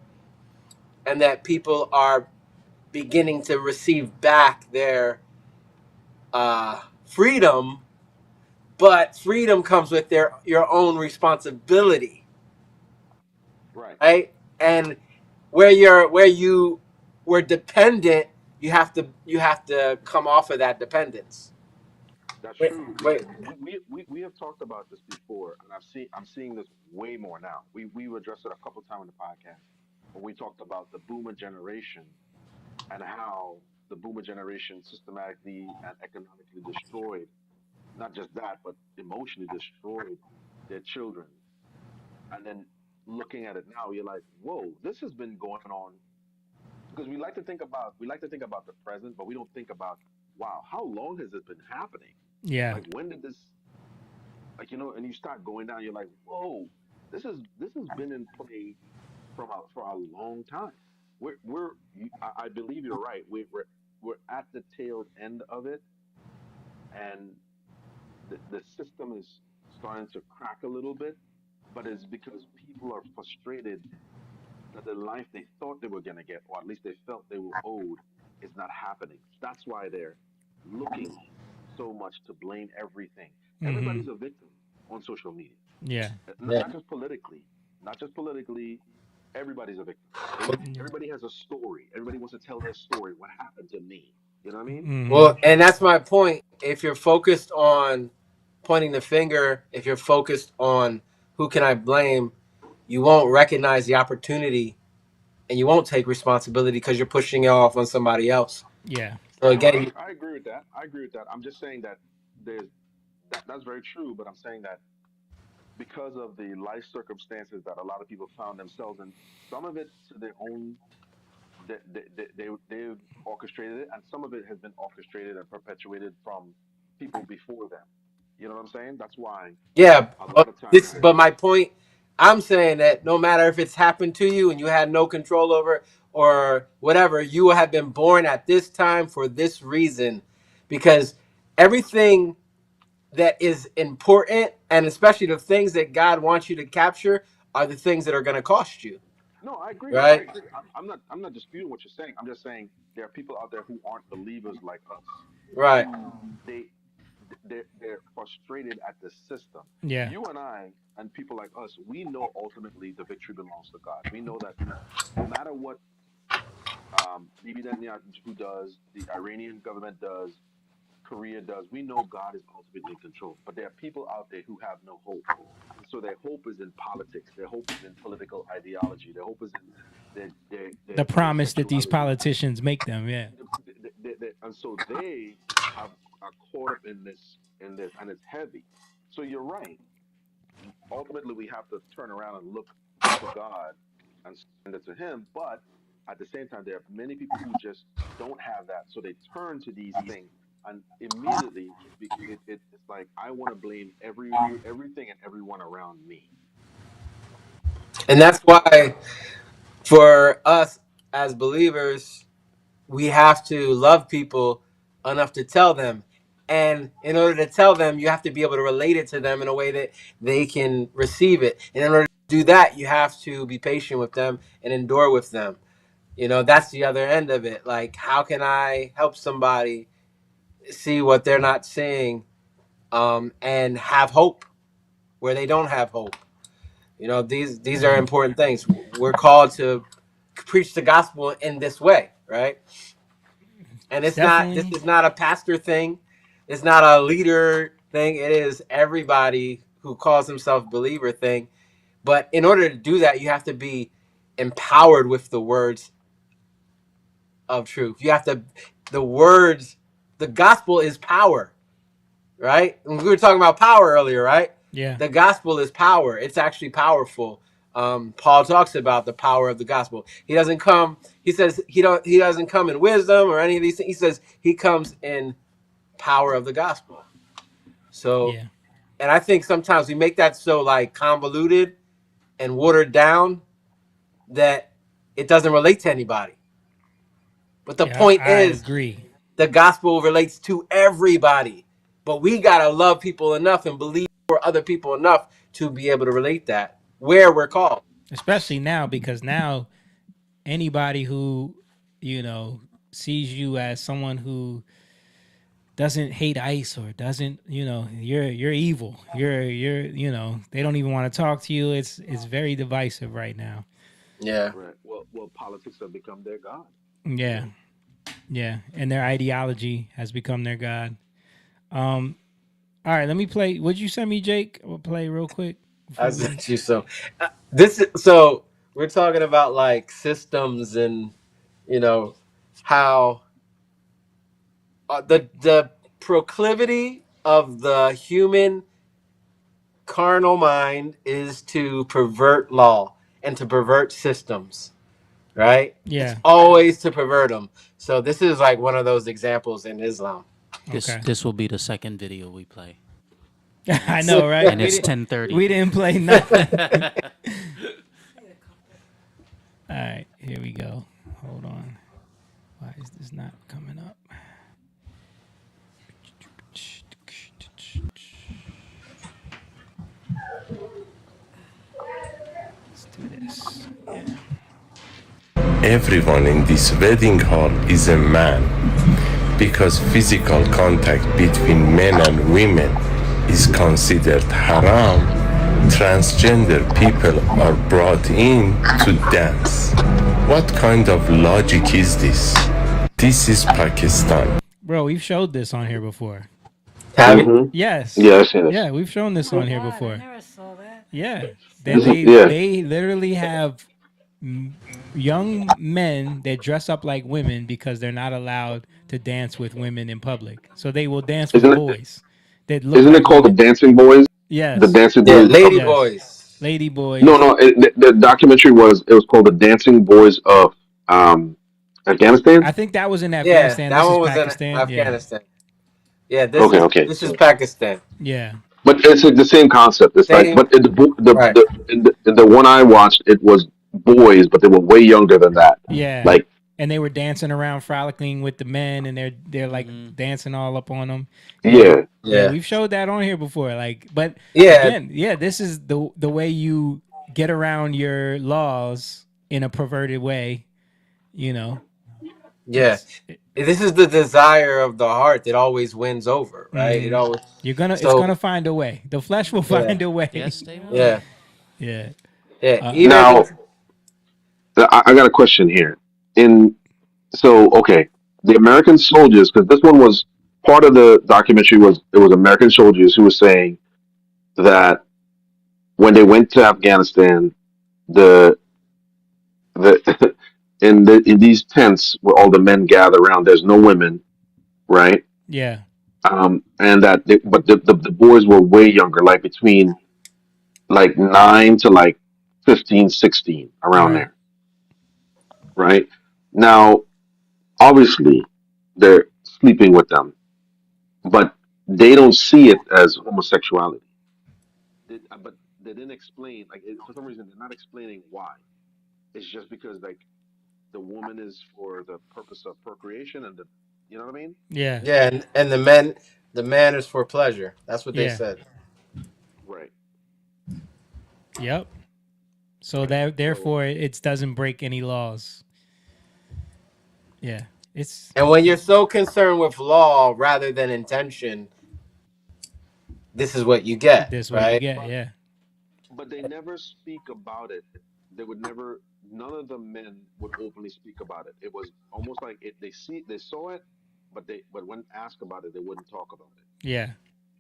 and that people are beginning to receive back their freedom, but freedom comes with your own responsibility, right? And where you were dependent, you have to come off of that dependence. That's true. We have talked about this before, and I'm seeing this way more now. We addressed it a couple times in the podcast when we talked about the boomer generation and how the boomer generation systematically and economically destroyed, not just that, but emotionally destroyed their children. And then looking at it now, you're like, whoa, this has been going on. Because we like to think about the present, but we don't think about, wow, how long has it been happening? Yeah. Like when did this, like, and you start going down, you're like, whoa, this has been in play for a long time. I believe you're right. We're at the tail end of it, and the system is starting to crack a little bit, but it's because people are frustrated that the life they thought they were going to get, or at least they felt they were owed, is not happening. That's why they're looking so much to blame everything. Everybody's a victim on social media. Yeah. Not just politically. Not just politically. Everybody's a victim. Everybody has a story. Everybody wants to tell their story. What happened to me? You know what I mean? Well, and that's my point. If you're focused on pointing the finger, if you're focused on who can I blame, you won't recognize the opportunity and you won't take responsibility because you're pushing it off on somebody else. Yeah. So again, I agree with that. I'm just saying that that's very true. But I'm saying that because of the life circumstances that a lot of people found themselves in, some of it to their own, they've orchestrated it, and some of it has been orchestrated and perpetuated from people before them. You know what I'm saying? That's why Yeah, a lot of times but my point, I'm saying that no matter if it's happened to you and you had no control over it or whatever, you have been born at this time for this reason, because everything that is important, and especially the things that God wants you to capture, are the things that are going to cost you, no, I agree. I right? agree. I'm not disputing what you're saying. I'm just saying there are people out there who aren't believers like us, Right. who they're frustrated at the system. Yeah. You and I and people like us, we know ultimately the victory belongs to God. We know that no matter what Bibi Netanyahu does, the Iranian government does, Korea does, we know God is ultimately in control. But there are people out there who have no hope. And so their hope is in politics. Their hope is in political ideology. Their hope is in The their promise that these homosexuality. politicians make them. Yeah. And so they have are caught up in this, and it's heavy. So you're right. Ultimately, we have to turn around and look to God and surrender to Him. But at the same time, there are many people who just don't have that, so they turn to these things, and immediately it's like I want to blame everything and everyone around me. And that's why for us as believers, we have to love people enough to tell them. And in order to tell them, you have to be able to relate it to them in a way that they can receive it. And in order to do that, you have to be patient with them and endure with them. You know, that's the other end of it. Like, how can I help somebody see what they're not seeing, and have hope where they don't have hope? You know, these are important things. We're called to preach the gospel in this way, right? And It's this definitely. is not a pastor thing. It's not a leader thing. It is everybody who calls himself believer thing. But in order to do that, you have to be empowered with the words of truth. You have to, the words, the gospel is power, right? And we were talking about power earlier, right? Yeah. The gospel is power. It's actually powerful. Paul talks about the power of the gospel. He doesn't come. He says he doesn't come in wisdom or any of these things. He says he comes in power of the gospel. So, Yeah. and I think sometimes we make that so like convoluted and watered down that it doesn't relate to anybody. But the Yeah. point I is, agree. the gospel relates to everybody. But we gotta love people enough and believe for other people enough to be able to relate that where we're called. Especially now, because now anybody who, you know, sees you as someone who doesn't hate ICE or doesn't, you know, you're evil. You're you know, they don't even want to talk to you. It's very divisive right now. Yeah. Right. Well, politics have become their god. Yeah. Yeah. And their ideology has become their god. All right, let me play. Would you send me, Jake? We'll play real quick I before we. sent you some. So we're talking about like systems and you know how the proclivity of the human carnal mind is to pervert law and to pervert systems, right? It's Yeah. always to pervert them. So this is like one of those examples in Islam. Okay. This will be the second video we play. I know, right? And it's 10:30. We didn't play nothing. All right, here we go. Hold on. Why is this not coming up? Let's do this. Yeah. Everyone in this wedding hall is a man because physical contact between men and women is considered haram. Transgender people are brought in to dance. What kind of logic is this? This is Pakistan. Bro, we've showed this on here before. Have you? Mm-hmm. Yes. Yeah, I've seen this. Yeah, we've shown this on here God, I before. never saw that. Yeah. This is yeah. They literally have young men that dress up like women because they're not allowed to dance with women in public. So they will dance with Isn't it? boys. that look Isn't it like called the women. Dancing Boys? The Yes. Dancing Yeah, Boys. Lady Okay. Boys. Lady No, Boys. no. The documentary was called the Dancing Boys of Afghanistan. I think that was in Yeah, Afghanistan. that This is one was in Pakistan. Yeah. Afghanistan. Yeah, Okay, okay. this is So, Pakistan. Yeah. but it's like the same concept. It's like, Same. but in the book, Right. the one I watched, it was boys, but they were way younger than that. Yeah. Like, And they were dancing around, frolicking with the men, and they're like dancing all up on them. Yeah. yeah, Yeah, Yeah. we've showed that on here before. Like, but Yeah. again, yeah, this is the way you get around your laws in a perverted way. You know, Yeah. This is the desire of the heart that always wins over, right? It always. it's So gonna find a way. The flesh will yeah, find a way. Yes, they will. yeah, Yeah. yeah. now Even I got a question here. Okay, the American soldiers, because this one was part of the documentary, was it was American soldiers who were saying that when they went to Afghanistan, the the in these tents where all the men gather around, there's no women, right? Yeah. And that the boys were way younger, like between like 9 to like 15, 16, around Right. there, right? Now, obviously, they're sleeping with them, but they don't see it as homosexuality. But they didn't explain, like, for some reason, they're not explaining why. It's just because, like, the woman is for the purpose of procreation, and you know what I mean? Yeah. yeah, and the man is for pleasure. That's what they Yeah. said. Right. Yep. So therefore it doesn't break any laws. Yeah. It's And when you're so concerned with law rather than intention, this is what you get, this what you right? get. Yeah. But they never speak about it. They would never. None of the men would openly speak about it. It was almost like they saw it, but when asked about it, they wouldn't talk about it. Yeah.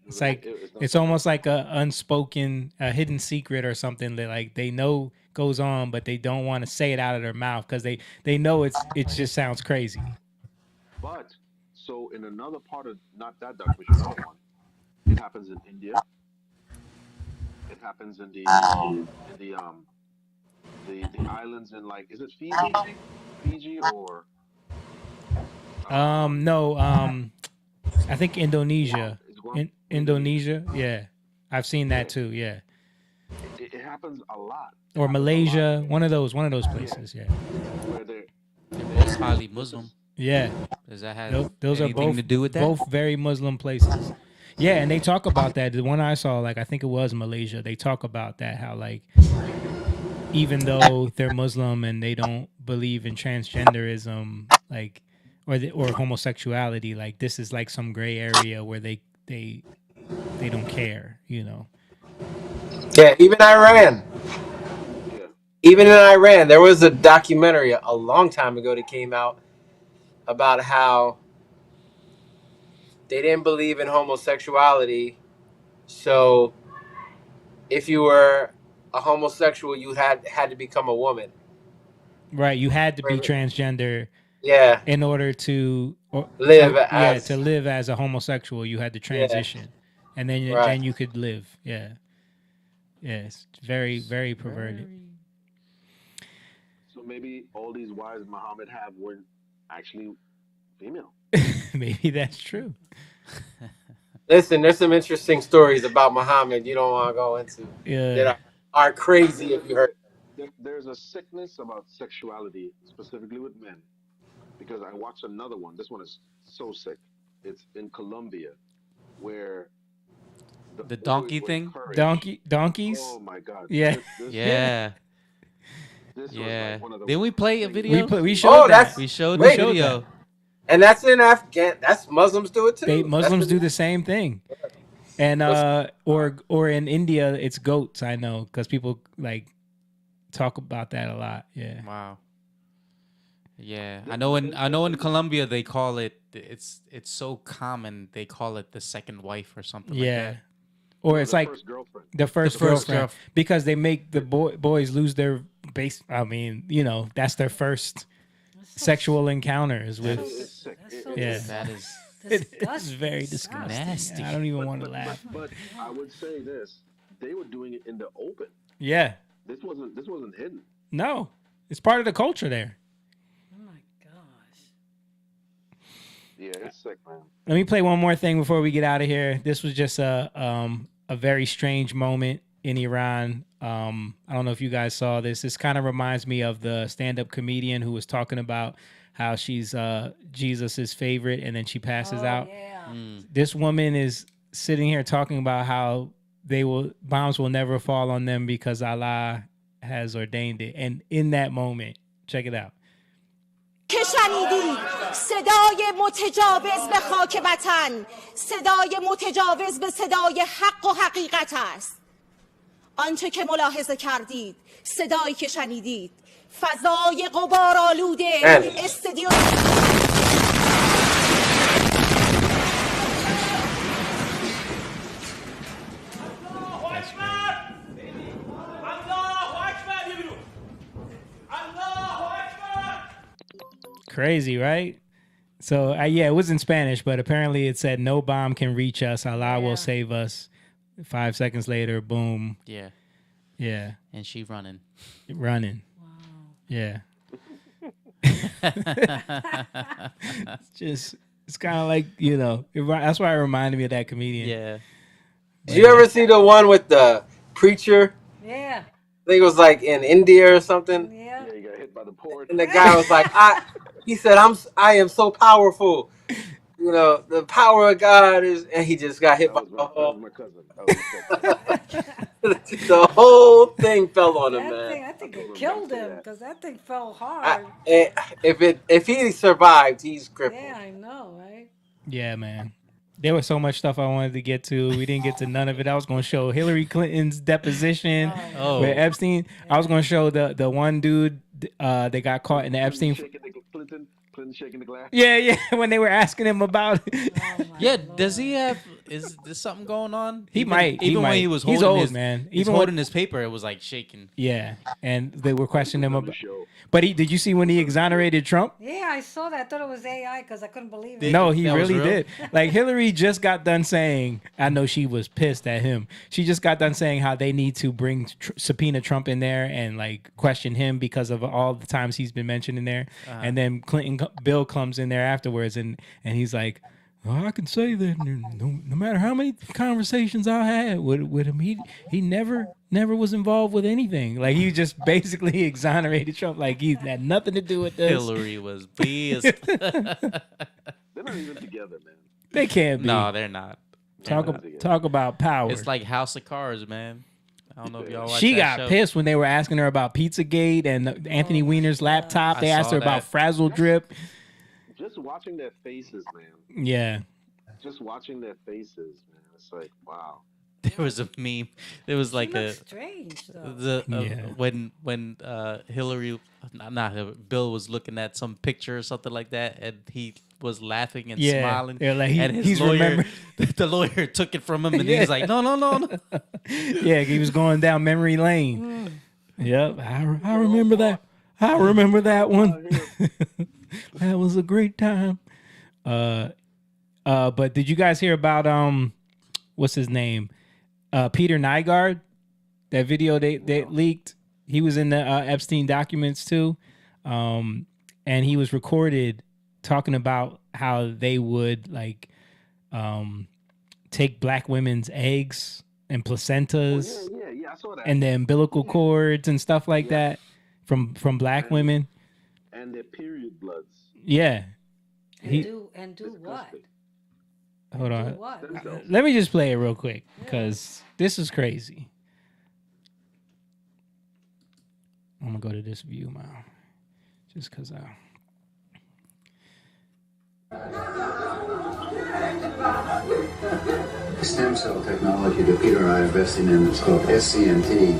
It It's was like it's not it's something almost that like a unspoken, a hidden secret or something that like they know goes on, but they don't want to say it out of their mouth because they know it just sounds crazy. But so in another part of not that documentary, another one, it happens in India. It happens in the islands in, like, is it Fiji? Fiji or No, I think Guam? Indonesia. It's Guam, Indonesia. Indonesia, yeah. I've seen that Yeah, too, yeah. it happens a lot. It Or happens a lot. Malaysia, one of those places, yeah. Where they They're both highly this Muslim. is Yeah. Does that have Those are anything to do with that? both very Muslim places. Yeah, and they talk about that. The one I saw, like I think it was Malaysia. They talk about that how like even though they're Muslim and they don't believe in transgenderism, like or homosexuality, like this is like some gray area where they don't care, you know. Yeah, even Iran. yeah. Even in Iran, there was a documentary a long time ago that came out about how they didn't believe in homosexuality. So if you were a homosexual, you had to become a woman. Right, you had to be transgender Yeah, in order to live to as live as a homosexual. You had to yeah, transition, and then right. you could live. Yeah, yeah, it's very perverted. So maybe all these wives Muhammad have were actually female. Maybe that's true. Listen, there's some interesting stories about Muhammad you don't want to go into Yeah. that are crazy if you heard. There's a sickness about sexuality, specifically with men, because I watched another one. This one is so sick. It's in Colombia, where the The boys donkey were thing? encouraged. Donkeys. Oh my God! Yeah. Yeah. This was Yeah. like one of the Didn't we play a things. video? We showed that. We showed wait, the video. and that's in Afghan. That's Muslims do it too. They That's Muslims do the same thing. And or in India it's goats, I know, because people like talk about that a lot. Yeah. Wow. Yeah, I know in Colombia they call it, it's so common they call it the second wife or something like Yeah. that. Or No, it's the like first girlfriend. the first The first girlfriend girlf- because they make the boys lose their base. I mean, you know, that's their first sexual encounters with. It's sick. Yeah. That is It is very disgusting. Nasty. I don't even want to laugh. But I would say this: they were doing it in the open. Yeah. This wasn't hidden. No, it's part of the culture there. Oh my gosh. Yeah, it's sick, man. Let me play one more thing before we get out of here. This was just a very strange moment in Iran. I don't know if you guys saw this. This kind of reminds me of the stand-up comedian who was talking about how she's Jesus's favorite, and then she passes out. Yeah. This woman is sitting here talking about how bombs will never fall on them because Allah has ordained it. And in that moment, check it out. که شنیدید صدای متجاوز به خاک وطن، صدای متجاوز به صدای حق و حقیقت است. آنچه که ملاحظه کردید، صدایی که شنیدید، فضای غبارآلود استودیو Crazy, right? So, yeah, it was in Spanish, but apparently it said, no bomb can reach us. Allah will save us. 5 seconds later, boom. Yeah. Yeah. And she running. Running. Wow. Yeah. It's kind of like, that's why it reminded me of that comedian. Yeah. Did you ever see the one with the preacher? Yeah. I think it was like in India or something. Yeah. Yeah, you got hit by the port. And the guy was like, he said, I am so powerful. The power of God is, and he just got hit by the whole. My cousin. The whole thing fell on him, man. I think it killed him because that thing fell hard. If he survived, he's crippled. Yeah, I know, right? Yeah, man. There was so much stuff I wanted to get to. We didn't get to none of it. I was going to show Hillary Clinton's deposition with Epstein. I was going to show the one dude that got caught in the Epstein. Clinton shaking the glass. Yeah, when they were asking him about it. Yeah, does he have? Is there something going on? He might. Even when he was holding He's old, his man. Even holding his paper, it was like shaking. Yeah, and they were questioning him about. But did you see when he exonerated Trump? Yeah, I saw that. I thought it was AI because I couldn't believe it. No, he really did. Like Hillary just got done saying, I know she was pissed at him. She just got done saying how they need to bring subpoena Trump in there and like question him because of all the times he's been mentioned in there. And then Bill comes in there afterwards and he's like, oh, I can say that no matter how many conversations I had with him, he never was involved with anything. Like he just basically exonerated Trump. Like he had nothing to do with this. Hillary was pissed. They're not even together, man. They can't be. No, they're not. Talk about power. It's like House of Cards, man. I don't know if y'all watch She that got show. pissed when they were asking her about Pizzagate and Anthony Weiner's laptop. They asked her about Frazzle Drip. Just watching their faces, man. Yeah. Just watching their faces, man. It's like, wow. There was a meme. There was like strange though. When Hillary, Bill was looking at some picture or something like that, and he was laughing and smiling. They're like, and his he's lawyer, the lawyer took it from him, and he was like, no. Yeah, he was going down memory lane. Yep, I remember that. I remember that one. That was a great time. But did you guys hear about what's his name? Peter Nygaard? That video they leaked. He was in the Epstein documents too. And he was recorded talking about how they would like take black women's eggs and placentas I saw that. and the umbilical cords and stuff like that from black women. And their period bloods. Yeah. Do what? Hold on. What? Let me just play it real quick because this is crazy. I'm going to go to this view now. Just because Stem cell technology that Peter and I are investing in is called SCNT,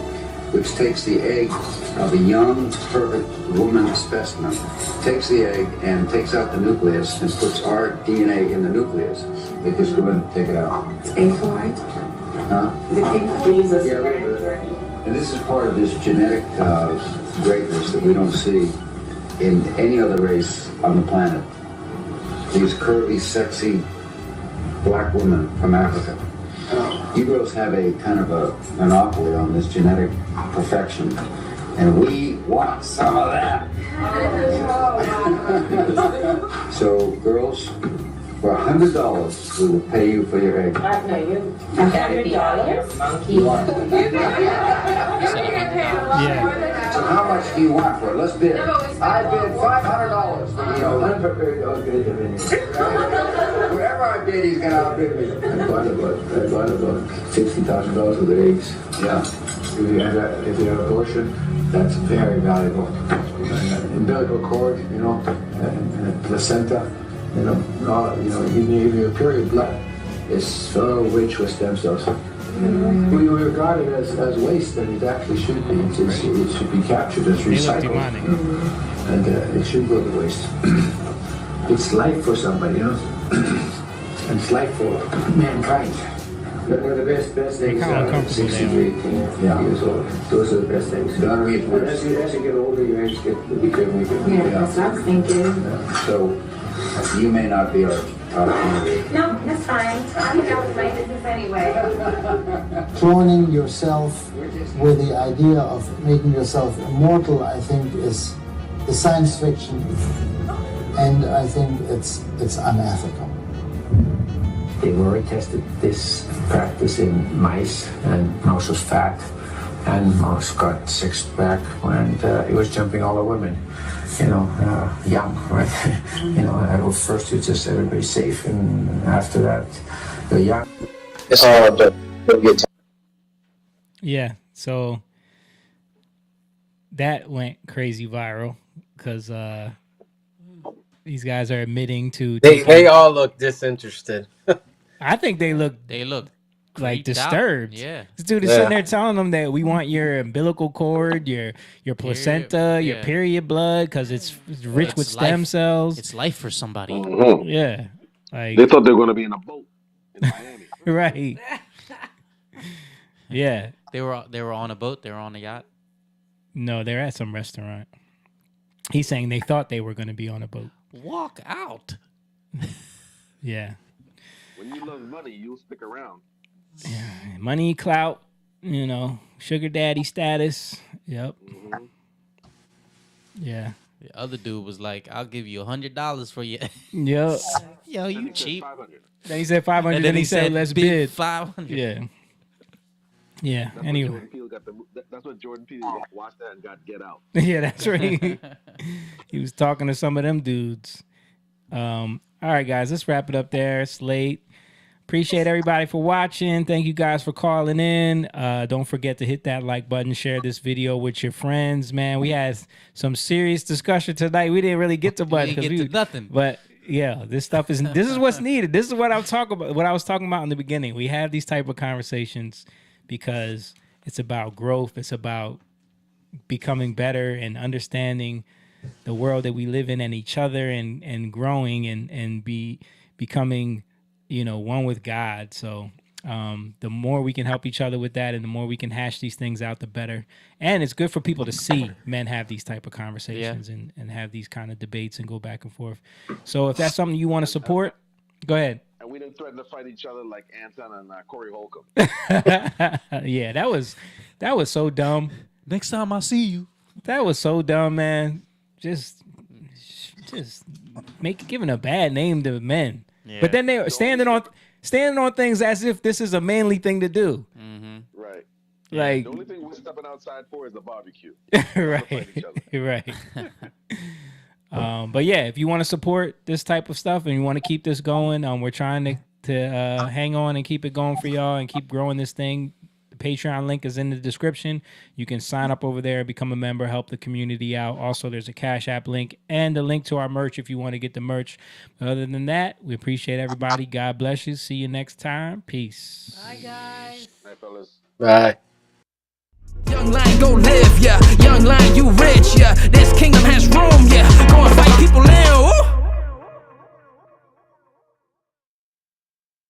which takes the egg of a young, perfect woman specimen, takes the egg and takes out the nucleus and puts our DNA in the nucleus. They just go ahead and take it out. It's pink Floyd. Huh? The pink leaves us. And this is part of this genetic greatness that we don't see in any other race on the planet. these curvy, sexy black women from Africa. You girls have a kind of a monopoly on this genetic perfection, and we want some of that. So, girls, for $100, we will pay you for your egg. $100? So how much do you want for it? Let's bid. I bid $500 for the unprepared dog. Wherever I bid, he's gonna outbid me. I bought about $60,000 worth of eggs. Yeah. If you have abortion, that's very valuable. Umbilical cord, and a placenta, even your period blood is so rich with stem cells. We regard it as waste, and it actually should be. It should be captured as recycled, and it should go to waste. It's life for somebody, and it's life for mankind. They're the best things. 16 to 18 years old. Those are the best things. As you get older, your eggs get weaker and weaker. Yeah, that's what I was thinking. So you may not be our candidate. No, that's fine. I'm out with my business anyway. Cloning yourself with the idea of making yourself immortal, I think, is science fiction, and I think it's unethical. They've already tested this practice in mice, and mouse was fat, and mouse got six-pack, and it was jumping all the women, young, right? At first you just everybody's safe, and after that, they're young. It's hard, but Yeah, so that went crazy viral because these guys are admitting to They all look disinterested. I think they look like disturbed. Yeah, this dude is sitting there telling them that we want your umbilical cord, your placenta, your period blood because it's rich with stem cells. It's life for somebody. Mhm. Yeah, like They thought they were going to be in a boat in Miami. right. Yeah, They were on a boat. They were on a yacht. no, they're at some restaurant. He's saying they thought they were going to be on a boat. Walk out. Yeah, When you love money, you'll stick around. money, clout, sugar daddy status. Yep. Yeah. The other dude was like, "I'll give you $100 for you." Yep. Yo, you cheap. Then he said 500. And Then he said, "Let's bid 500." Yeah. Yeah. That's Anyway. that's what Jordan Peele watched that and got Get Out. Yeah, that's right. He was talking to some of them dudes. All right, guys, let's wrap it up there. It's late. Appreciate everybody for watching. Thank you guys for calling in. Don't forget to hit that like button, share this video with your friends. Man, we had some serious discussion tonight. We didn't really get to much. Nothing. But yeah, this is what's needed. This is what I'm talking about. What I was talking about in the beginning. We have these type of conversations because it's about growth. It's about becoming better and understanding the world that we live in and each other and growing and becoming, one with God. So the more we can help each other with that and the more we can hash these things out, the better. And it's good for people to see men have these type of conversations and have these kind of debates and go back and forth. So if that's something you want to support, go ahead. And we didn't threaten to fight each other like Anton and Corey Holcomb. Yeah, that was so dumb. Next time I see you. That was so dumb, man. Just giving a bad name to men. Yeah. But then they're standing on things as if this is a manly thing to do. Mm-hmm. Right. Like the only thing we're stepping outside for is the barbecue. Right. Right. But yeah, if you want to support this type of stuff and you want to keep this going, we're trying to hang on and keep it going for y'all and keep growing this thing. The Patreon link is in the description. You can sign up over there, become a member, help the community out. Also, there's a Cash App link and a link to our merch if you want to get the merch. But other than that, we appreciate everybody. God bless you. See you next time. Peace. Bye, guys. Bye, fellas. Bye. Young lion, go live, yeah. Young lion, you rich, yeah. This king of